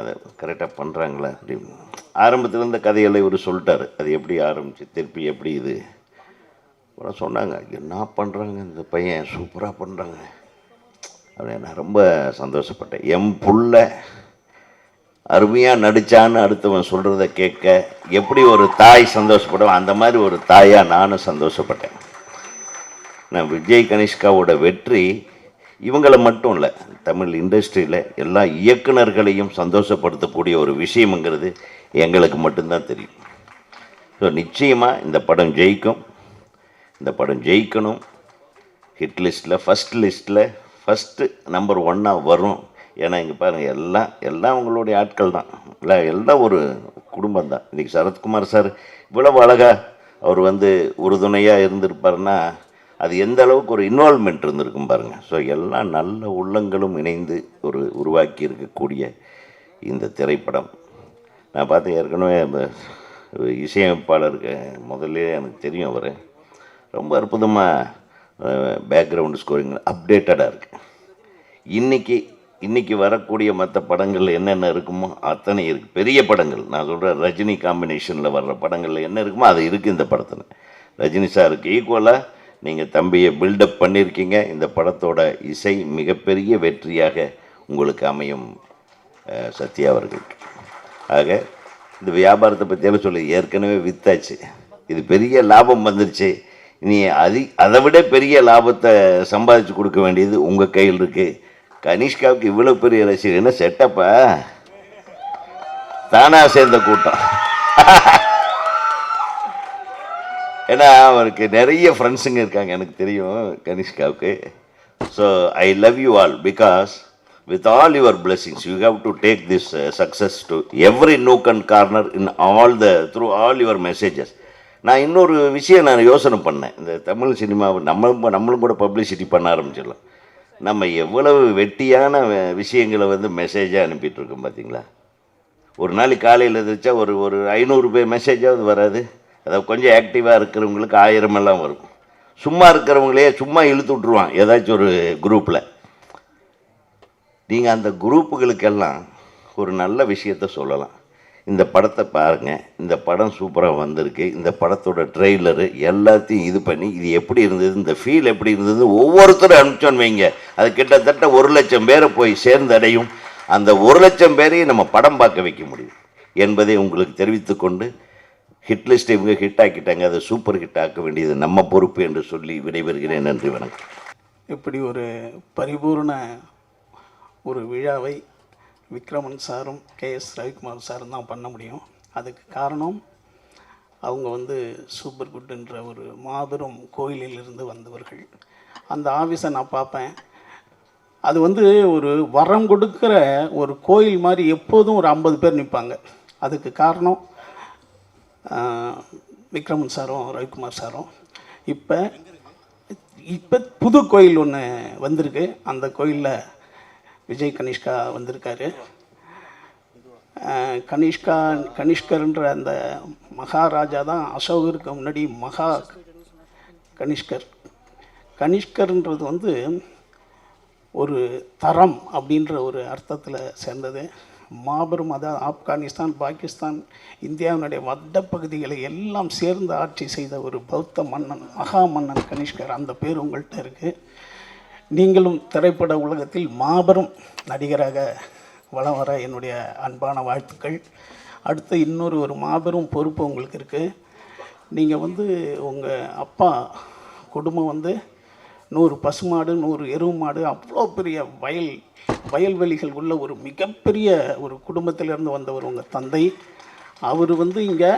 அதை கரெக்டாக பண்ணுறாங்களா அப்படின்னு. ஆரம்பத்தில் இருந்த கதையெல்லாம் இவர் சொல்லிட்டார், அது எப்படி ஆரம்பிச்சு திருப்பி எப்படி இது அப்புறம் சொன்னாங்க, என்ன பண்ணுறாங்க இந்த பையன், சூப்பராக பண்ணுறாங்க அப்படின்னு. நான் ரொம்ப சந்தோஷப்பட்டேன். என் புள்ள அருமையாக நடித்தான்னு அடுத்தவன் சொல்கிறத கேட்க எப்படி ஒரு தாய் சந்தோஷப்படுவேன், அந்த மாதிரி ஒரு தாயாக நானும் சந்தோஷப்பட்டேன். நான் விஜய் கனிஷ்காவோட வெற்றி இவங்களை மட்டும் இல்லை, தமிழ் இண்டஸ்ட்ரியில் எல்லா இயக்குனர்களையும் சந்தோஷப்படுத்தக்கூடிய ஒரு விஷயம்ங்கிறது எங்களுக்கு மட்டும்தான் தெரியும். ஸோ நிச்சயமாக இந்த படம் ஜெயிக்கும், இந்த படம் ஜெயிக்கணும். ஹிட் லிஸ்ட்டில் ஃபஸ்ட்டு நம்பர் 1 வரும். ஏன்னா இங்கே பாருங்கள், எல்லாம் உங்களுடைய ஆட்கள் தான், எல்லாம் ஒரு குடும்பம் தான். இன்றைக்கி சரத்குமார் சார் இவ்வளவு அழகாக அவர் உறுதுணையாக இருந்திருப்பார்னா அது எந்த அளவுக்கு ஒரு இன்வால்மெண்ட் இருந்திருக்கும் பாருங்கள். ஸோ எல்லாம் நல்ல உள்ளங்களும் இணைந்து உருவாக்கி இருக்கக்கூடிய இந்த திரைப்படம். நான் பார்த்து ஏற்கனவே இசையமைப்பாளருக்கு முதல்ல எனக்கு தெரியும், அவர் ரொம்ப அற்புதமாக பேக்ரவுண்டு ஸ்கோரிங் அப்டேட்டடாக இருக்குது. இன்றைக்கி வரக்கூடிய மற்ற படங்களில் என்னென்ன இருக்குமோ அத்தனை இருக்குது. பெரிய படங்கள் நான் சொல்கிறேன், ரஜினி காம்பினேஷனில் வர்ற படங்களில் என்ன இருக்குமோ அது இருக்குது இந்த படத்தில். ரஜினி சாருக்கு ஈக்குவலாக நீங்கள் தம்பியை பில்டப் பண்ணியிருக்கீங்க. இந்த படத்தோட இசை மிகப்பெரிய வெற்றியாக உங்களுக்கு அமையும் சத்யா அவர்களுக்கு. ஆக இந்த வியாபாரத்தை பற்றியெல்லாம் சொல்லி ஏற்கனவே வித்தாச்சு, இது பெரிய லாபம் வந்துருச்சு. இனி அதை விட பெரிய லாபத்தை சம்பாதிச்சு கொடுக்க வேண்டியது உங்கள் கையில் இருக்குது. கனிஷ்காவுக்கு இவ்வளோ பெரிய ரசிகர், என்ன செட்டப்பா, தானாக சேர்ந்த கூட்டம். ஏன்னா அவருக்கு நிறைய ஃப்ரெண்ட்ஸுங்க இருக்காங்க, எனக்கு தெரியும் கனிஷ்காவுக்கு. So I love you all, because with all your blessings you have to take this success to every nook and corner in through all your messages. நான் இன்னொரு விஷயம் நான் யோசனை பண்ணேன், இந்த தமிழ் சினிமாவை நம்மளும் கூட பப்ளிசிட்டி பண்ண ஆரம்பிச்சிடலாம். நம்ம எவ்வளவு வெட்டியான விஷயங்களை மெசேஜாக அனுப்பிட்டுருக்கோம் பார்த்தீங்களா. ஒரு நாளைக்கு காலையில் எதிர்த்தா ஒரு 500 மெசேஜாவது வராது. அதாவது கொஞ்சம் ஆக்டிவாக இருக்கிறவங்களுக்கு 1000 எல்லாம் வரும். சும்மா இருக்கிறவங்களே சும்மா இழுத்து விட்ருவான் ஏதாச்சும் ஒரு குரூப்பில். நீங்கள் அந்த குரூப்புகளுக்கெல்லாம் ஒரு நல்ல விஷயத்த சொல்லலாம். இந்த படத்தை பாருங்கள், இந்த படம் சூப்பராக வந்திருக்கு, இந்த படத்தோட ட்ரெய்லரு எல்லாத்தையும் இது பண்ணி இது எப்படி இருந்தது, இந்த ஃபீல் எப்படி இருந்தது ஒவ்வொருத்தரும் அனுப்பிச்சோன்னு வைங்க, அது கிட்டத்தட்ட 1,00,000 பேரை போய் சேர்ந்தடையும். அந்த 1,00,000 பேரையும் நம்ம படம் பார்க்க வைக்க முடியும் என்பதை உங்களுக்கு தெரிவித்துக்கொண்டு, ஹிட் லிஸ்ட் இவங்க ஹிட் ஆக்கிட்டாங்க, அதை சூப்பர் ஹிட் ஆக்க வேண்டியது நம்ம பொறுப்பு என்று சொல்லி விடைபெறுகிறேன். நன்றி, வணக்கம். இப்படி ஒரு பரிபூர்ண ஒரு விழாவை விக்ரமன் சாரும் KS ரவிக்குமார் சாரும் தான் பண்ண முடியும். அதுக்கு காரணம் அவங்க சூப்பர் குட்ன்ற ஒரு மாபெரும் கோயிலிலிருந்து வந்தவர்கள். அந்த ஆஃபீஸை நான் பார்ப்பேன், அது ஒரு வரம் கொடுக்குற ஒரு கோயில் மாதிரி எப்போதும் ஒரு 50 பேர் நிற்பாங்க. அதுக்கு காரணம் விக்ரமன் சாரும் ரவிக்குமார் சாரும். இப்போ புது கோயில் ஒன்று வந்திருக்கு, அந்த கோயிலில் விஜய் கனிஷ்கா வந்திருக்காரு. கனிஷ்கர்ன்ற அந்த மகாராஜா தான் அசோகருக்கு முன்னாடி மகா கனிஷ்கர்ன்றது ஒரு தரம் அப்படின்ற ஒரு அர்த்தத்தில் சேர்ந்தது. மாபெரும், அதாவது ஆப்கானிஸ்தான், பாகிஸ்தான், இந்தியாவினுடைய வட பகுதிகளை எல்லாம் சேர்ந்து ஆட்சி செய்த ஒரு பௌத்த மன்னன், மகா மன்னன் கனிஷ்கர். அந்த பேர் உங்கள்கிட்ட இருக்குது. நீங்களும் திரைப்பட உலகத்தில் மாபெரும் நடிகராக வலம் வர என்னுடைய அன்பான வாழ்த்துக்கள். அடுத்து இன்னொரு மாபெரும் பொறுப்பு உங்களுக்கு இருக்குது. நீங்கள் உங்கள் அப்பா குடும்பம் 100 பசுமாடு, 100 எருவு மாடு, அவ்வளோ பெரிய வயல்வெளிகள் உள்ள ஒரு மிகப்பெரிய ஒரு குடும்பத்திலிருந்து வந்தவர் உங்கள் தந்தை. அவர் இங்கே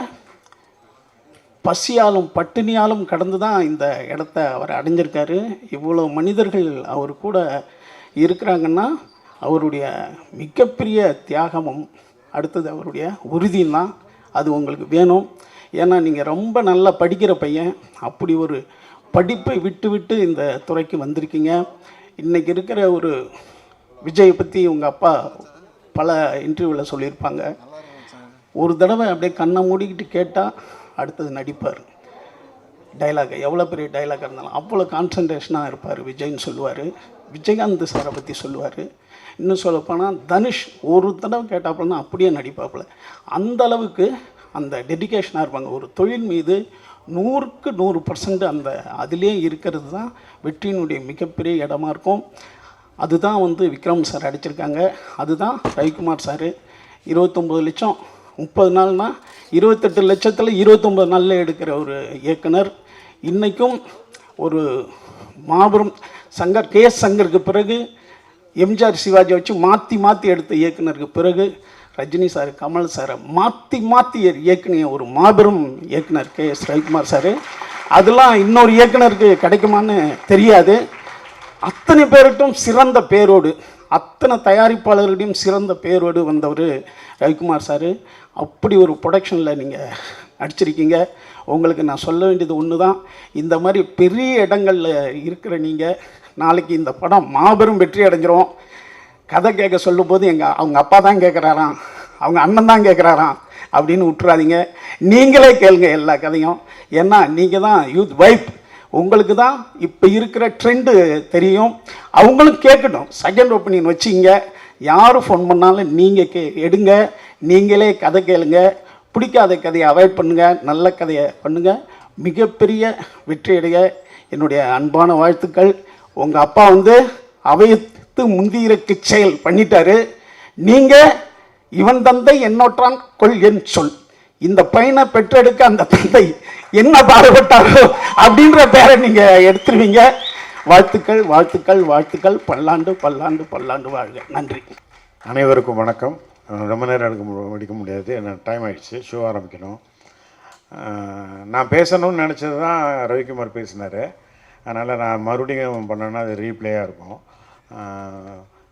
பசியாலும் பட்டினியாலும் கடந்து தான் இந்த இடத்த அவர் அடைஞ்சிருக்காரு. இவ்வளோ மனிதர்கள் அவர் கூட இருக்கிறாங்கன்னா அவருடைய மிகப்பெரிய தியாகமும் அடுத்தது அவருடைய உறுதியும் தான். அது உங்களுக்கு வேணும். ஏன்னா நீங்கள் ரொம்ப நல்லா படிக்கிற பையன், அப்படி ஒரு படிப்பை விட்டு விட்டு இந்த துறைக்கு வந்திருக்கீங்க. இன்றைக்கி இருக்கிற ஒரு விஜயை பற்றி உங்கள் அப்பா பல இன்டர்வியூவில் சொல்லியிருப்பாங்க. ஒரு தடவை அப்படியே கண்ணை மூடிக்கிட்டு கேட்டால் அடுத்தது நடிப்பார். டைலாக் எவ்வளோ பெரிய டைலாக் இருந்தாலும் அவ்வளோ கான்சன்ட்ரேஷனாக இருப்பார் விஜய்ன்னு சொல்லுவார். விஜயகாந்த் சாரை பற்றி சொல்லுவார். இன்னும் சொல்லப்போனால் தனுஷ் ஒரு தடவை கேட்டாப்புலன்னா அப்படியே நடிப்பாப்புல. அந்த அளவுக்கு அந்த டெடிகேஷனாக இருப்பாங்க. ஒரு தொழில் மீது 100க்கு 100% அந்த அதிலே இருக்கிறது தான் வெற்றியினுடைய மிகப்பெரிய இடமா இருக்கும். அதுதான் விக்ரம் சார் அடிச்சிருக்காங்க. அதுதான் ரவிக்குமார் சார் 29 லட்சம் 30 நாள்னா 28 லட்சத்தில் 29 நாளில் எடுக்கிற ஒரு இயக்குனர். இன்றைக்கும் ஒரு மாபெரும் சங்கர் கேஎஸ் சங்கருக்கு பிறகு எம்ஜிஆர் சிவாஜி வச்சு மாற்றி மாற்றி எடுத்த இயக்குனருக்கு பிறகு ரஜினி சார் கமல் சாரை மாற்றி மாற்றி இயக்குனிய ஒரு மாபெரும் இயக்குனர் கேஎஸ் ரவிக்குமார் சார். அதெல்லாம் இன்னொரு இயக்குனருக்கு கிடைக்குமான்னு தெரியாது. அத்தனை பேருக்கும் சிறந்த பேரோடு, அத்தனை தயாரிப்பாளர்களிடையும் சிறந்த பேரோடு வந்தவர் ரவிக்குமார் சார். அப்படி ஒரு ப்ரொடக்ஷனில் நீங்கள் நடிச்சிருக்கீங்க. உங்களுக்கு நான் சொல்ல வேண்டியது ஒன்று தான், இந்த மாதிரி பெரிய இடங்களில் இருக்கிற நீங்கள் நாளைக்கு இந்த படம் மாபெரும் வெற்றி அடைஞ்சிரும். கதை கேட்க சொல்லும்போது அவங்க அப்பா தான் கேட்குறாராம், அவங்க அண்ணன் தான் கேட்குறாராம் அப்படின்னு விட்டுறாதீங்க. நீங்களே கேளுங்க எல்லா கதையும். ஏன்னா நீங்கள் தான் யூத் வைப், உங்களுக்கு தான் இப்போ இருக்கிற ட்ரெண்டு தெரியும். அவங்களும் கேட்கட்டும், செகண்ட் ஒப்பீனியன் வச்சிங்க. யாரும் ஃபோன் பண்ணாலும் நீங்கள் எடுங்க, நீங்களே கதை கேளுங்க. பிடிக்காத கதையை அவாய்ட் பண்ணுங்கள், நல்ல கதையை பண்ணுங்கள். மிகப்பெரிய வெற்றி அடைய என்னுடைய அன்பான வாழ்த்துக்கள். உங்கள் அப்பா அவையத்து முந்தியிருக்கு செயல் பண்ணிட்டாரு. நீங்கள் இவன் தந்தை என்னொற்றான் கொள் என் சொல். இந்த பையனை பெற்றெடுக்க அந்த தந்தை என்ன பாடுபட்டாரோ அப்படின்ற பேரை நீங்கள் எடுத்துருவீங்க. வாழ்த்துக்கள் வாழ்த்துக்கள் வாழ்த்துக்கள். பல்லாண்டு பல்லாண்டு பல்லாண்டு வாழ்க. நன்றி. அனைவருக்கும் வணக்கம். ரொம்ப நேரம் முடிக்க முடியாது, என்ன டைம் ஆகிடுச்சு, ஷோ ஆரம்பிக்கணும். நான் பேசணும்னு நினச்சது தான் ரவிக்குமார் பேசினார். அதனால் நான் மறுபடியும் பண்ணேன்னா அது ரீப்ளேயாக இருக்கும்.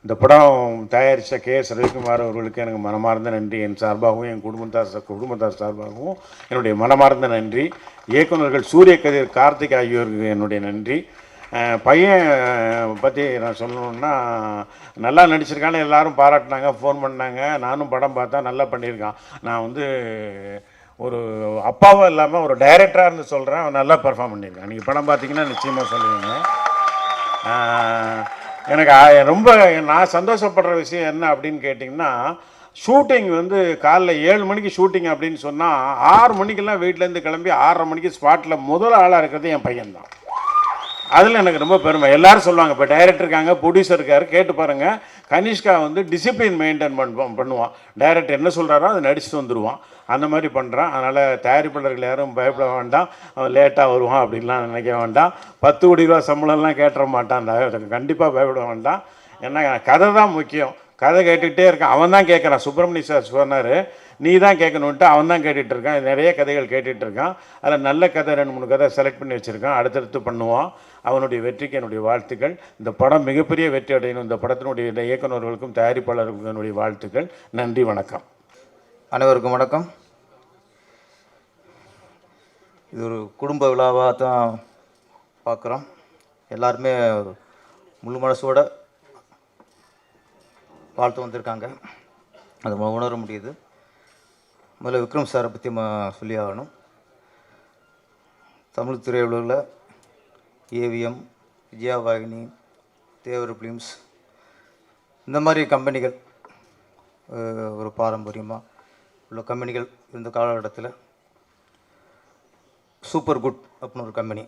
இந்த படம் தயாரித்த கேஎஸ் ரவிக்குமார் அவர்களுக்கு எனக்கு மனமார்ந்த நன்றி. என் சார்பாகவும் என் குடும்பத்தார் சார்பாகவும் என்னுடைய மனமார்ந்த நன்றி. இயக்குநர்கள் சூரிய கதிர், கார்த்திக் ஆகியோருக்கு என்னுடைய நன்றி. பையன் பற்றி நான் சொல்லணுன்னா, நல்லா நடிச்சிருக்கான்னு எல்லாரும் பாராட்டினாங்க, ஃபோன் பண்ணாங்க. நானும் படம் பார்த்தா நல்லா பண்ணியிருக்கான். நான் ஒரு அப்பாவும் இல்லாமல் ஒரு டைரக்டராக இருந்து சொல்கிறேன், அவன் நல்லா பெர்ஃபார்ம் பண்ணியிருக்கான். நீங்கள் படம் பார்த்தீங்கன்னா நிச்சயமாக சொல்லுவீங்க. எனக்கு ரொம்ப நான் சந்தோஷப்படுற விஷயம் என்ன அப்படின்னு கேட்டிங்கன்னா, ஷூட்டிங் காலைல 7 மணிக்கு ஷூட்டிங் அப்படின்னு சொன்னால் 6 மணிக்கெல்லாம் வீட்டிலேருந்து கிளம்பி 6:30 மணிக்கு ஸ்பாட்டில் முதல் ஆளாக இருக்கிறது என் பையன்தான். அதில் எனக்கு ரொம்ப பெருமை. எல்லோரும் சொல்லுவாங்க, இப்போ டைரக்டர் இருக்காங்க, ப்ரொடியூசர் இருக்கார், கேட்டு பாருங்கள். கனிஷ்கா டிசிப்ளின் மெயின்டைன் பண்ணுவான். டைரக்டர் என்ன சொல்கிறாரோ அதை நடிச்சுட்டு வந்துடுவான். அந்த மாதிரி பண்ணுறான். அதனால் தயாரிப்பாளர்கள் யாரும் பயப்பட வேண்டாம், அவன் லேட்டாக வருவான் அப்படின்லாம் நினைக்க வேண்டாம். 10 கோடி ரூபா சம்பளம்லாம் கேட்டுற மாட்டான். கண்டிப்பாக பயப்பட வேண்டாம். ஏன்னா கதை தான் முக்கியம். கதை கேட்டுக்கிட்டே இருக்கான். அவன் தான் கேட்குறான். சுப்பிரமணிய சார் சொன்னார், நீ தான் கேட்கணுன்ட்டு அவன் தான் கேட்டுகிட்டு இருக்கான். நிறைய கதைகள் கேட்டுகிட்டு இருக்கான். அதில் நல்ல கதை 2-3 கதை செலக்ட் பண்ணி வச்சுருக்கான். அடுத்தடுத்து பண்ணுவான். அவனுடைய வெற்றிக்கு என்னுடைய வாழ்த்துக்கள். இந்த படம் மிகப்பெரிய வெற்றி அடையணும். இந்த படத்தினுடைய இயக்குநர்களுக்கும் தயாரிப்பாளர்களுக்கும் என்னுடைய வாழ்த்துக்கள். நன்றி, வணக்கம். அனைவருக்கும் வணக்கம். இது ஒரு குடும்ப விழாவாக தான் பார்க்குறோம். எல்லாருமே முழு மனசோட வாழ்த்து வந்திருக்காங்க, அதை உணர முடியுது. முதல்ல விக்ரம் சாரை பற்றி சொல்லி ஆகணும். தமிழ் திரையுலகில் ஏவிஎம், விஜயாவாகினி, தேவர் ஃபிலிம்ஸ் இந்த மாதிரி கம்பெனிகள் ஒரு பாரம்பரியமாக உள்ள கம்பெனிகள் இருந்த காலகட்டத்தில் சூப்பர் குட் அப்படின்னு ஒரு கம்பெனி,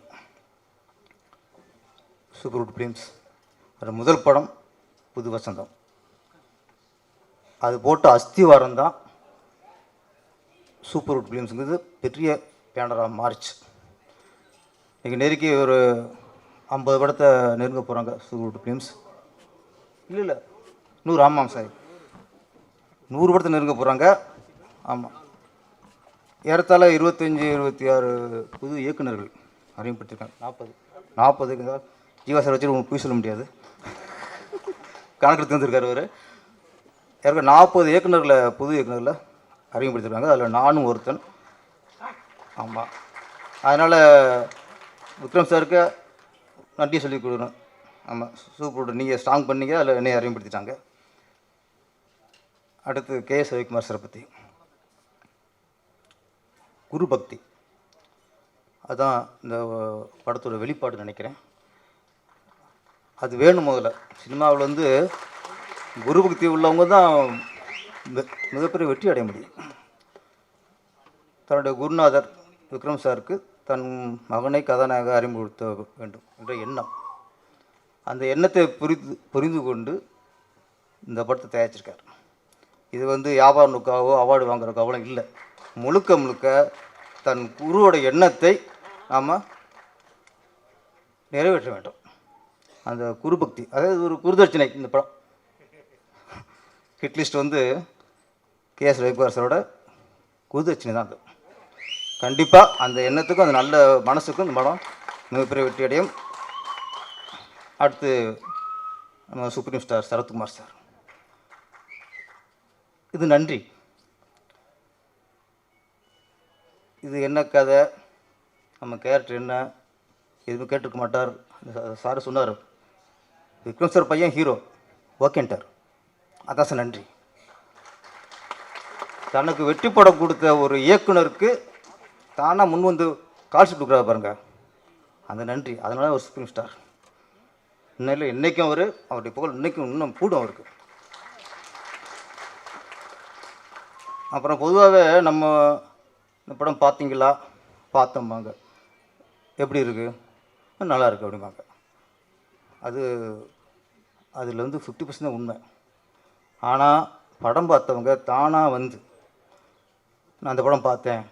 சூப்பர் குட் ஃபிலிம்ஸ், அது முதல் படம் புது வசந்தம். அது போட்ட அஸ்திவாரம் தான் சூப்பர் குட் ஃபிலிம்ஸுங்கிறது பெரிய பேனராக மாறிச்சு. இன்றைக்கி நெருக்கி ஒரு 50 படத்தை நெருங்க போகிறாங்க சூப்பர் குட் ஃபிலிம்ஸ். இல்லை 100, ஆமாம் சார், 100 படத்தை நெருங்க போகிறாங்க. ஆமாம், ஏறத்தாழ 25-26 புது இயக்குநர்கள் அறிமுகப்படுத்திருக்காங்க. 40 ஜீவா சார் வச்சு உங்களுக்கு போய் சொல்ல முடியாது, கணக்கு தந்துருக்கார் அவர். ஏற்கனவே 40 இயக்குநர்களை புது இயக்குநர்களை அறிமுகப்படுத்திருக்காங்க. அதில் நானும் ஒருத்தன். ஆமாம், அதனால் விக்ரம் சாருக்கு நன்றி சொல்லி கொடுக்கணும். ஆமாம், சூப்பர், நீங்கள் ஸ்ட்ராங் பண்ணீங்க, அதில் என்னை அறிமுகப்படுத்திட்டாங்க. அடுத்து கேஎஸ் ரவிக்குமார் சாரை பற்றி குரு பக்தி, அதுதான் இந்த படத்தோட வெளிப்பாடு நினைக்கிறேன். அது வேணும். முதல்ல சினிமாவில் வந்து குரு பக்தி உள்ளவங்க தான் மிகப்பெரிய வெற்றி அடைய முடியும். தன்னுடைய குருநாதர் விக்ரம் சாருக்கு தன் மகனை கதாநாயக அறிமுகப்படுத்த வேண்டும் என்ற எண்ணம், அந்த எண்ணத்தை புரிந்து கொண்டு இந்த படத்தை தயாரிச்சிருக்கார். இது வந்து வியாபார நோக்காவோ அவார்டு வாங்குறதுக்காவோ இல்லை. முழுக்க முழுக்க தன் குருவோட எண்ணத்தை நாம் நிறைவேற்ற வேண்டும். அந்த குரு பக்தி, அதாவது ஒரு குருதட்சணை. இந்த படம் ஹிட்லிஸ்ட் வந்து கேஎஸ் ரவிக்குமார் சாரோட குருதட்சணை தான். அது கண்டிப்பாக அந்த எண்ணத்துக்கும் அந்த நல்ல மனசுக்கும் இந்த படம் மிகப்பெரிய வெற்றி அடையும். அடுத்து நம்ம சுப்ரீம் ஸ்டார் சரத்குமார் சார், இது நன்றி. இது என்ன கதை, நம்ம கேரக்டர் என்ன, எதுவும் கேட்டிருக்க மாட்டார். சார் சொன்னார், விக்ரம் சார் பையன் ஹீரோ, ஓகேன்ட்டார். அதான் சார் நன்றி. தனக்கு வெற்றி படம் கொடுத்த ஒரு இயக்குனருக்கு தானாக முன் வந்து கால்ஷீட் கொடுக்குறாரு பாருங்க, அந்த நன்றி. அதனால ஒரு சுப்ரீம் ஸ்டார். இன்னும் இன்றைக்கும் அவருடைய புகழ் இன்றைக்கும் இன்னும் கூடும் அவருக்கு. அப்புறம் பொதுவாகவே நம்ம இந்த படம் பார்த்தீங்களா, பார்த்தோம்பாங்க, எப்படி இருக்குது, நல்லா இருக்குது அப்படிம்பாங்க. அதில் வந்து 50% தான் உண்மை. ஆனால் படம் பார்த்தவங்க தானாக வந்து நான் அந்த படம் பார்த்தேன்,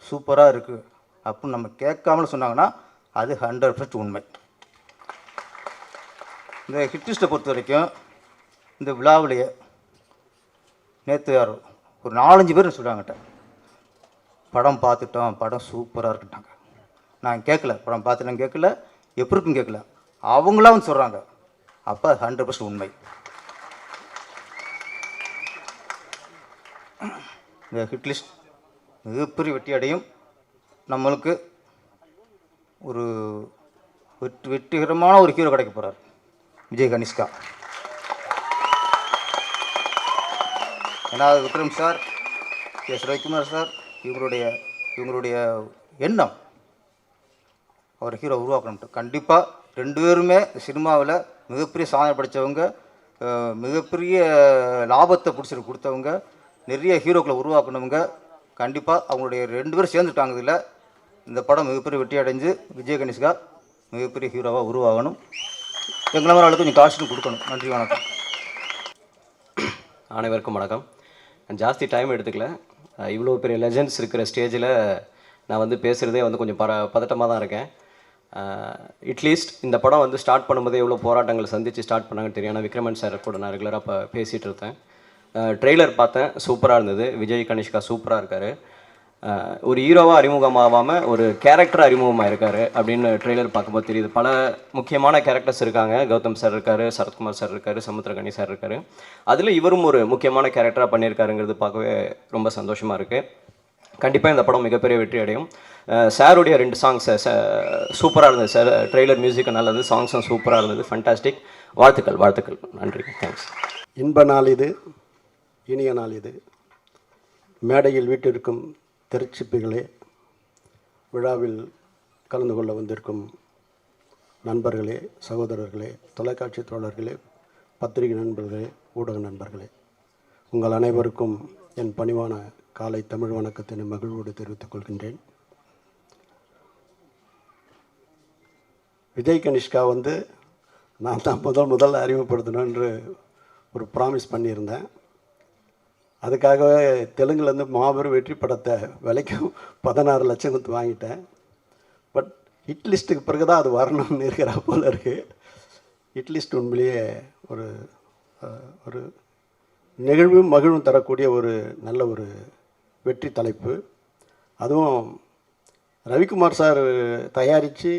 சூப்பராக இருக்குது அப்படின்னு நம்ம கேட்காமல சொன்னாங்கன்னா அது 100% உண்மை. இந்த ஹிட்லிஸ்ட்டை பொறுத்த வரைக்கும் இந்த விழாவிலேயே நேற்று யாரோ ஒரு 4-5 பேர் சொல்கிறாங்கட்ட, படம் பார்த்துட்டோம், படம் சூப்பராக இருக்குட்டாங்க. நான் கேட்கல, படம் பார்த்துட்டேன் கேட்கல, எப்படி இருக்குன்னு கேட்கல, அவங்களாம் வந்து சொல்கிறாங்க. அப்போ 100% உண்மை. இந்த ஹிட்லிஸ்ட் மிகப்பெரிய வெற்றி அடையும். நம்மளுக்கு ஒரு வெற்றிகரமான ஒரு ஹீரோ கிடைக்க போகிறார், விஜய் கனிஷ்கா. ஏன்னா Vikram sir, S Ravikumar sir, இவங்களுடைய எண்ணம் அவர் ஹீரோ உருவாக்கணும். கண்டிப்பாக 2 பேருமே சினிமாவில் மிகப்பெரிய சாதனை படைத்தவங்க, மிகப்பெரிய லாபத்தை பிடிச்சிட்டு கொடுத்தவங்க, நிறைய ஹீரோக்களை உருவாக்கணுங்க. கண்டிப்பாக அவங்களுடைய 2 பேரும் சேர்ந்துட்டாங்க. இதில் இந்த படம் மிகப்பெரிய வெற்றி அடைஞ்சு விஜய் கணேஷ்கா மிகப்பெரிய ஹீரோவாக உருவாகணும். எங்களை மாதிரி ஆளுக்கு நீங்கள் கால்ஷீட் கொடுக்கணும். நன்றி, வணக்கம். அனைவருக்கும் வணக்கம். நான் ஜாஸ்தி டைம் எடுத்துக்கல. இவ்வளோ பெரிய லெஜெண்ட்ஸ் இருக்கிற ஸ்டேஜில் நான் வந்து பேசுகிறதே வந்து கொஞ்சம் பதட்டமாக தான் இருக்கேன். அட்லீஸ்ட் இந்த படம் வந்து ஸ்டார்ட் பண்ணும்போதே எவ்வளோ போராட்டங்களை சந்தித்து ஸ்டார்ட் பண்ணாங்கன்னு தெரியும். ஆனால் விக்ரமன் சார் கூட நான் ரெகுலராக பேசிகிட்டு இருந்தேன். ட்ரெய்லர் பார்த்தேன், சூப்பராக இருந்தது. விஜய் கனிஷ்கா சூப்பராக இருக்கார். ஒரு ஹீரோவாக அறிமுகமாகாமல் ஒரு கேரக்டர் அறிமுகமாக இருக்கார் அப்படின்னு ட்ரெய்லர் பார்க்கும்போது தெரியுது. பல முக்கியமான கேரக்டர்ஸ் இருக்காங்க. கௌதம் சார் இருக்கார், சரத்குமார் சார் இருக்கார், சமுத்திரகனி சார் இருக்கார். அதில் இவரும் ஒரு முக்கியமான கேரக்டராக பண்ணியிருக்காருங்கிறது பார்க்கவே ரொம்ப சந்தோஷமாக இருக்குது. கண்டிப்பாக இந்த படம் மிகப்பெரிய வெற்றி அடையும். சாருடைய 2 சாங்ஸ் சூப்பராக இருந்தது. சார் ட்ரெய்லர் மியூசிக் நல்லது, சாங்ஸும் சூப்பராக இருந்தது. ஃபண்டாஸ்டிக். வாழ்த்துக்கள். நன்றி, தேங்க்ஸ். இன்ப நாள் இது, இனிய நாள் இது. மேடையில் வீட்டிற்கும் திருச்சிப்பிகளே, விழாவில் கலந்து கொள்ள வந்திருக்கும் நண்பர்களே, சகோதரர்களே, தொலைக்காட்சி தோழர்களே, பத்திரிகை நண்பர்களே, ஊடக நண்பர்களே, உங்கள் அனைவருக்கும் என் பணிவான காலை தமிழ் வணக்கத்தினை மகிழ்வோடு தெரிவித்துக் கொள்கின்றேன். விஜய் கனிஷ்கா வந்து நான் தான் முதல் அறிமுகப்படுத்தணுன்ற ஒரு ப்ராமிஸ் பண்ணியிருந்தேன். அதுக்காகவே தெலுங்குலேருந்து மாபெரும் வெற்றி படத்தை விலைக்கு 16 லட்சம் கொடுத்து வாங்கிட்டேன். பட் ஹிட் லிஸ்ட்டுக்கு பிறகு தான் அது வரணும்னு இருக்கிற போல் இருக்குது. ஹிட் லிஸ்ட் உண்மையிலேயே ஒரு நெகிழ்வும் மகிழ்வும் தரக்கூடிய ஒரு நல்ல ஒரு வெற்றி தலைப்பு. அதுவும் ரவிக்குமார் சார் தயாரித்து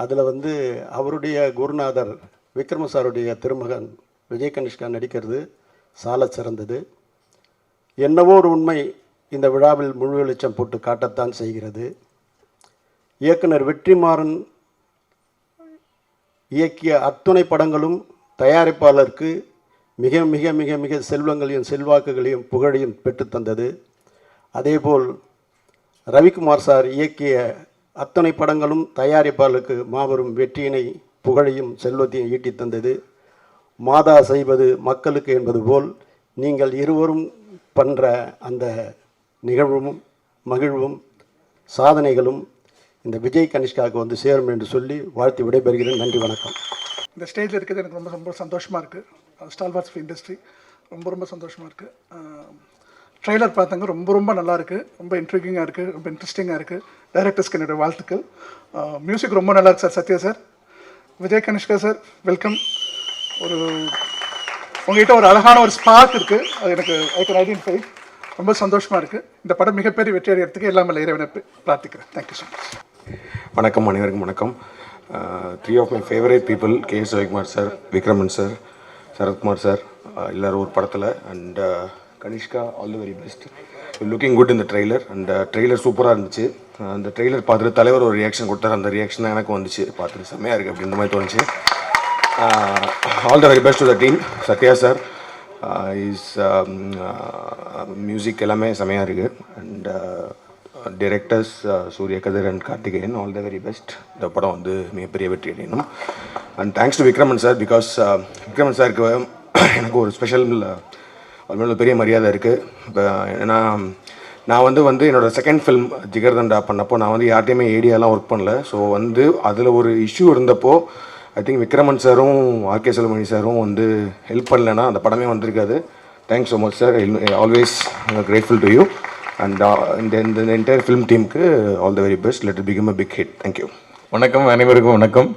அதில் வந்து அவருடைய குருநாதர் விக்ரம சாருடைய திருமகன் விஜய் கனிஷ்கா நடிக்கிறது சால சிறந்தது. என்னவோ ஒரு உண்மை இந்த விழாவில் முழு வெளிச்சம் போட்டு காட்டத்தான் செய்கிறது. இயக்குனர் வெற்றிமாறன் இயக்கிய அத்துணை படங்களும் தயாரிப்பாளருக்கு மிக மிக மிக மிக செல்வங்களையும் செல்வாக்குகளையும் புகழையும் பெற்றுத்தந்தது. அதேபோல் ரவிக்குமார் சார் இயக்கிய அத்தனை படங்களும் தயாரிப்பாளருக்கு மாபெரும் வெற்றியினை புகழையும் செல்வத்தையும் ஈட்டி தந்தது. மாதா செய்வது மக்களுக்கு என்பது போல் நீங்கள் இருவரும் பண்ணுற அந்த நிகழ்வும் மகிழ்வும் சாதனைகளும் இந்த விஜய் கனிஷ்காவுக்கு வந்து சேரும் என்று சொல்லி வாழ்த்து விடைபெறுகிறேன். நன்றி, வணக்கம். இந்த ஸ்டேஜில் இருக்கிறது எனக்கு ரொம்ப ரொம்ப சந்தோஷமாக இருக்குது. ஸ்டால்வார்ஸ் ஆஃப் இண்டஸ்ட்ரி ரொம்ப ரொம்ப சந்தோஷமாக இருக்குது. ட்ரெய்லர் பார்த்தாங்க, ரொம்ப ரொம்ப நல்லாயிருக்கு, ரொம்ப இன்ட்ரிகிங்காக இருக்குது, ரொம்ப இன்ட்ரெஸ்டிங்காக இருக்குது. டைரக்டர்ஸ்க்கு என்னுடைய வாழ்த்துக்கள். மியூசிக் ரொம்ப நல்லா இருக்கு sir. Sathya sir, Vijay Kanishka sir, welcome. ஒரு உங்கள்கிட்ட ஒரு அழகான ஒரு ஸ்பார்க் இருக்குது, அது எனக்கு ஐ கேன் ஐடென்டிஃபை. ரொம்ப சந்தோஷமாக இருக்குது. இந்த படம் மிகப்பெரிய வெற்றி அடைகிறதுக்கு எல்லாமே இறைவனை பிரார்த்திக்கிறேன். Thank you so much. வணக்கம், அனைவருக்கும் வணக்கம். 3 of my favourite people, K S Ravikumar sir, Vikraman sir, Sarathkumar sir, எல்லோரும் ஒரு படத்தில். And Kanishka, all the very best. Looking good இந்த ட்ரெய்லர். அண்ட் ட்ரெய்லர் சூப்பராக இருந்துச்சு. அந்த ட்ரெய்லர் பார்த்துட்டு தலைவர் ஒரு ரியாக்ஷன் கொடுத்தார். அந்த ரியாக்ஷன் தான் எனக்கு வந்துச்சு. பார்த்துட்டு செம்மையாக இருக்குது அப்படின்ற மாதிரி தோணுச்சு. All the very best to the team. Sathya sir is music எல்லாமே செம்மையாக இருக்குது. And directors Surya Kathir and Karthikeyan, all the very best. இந்த படம் வந்து மிகப்பெரிய வெற்றி அடையணும். And thanks to Vikraman sir, because Vikraman சாருக்கு எனக்கு ஒரு ஸ்பெஷல் அது மேலே பெரிய மரியாதை இருக்குது. இப்போ ஏன்னா நான் வந்து என்னோடய செகண்ட் ஃபிலிம் ஜிகர்தண்டா பண்ணப்போ நான் வந்து யார்ட்டையுமே ஏடியாலாம் ஒர்க் பண்ணல. ஸோ வந்து அதில் ஒரு இஷ்யூ இருந்தப்போ ஐ திங்க் விக்ரமன் சாரும் ஆர்கே செல்வமணி சாரும் வந்து ஹெல்ப் பண்ணலைன்னா அந்த படமே வந்திருக்காது. Thanks so much sir. Always grateful to you. And இந்த என்டையர் ஃபிலிம் டீமுக்கு all the very best. Let it become a big hit. Thank you. வணக்கம், அனைவருக்கும் வணக்கம்.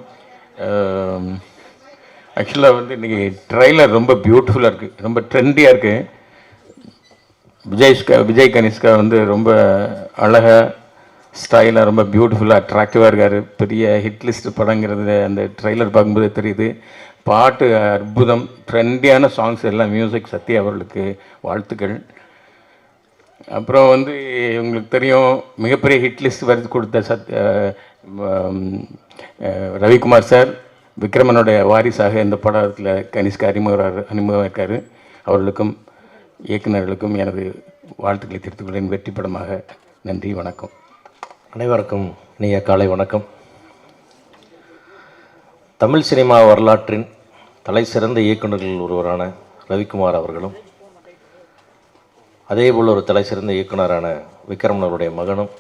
ஆக்சுவலாக வந்து இன்றைக்கி ட்ரெய்லர் ரொம்ப பியூட்டிஃபுல்லாக இருக்குது, ரொம்ப ட்ரெண்டியாக இருக்குது. விஜய் கனிஷ்கா வந்து ரொம்ப அழகாக ஸ்டைலாக ரொம்ப பியூட்டிஃபுல்லாக அட்ராக்டிவாக இருக்கார். பெரிய ஹிட் லிஸ்ட் படங்கிறது அந்த ட்ரெய்லர் பார்க்கும்போது தெரியுது. பாட்டு அற்புதம், ட்ரெண்டியான சாங்ஸ் எல்லாம். மியூசிக் சத்யா அவர்களுக்கு வாழ்த்துக்கள். அப்புறம் வந்து உங்களுக்கு தெரியும், மிகப்பெரிய ஹிட் லிஸ்ட் வரைக்கும் கொடுத்த ரவிக்குமார் சார் விக்ரமனுடைய வாரிசாக இந்த படத்தில் கனிஷ்கா அறிமுகம் இருக்கார். அவர்களுக்கும் இயக்குநர்களுக்கும் எனது வாழ்த்துக்களை தெரிவித்துக் கொள்கிறேன். வெற்றி படமாக. நன்றி, வணக்கம். அனைவருக்கும் இனிய காலை வணக்கம். தமிழ் சினிமா வரலாற்றின் தலை சிறந்த இயக்குநர்களில் ஒருவரான ரவிக்குமார் அவர்களும், அதேபோல் ஒரு தலை சிறந்த இயக்குனரான விக்ரமன் அவருடைய மகனும்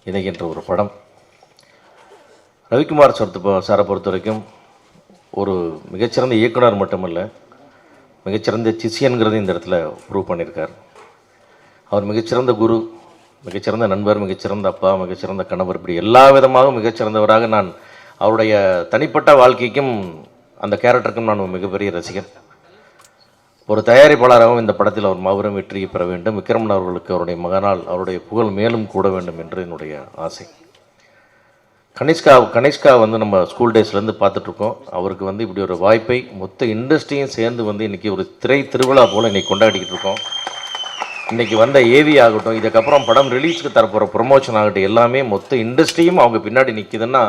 இணைகின்ற ஒரு படம். ரவிக்குமார் சாரை பொறுத்த வரைக்கும் ஒரு மிகச்சிறந்த இயக்குனர் மட்டுமல்ல, மிகச்சிறந்த சிஷியன்கிறது இந்த இடத்துல ப்ரூவ் பண்ணியிருக்கார். அவர் மிகச்சிறந்த குரு, மிகச்சிறந்த நண்பர், மிகச்சிறந்த அப்பா, மிகச்சிறந்த கணவர், இப்படி எல்லா விதமாக மிகச்சிறந்தவராக நான் அவருடைய தனிப்பட்ட வாழ்க்கைக்கும் அந்த கேரக்டருக்கும் நான் மிகப்பெரிய ரசிகன். ஒரு தயாரிப்பாளராகவும் இந்த படத்தில் அவர் மாபெரும் வெற்றியை பெற வேண்டும். விக்ரமன் அவர்களுக்கு அவருடைய மகனால் அவருடைய புகழ் மேலும் கூட வேண்டும் என்று என்னுடைய ஆசை. கனிஷ்கா வந்து நம்ம ஸ்கூல் டேஸ்லேருந்து பார்த்துட்ருக்கோம். அவருக்கு வந்து இப்படி ஒரு வாய்ப்பை மொத்த இண்டஸ்ட்ரியும் சேர்ந்து வந்து இன்றைக்கி ஒரு திருவிழா போல் இன்றைக்கி கொண்டாடிக்கிட்டு இருக்கோம். இன்றைக்கி வந்த ஏவி ஆகட்டும், இதுக்கப்புறம் படம் ரிலீஸ்க்கு தரப்போகிற ப்ரொமோஷன் ஆகட்டும், எல்லாமே மொத்த இண்டஸ்ட்ரியும் அவங்க பின்னாடி நிற்கிதுன்னா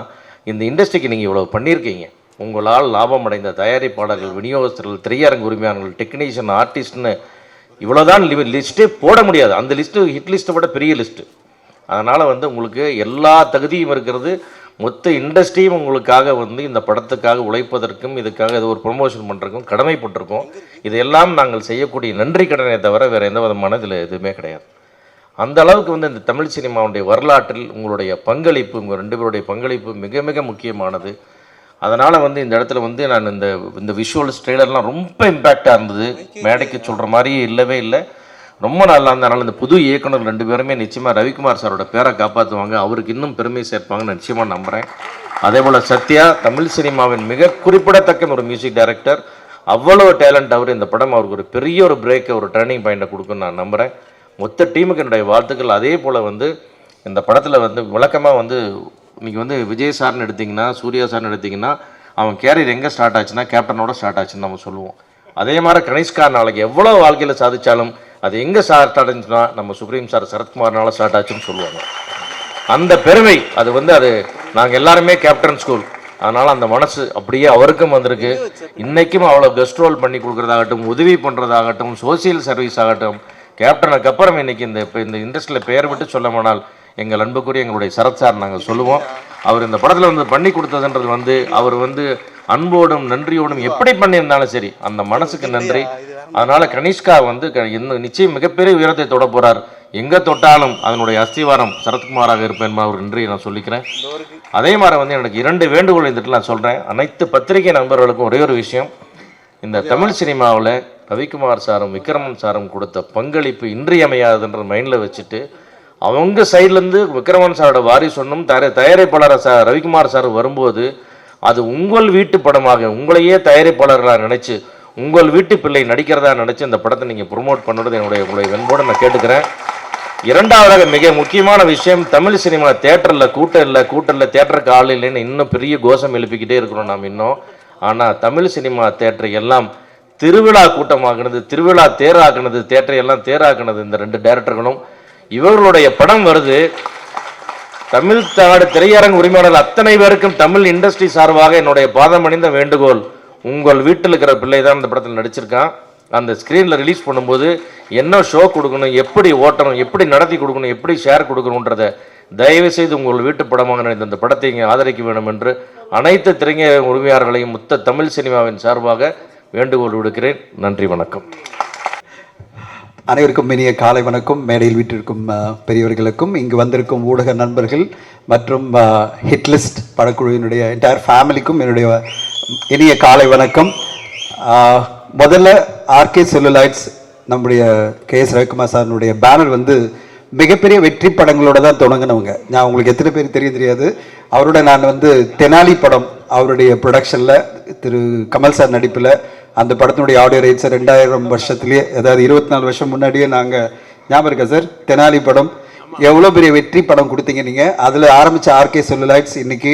இந்த இண்டஸ்ட்ரிக்கு நீங்கள் இவ்வளோ பண்ணியிருக்கீங்க. உங்களால் லாபம் அடைந்த தயாரிப்பாளர்கள், விநியோகஸ்தர்கள், திரையரங்கு உரிமையாளர்கள், டெக்னீஷியன், ஆர்டிஸ்ட்னு இவ்வளோதான் லிஸ்ட்டே போட முடியாது. அந்த லிஸ்ட்டு ஹிட் லிஸ்ட்டை விட பெரிய லிஸ்ட்டு. அதனால் வந்து உங்களுக்கு எல்லா தகுதியும் இருக்கிறது. மொத்த இண்டஸ்ட்ரியும் உங்களுக்காக வந்து இந்த படத்துக்காக உழைப்பதற்கும் இதுக்காக இது ஒரு ப்ரொமோஷன் பண்ணுறதுக்கும் கடமைப்பட்டிருக்கோம். இதையெல்லாம் நாங்கள் செய்யக்கூடிய நன்றி கடனை தவிர வேறு எந்த விதமான இதில் எதுவுமே கிடையாது. அந்த அளவுக்கு வந்து இந்த தமிழ் சினிமாவுடைய வரலாற்றில் உங்களுடைய பங்களிப்பு, உங்கள் 2 பேருடைய பங்களிப்பு மிக மிக முக்கியமானது. அதனால் வந்து இந்த இடத்துல வந்து நான் இந்த விஷுவல்ஸ் ட்ரெய்லர்லாம் ரொம்ப இம்பேக்டாக இருந்தது. மேடைக்கு சொல்கிற மாதிரி இல்லவே இல்லை, ரொம்ப நல்லா இருந்ததுனால இந்த புது இயக்குனர் 2 பேருமே நிச்சயமாக ரவிக்குமார் சாரோட பேரை காப்பாற்றுவாங்க, அவருக்கு இன்னும் பெருமை சேர்ப்பாங்கன்னு நிச்சயமாக நம்புகிறேன். அதே போல் சத்யா தமிழ் சினிமாவின் மிக குறிப்பிடத்தக்க ஒரு மியூசிக் டைரக்டர். அவ்வளோ டேலண்ட் அவர். இந்த படம் அவருக்கு ஒரு பெரிய ஒரு பிரேக்கை, ஒரு டர்னிங் பாயிண்ட்டை கொடுக்குன்னு நான் நம்புகிறேன். மொத்த டீமுக்கு என்னுடைய வாழ்த்துக்கள். அதே போல் வந்து இந்த படத்தில் வந்து விளக்கமாக வந்து இன்றைக்கி வந்து விஜய் சார்னு எடுத்திங்கன்னா, சூர்யா சார்னு எடுத்திங்கன்னா, அவன் கேரியர் எங்கே ஸ்டார்ட் ஆச்சுன்னா கேப்டனோட ஸ்டார்ட் ஆச்சுன்னு நம்ம சொல்லுவோம். அதே மாதிரி கனிஷ்கா நாளைக்கு எவ்வளோ வாழ்க்கையில் சாதித்தாலும் அது எங்கே ஸ்டார்ட் ஆச்சுன்னா நம்ம சுப்ரீம் சார் சரத்குமார்னால ஸ்டார்ட் ஆச்சுன்னு சொல்லுவாங்க. அந்த பெருமை அது வந்து அது நாங்கள் எல்லாருமே கேப்டன் ஸ்கூல், அதனால் அந்த மனசு அப்படியே அவருக்கும் வந்திருக்கு. இன்றைக்கும் அவ்வளோ கெஸ்ட் ரோல் பண்ணி கொடுக்குறதாகட்டும், உதவி பண்ணுறதாகட்டும், சோசியல் சர்வீஸ் ஆகட்டும், கேப்டனுக்கு அப்புறம் இன்றைக்கி இந்த இண்டஸ்ட்ரியில் பெயர் விட்டு சொல்லமானால் எங்கள் அன்புக்குரிய எங்களுடைய சரத் சார் நாங்கள் சொல்லுவோம். அவர் இந்த படத்தில் வந்து பண்ணி கொடுத்ததுன்றது வந்து அவர் வந்து அன்போடும் நன்றியோடும் எப்படி பண்ணியிருந்தாலும் சரி அந்த மனசுக்கு நன்றி. அதனால் கனிஷ்கா வந்து இன்னும் நிச்சயம் மிகப்பெரிய உயரத்தை தொட போகிறார். எங்கே தொட்டாலும் அதனுடைய அஸ்திவாரம் சரத்குமாராக இருப்பேன் அவர் நன்றியை நான் சொல்லிக்கிறேன். அதே மாதிரி வந்து எனக்கு 2 வேண்டுகோள் இந்த நான் சொல்கிறேன். அனைத்து பத்திரிகை நண்பர்களுக்கும் ஒரே ஒரு விஷயம், இந்த தமிழ் சினிமாவில் ரவிக்குமார் சாரும் விக்ரமன் சாரும் கொடுத்த பங்களிப்பு இன்றியமையாதுன்ற மைண்டில் வச்சுட்டு அவங்க சைட்லேருந்து விக்ரமன் சாரோட வாரிசு ஒன்றும் தயாரிப்பாளர் ரவிக்குமார் சார் வரும்போது அது உங்கள் வீட்டு படமாக உங்களையே தயாரிப்பாளர்களாக நினச்சி உங்கள் வீட்டு பிள்ளை நடிக்கிறதா நினச்சி இந்த படத்தை நீங்கள் ப்ரொமோட் பண்ணுறது உங்களுடைய வெண்போடு நான் கேட்டுக்கிறேன். 2வதாக மிக முக்கியமான விஷயம், தமிழ் சினிமா தேட்டரில் கூட்டம் இல்லை தேட்டருக்கு ஆள் இல்லைன்னு இன்னும் பெரிய கோஷம் எழுப்பிக்கிட்டே இருக்கிறோம் நாம் இன்னும். ஆனால் தமிழ் சினிமா தேட்டரை எல்லாம் திருவிழா கூட்டமாக்குனது, திருவிழா தேராக்குனது, தேட்டரை எல்லாம் தேராக்குனது இந்த 2 டைரக்டர்களும். இவர்களுடைய படம் வருது, தமிழ் திரையரங்கு உரிமையாளர் அத்தனை பேருக்கும் தமிழ் இண்டஸ்ட்ரி சார்பாக என்னுடைய பாதமணிந்த வேண்டுகோள், உங்கள் வீட்டில் இருக்கிற பிள்ளை தான் இந்த படத்தில் நடிச்சிருக்கான். அந்த ஸ்க்ரீனில் ரிலீஸ் பண்ணும்போது என்ன ஷோ கொடுக்கணும், எப்படி ஓட்டணும், எப்படி நடத்தி கொடுக்கணும், எப்படி ஷேர் கொடுக்கணுன்றதை தயவுசெய்து உங்கள் வீட்டு படமாக நினைத்த இந்த படத்தை இங்கே ஆதரிக்க வேண்டும் என்று அனைத்து திரையரங்கு உரிமையாளர்களையும் மொத்த தமிழ் சினிமாவின் சார்பாக வேண்டுகோள் விடுக்கிறேன். நன்றி, வணக்கம். அனைவருக்கும் இனிய காலை வணக்கம். மேடையில் வீட்டிற்கும் பெரியவர்களுக்கும் இங்கு வந்திருக்கும் ஊடக நண்பர்கள் மற்றும் ஹிட்லிஸ்ட் படக்குழுவினுடைய என்டையர் ஃபேமிலிக்கும் என்னுடைய இனிய காலை வணக்கம். முதல்ல ஆர்கே செல்லுலாய்ட்ஸ் நம்முடைய KS ரவிக்குமார் சாரினுடைய பேனர் வந்து மிகப்பெரிய வெற்றி படங்களோட தான் தொடங்கினவங்க. நான் உங்களுக்கு எத்தனை பேர் தெரியாது, அவரோட நான் வந்து தெனாலி படம் அவருடைய ப்ரொடக்ஷனில் திரு கமல் சார் நடிப்பில் அந்த படத்தினுடைய ஆடியோ ரைட்ஸை 2000 வருஷத்துலேயே, அதாவது 24 வருஷம் முன்னாடியே நாங்கள் ஞாபகம் இருக்கா சார், தெனாலி படம் எவ்வளோ பெரிய வெற்றி படம் கொடுத்தீங்க நீங்கள். அதில் ஆரம்பித்த ஆர்கே செல்லுலாய்ட்ஸ் இன்னைக்கு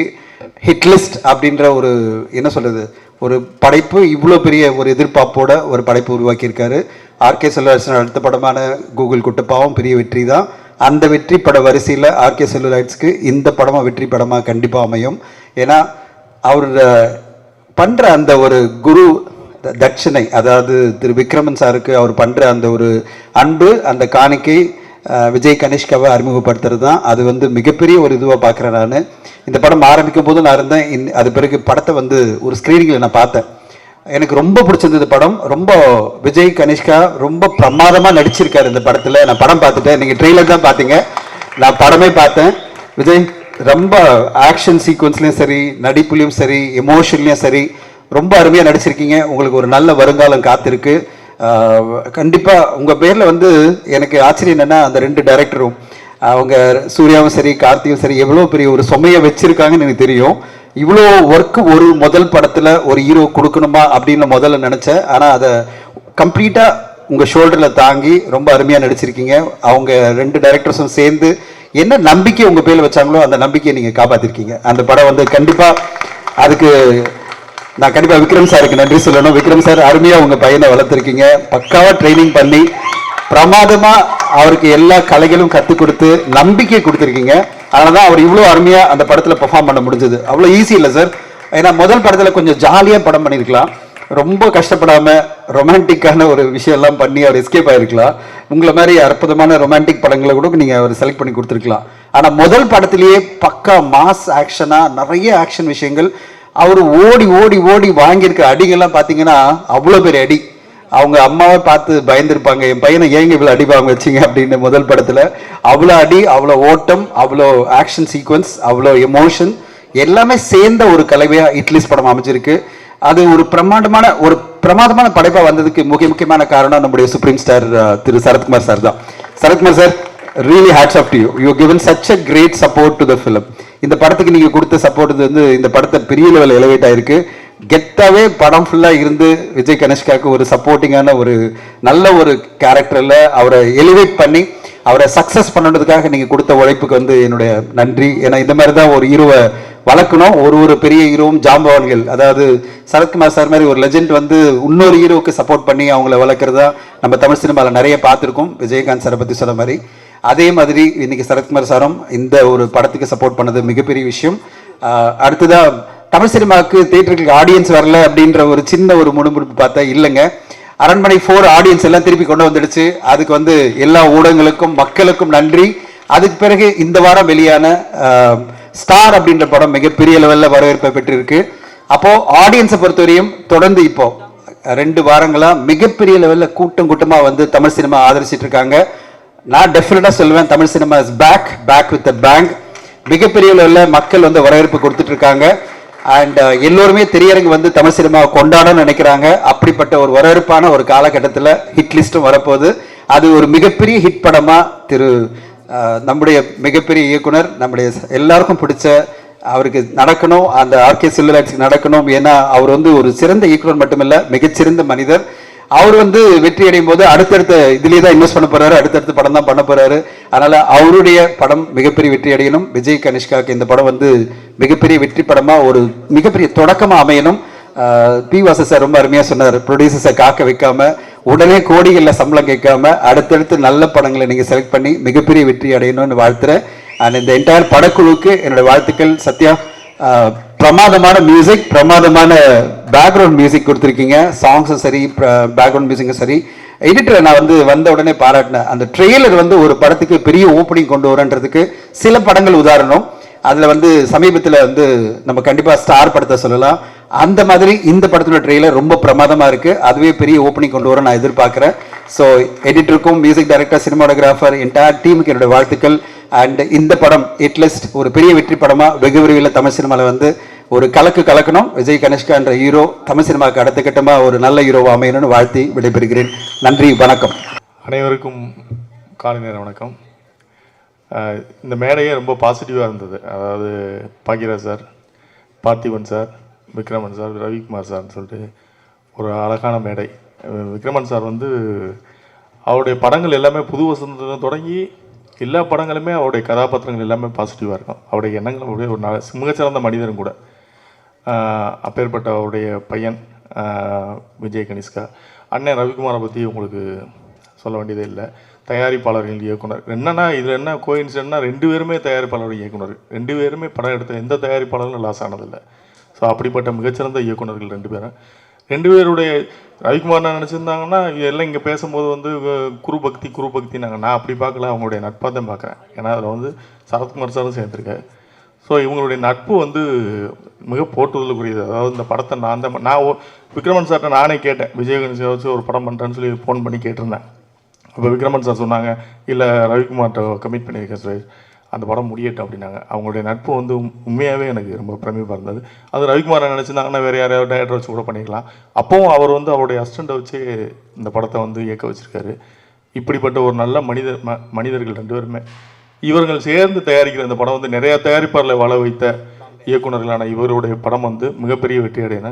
ஹிட்லிஸ்ட் அப்படின்ற ஒரு என்ன சொல்கிறது ஒரு படைப்பு, இவ்வளோ பெரிய ஒரு எதிர்பார்ப்போட ஒரு படைப்பு உருவாக்கியிருக்காரு. ஆர்கே செல்லுலாய்ட்ஸ் அடுத்த படமான கூகுள் குட்டப்பாவும் பெரிய வெற்றி தான். அந்த வெற்றி பட வரிசையில் ஆர்கே செல்லுலாய்ட்ஸ்க்கு இந்த படமாக வெற்றி படமாக கண்டிப்பாக அமையும். ஏன்னா அவர் பண்ணுற அந்த ஒரு குரு தட்சணை, அதாவது திரு விக்ரமன் சாருக்கு அவர் பண்ணுற அந்த ஒரு அன்பு, அந்த காணிக்கை விஜய் கனிஷ்காவை அறிமுகப்படுத்துறது தான். அது வந்து மிகப்பெரிய ஒரு இதுவாக பார்க்குறேன். நான் இந்த படம் ஆரம்பிக்கும் போது நான் இருந்தேன், அது பிறகு படத்தை வந்து ஒரு ஸ்க்ரீனிங்கில் நான் பார்த்தேன். எனக்கு ரொம்ப பிடிச்சிருந்தது படம். ரொம்ப விஜய் கனிஷ்கா ரொம்ப பிரமாதமாக நடிச்சிருக்காரு இந்த படத்தில். நான் படம் பார்த்துட்டேன், நீங்கள் ட்ரெய்லர் தான் பார்த்தீங்க, நான் படமே பார்த்தேன். விஜய் ரொம்ப ஆக்ஷன் சீக்வன்ஸ்லேயும் சரி, நடிப்புலையும் சரி, எமோஷன்லேயும் சரி ரொம்ப அருமையாக நடிச்சிருக்கீங்க. உங்களுக்கு ஒரு நல்ல வருங்காலம் காத்திருக்கு. கண்டிப்பாக உங்கள் பேரில் வந்து எனக்கு ஆச்சரியம் என்னென்னா, அந்த 2 டைரக்டரும் அவங்க சூர்யாவும் சரி கார்த்தியும் சரி எவ்வளோ பெரிய ஒரு சுமையை வச்சுருக்காங்கன்னு எனக்கு தெரியும். இவ்வளோ ஒர்க்கு ஒரு முதல் படத்தில் ஒரு ஹீரோ கொடுக்கணுமா அப்படின்னு முதல்ல நினச்சேன். ஆனால் அதை கம்ப்ளீட்டாக உங்கள் ஷோல்டரில் தாங்கி ரொம்ப அருமையாக நடிச்சிருக்கீங்க. அவங்க 2 டைரக்டர்ஸும் சேர்ந்து என்ன நம்பிக்கை உங்கள் பேரில் வச்சாங்களோ அந்த நம்பிக்கையை நீங்கள் காப்பாற்றிருக்கீங்க. அந்த படம் வந்து கண்டிப்பாக அதுக்கு நான் கண்டிப்பாக விக்ரம் சாருக்கு நன்றி சொல்லணும். விக்ரம் சார் அருமையாக உங்கள் பையனை வளர்த்துருக்கீங்க, பக்காவாக ட்ரைனிங் பண்ணி பிரமாதமாக அவருக்கு எல்லா கலைகளும் கற்றுக் கொடுத்து நம்பிக்கை கொடுத்துருக்கீங்க. அதனால தான் அவர் இவ்வளோ அருமையாக அந்த படத்தில் பெர்ஃபார்ம் பண்ண முடிஞ்சது. அவ்வளோ ஈஸி இல்லை சார். ஏன்னா முதல் படத்தில் கொஞ்சம் ஜாலியாக படம் பண்ணியிருக்கலாம், ரொம்ப கஷ்டப்படாமல் ரொமான்டிக்கான ஒரு விஷயம்லாம் பண்ணி அவர் எஸ்கேப் ஆகிருக்கலாம். உங்களை மாதிரி அற்புதமான ரொமான்டிக் படங்களை கூட நீங்கள் அவர் செலக்ட் பண்ணி கொடுத்துருக்கலாம். ஆனால் முதல் படத்திலேயே பக்கா மாஸ் ஆக்ஷனாக நிறைய ஆக்ஷன் விஷயங்கள், அவர் ஓடி ஓடி ஓடி வாங்கியிருக்க அடிகள்லாம் பார்த்தீங்கன்னா அவ்வளோ பெரிய அடி. அவங்க அம்மாவை பார்த்து பயந்துருப்பாங்க, என் பையனை ஏங்க இவ்வளோ அடி வாங்க வச்சிங்க அப்படின்னு. முதல் படத்தில் அவ்வளோ அடி, அவ்வளோ ஓட்டம், அவ்வளோ ஆக்ஷன் சீக்வன்ஸ், அவ்வளோ எமோஷன் எல்லாமே சேர்ந்த ஒரு கலவையாக ஹிட்லிஸ்ட் படம் அமைஞ்சிருக்கு. அது ஒரு பிரமாதமான படைப்பாக வந்ததுக்கு முக்கியமான காரணம் நம்முடைய சுப்ரீம் ஸ்டார் திரு சரத்குமார் சார் தான். Sarathkumar sir, really hats off to you. You have given such a great support to the film. இந்த படத்துக்கு நீங்கள் கொடுத்த சப்போர்ட் வந்து இந்த படத்தை பெரிய லெவல் எலிவேட் ஆயிருக்கு. கெத்தாவே படம் ஃபுல்லாக இருந்து விஜய் கனிஷ்காவுக்கு ஒரு சப்போர்ட்டிங்கான ஒரு நல்ல ஒரு கேரக்டரில் அவரை எலிவேட் பண்ணி அவரை சக்ஸஸ் பண்ணுறதுக்காக நீங்கள் கொடுத்த உழைப்புக்கு வந்து என்னுடைய நன்றி. ஏன்னா இந்த மாதிரி தான் ஒரு ஹீரோவை வளர்க்கணும். ஒரு பெரிய ஹீரோவும் ஜாம்பவான்கள், அதாவது சரத்குமார் சார் மாதிரி ஒரு லெஜெண்ட் வந்து இன்னொரு ஹீரோவுக்கு சப்போர்ட் பண்ணி அவங்கள வளர்க்குறதா நம்ம தமிழ் சினிமாவில் நிறைய பார்த்துருக்கோம். விஜயகாந்த் சாரை பற்றி சொன்ன மாதிரி அதே மாதிரி இன்னைக்கு சரத்குமார் சாரும் இந்த ஒரு படத்துக்கு சப்போர்ட் பண்ணது மிகப்பெரிய விஷயம். அடுத்ததாக தமிழ் சினிமாவுக்கு தியேட்டருக்கு ஆடியன்ஸ் வரல அப்படின்ற ஒரு சின்ன ஒரு முணுமுணுப்பு பார்த்தா இல்லைங்க. அரண்மனை 4 ஆடியன்ஸ் எல்லாம் திருப்பி கொண்டு வந்துடுச்சு. அதுக்கு வந்து எல்லா ஊடகங்களுக்கும் மக்களுக்கும் நன்றி. அதுக்கு பிறகு இந்த வாரம் வெளியான ஸ்டார் அப்படின்ற படம் மிகப்பெரிய லெவலில் வரவேற்பை பெற்றிருக்கு. அப்போது ஆடியன்ஸை பொறுத்தவரையும் தொடர்ந்து இப்போ 2 வாரங்களாக மிகப்பெரிய லெவலில் கூட்டமாக வந்து தமிழ் சினிமா ஆதரிச்சிட்டு இருக்காங்க. நான் டெஃபினட்டாக சொல்லுவேன், Tamil cinema is back with the bang. மிகப்பெரிய லெவலில் மக்கள் வந்து வரவேற்பு கொடுத்துட்டு இருக்காங்க. அண்ட் எல்லோருமே திரையரங்கு வந்து தமிழ் சினிமாவை கொண்டாடணும்னு நினைக்கிறாங்க. அப்படிப்பட்ட ஒரு வரவேற்பான ஒரு காலகட்டத்தில் ஹிட் லிஸ்ட்டும் வரப்போகுது. அது ஒரு மிகப்பெரிய ஹிட் படமாக நம்முடைய மிகப்பெரிய இயக்குனர், நம்முடைய எல்லாருக்கும் பிடிச்ச அவருக்கு நடக்கணும், அந்த ஆர்கே செல்வராஜுக்கு நடக்கணும். ஏன்னா அவர் வந்து ஒரு சிறந்த இயக்குனர் மட்டுமில்லை, மிகச்சிறந்த மனிதர். அவர் வந்து வெற்றி அடையும் போது அடுத்தடுத்த இதுலேயே தான் இன்வெஸ்ட் பண்ண போறாரு, அடுத்தடுத்த படம் தான் பண்ண போறாரு. அதனால அவருடைய படம் மிகப்பெரிய வெற்றி அடையணும். விஜய் கனிஷ்காவுக்கு இந்த படம் வந்து மிகப்பெரிய வெற்றி படமா ஒரு மிகப்பெரிய தொடக்கமா அமையணும். பி வாசு சார் ரொம்ப அருமையா சொன்னார், ப்ரொடியூசர்ஸை காக்க வைக்காம உடனே கோடிகளில் சம்பளம் கேட்காம அடுத்தடுத்து நல்ல படங்களை நீங்க செலக்ட் பண்ணி மிகப்பெரிய வெற்றி அடையணும்னு வாழ்த்துறேன். அண்ட் இந்த என்டையர் படக்குழுவுக்கு என்னோட வாழ்த்துக்கள். சத்யா, பிரமாதமான மியூசிக், பிரமாதமான பேக்ரவுண்ட் மியூசிக் கொடுத்துருக்கீங்க. சாங்ஸும் சரி, பேக்ரவுண்ட் மியூசிக்கும் சரி. எடிட்டரை நான் வந்து வந்த உடனே பாராட்டினேன். அந்த ட்ரெய்லர் வந்து ஒரு படத்துக்கு பெரிய ஓப்பனிங் கொண்டு வரன்றதுக்கு சில படங்கள் உதாரணம். அதில் வந்து சமீபத்தில் வந்து நம்ம கண்டிப்பாக ஸ்டார் படத்தை சொல்லலாம். அந்த மாதிரி இந்த படத்தோட ட்ரெய்லர் ரொம்ப பிரமாதமாக இருக்குது. அதுவே பெரிய ஓப்பனிங் கொண்டு வர நான் எதிர்பார்க்குறேன். ஸோ எடிட்டருக்கும், மியூசிக் டைரக்டர், சினிமாட்டோகிராஃபர், என்டையர் டீமுக்கு என்னோட வாழ்த்துக்கள். அண்ட் இந்த படம் ஹிட்லிஸ்ட் ஒரு பெரிய வெற்றி படமாக வெகு விரைவில் தமிழ் சினிமாவில் வந்து ஒரு கலக்கணும். விஜய் கனிஷ்கா என்ற ஹீரோ தமிழ் சினிமாவுக்கு அடுத்த கட்டமாக ஒரு நல்ல ஹீரோவாக அமையணும்னு வாழ்த்தி விடைபெறுகிறேன். நன்றி, வணக்கம். அனைவருக்கும் காலை நேர வணக்கம். இந்த மேடையே ரொம்ப பாசிட்டிவாக இருந்தது. அதாவது Bhagyaraj sir, Parthiban sir, Vikraman sir, Ravikumar சார்னு சொல்லிட்டு ஒரு அழகான மேடை. விக்ரமன் சார் வந்து அவருடைய படங்கள் எல்லாமே புது வசந்தம் தொடங்கி எல்லா படங்களுமே அவருடைய கதாபாத்திரங்கள் எல்லாமே பாசிட்டிவாக இருக்கும். அவருடைய எண்ணங்கள் அவருடைய ஒரு மிகச்சிறந்த மனிதரும் கூட. அப்பேற்பட்ட அவருடைய பையன் விஜய் கனிஷ்கா. அண்ணன் ரவிக்குமாரை பற்றி உங்களுக்கு சொல்ல வேண்டியதே இல்லை. தயாரிப்பாளர்கள், இயக்குனர். என்னென்னா இதில் என்ன கோயின்சிடென்ட்னா 2 பேருமே தயாரிப்பாளர், இயக்குனர். 2 பேருமே படம் எடுத்த எந்த தயாரிப்பாளரும் லாஸ் ஆனதில்லை. ஸோ அப்படிப்பட்ட மிகச்சிறந்த இயக்குனர்கள் 2 பேரும். 2 பேருடைய ரவிக்குமார் நினச்சிருந்தாங்கன்னா எல்லாம் இங்கே பேசும்போது வந்து குரு பக்தி நான் அப்படி பார்க்கல, அவங்களுடைய நட்பாக தான் பார்க்குறேன். ஏன்னா அதில் வந்து சரத்குமார் சாரும் சேர்ந்துருக்கேன். ஸோ இவங்களுடைய நட்பு வந்து மிக போற்றுதலுக்குரியது. அதாவது இந்த படத்தை நான் விக்ரமன் சார்கிட்ட நானே கேட்டேன், விஜய் கணேஷை வச்சு ஒரு படம் பண்ணுறேன்னு சொல்லி ஃபோன் பண்ணி கேட்டிருந்தேன். அப்போ விக்ரமன் சார் சொன்னாங்க, இல்லை ரவிக்குமார்கிட்ட கமிட் பண்ணியிருக்கேன் சார், அந்த படம் முடியட்டும் அப்படின்னாங்க. அவங்களுடைய நட்பு வந்து உண்மையாகவே எனக்கு ரொம்ப பிரமிப்பாக இருந்தது. அது ரவிக்குமாரை நினச்சிருந்தாங்கன்னா வேறு யாரையாவது டேரக்டர் வச்சு கூட பண்ணிக்கலாம். அப்போவும் அவர் வந்து அவருடைய அசிஸ்டண்ட்டை வச்சு இந்த படத்தை வந்து இயக்க வச்சுருக்காரு. இப்படிப்பட்ட ஒரு நல்ல மனிதர்கள் 2 பேருமே. இவர்கள் சேர்ந்து தயாரிக்கிற இந்த படம் வந்து நிறையா தயாரிப்பாளர்களை வள வைத்த இயக்குநர்களான இவருடைய படம் வந்து மிகப்பெரிய வெற்றி அடையின.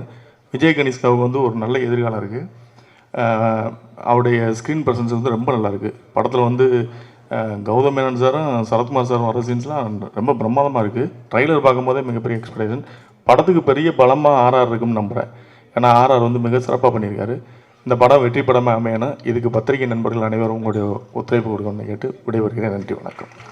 விஜய் கனிஷ்காவுக்கு வந்து ஒரு நல்ல எதிர்காலம் இருக்குது. அவருடைய ஸ்க்ரீன் ப்ரெசன்ஸ் வந்து ரொம்ப நல்லாயிருக்கு. படத்தில் வந்து கௌதம் மேனன் சாரும் சரத்குமார் சாரும் வர சீன்ஸ்லாம் ரொம்ப பிரமாதமாக இருக்குது. ட்ரைலர் பார்க்கும்போதே மிகப்பெரிய எக்ஸ்பெக்டேஷன். படத்துக்கு பெரிய பலமாக ஆர்ஆர் இருக்குன்னு நம்புகிறேன். ஏன்னா ஆர்ஆர் வந்து மிக சிறப்பாக பண்ணியிருக்காரு. இந்த படம் வெற்றி படமாக அமையணும். இதுக்கு பத்திரிகை நண்பர்கள் அனைவரும் உங்களுடைய ஒத்துழைப்பு கொடுக்கணும்னு கேட்டு விடைபெறுகிறேன். நன்றி, வணக்கம்.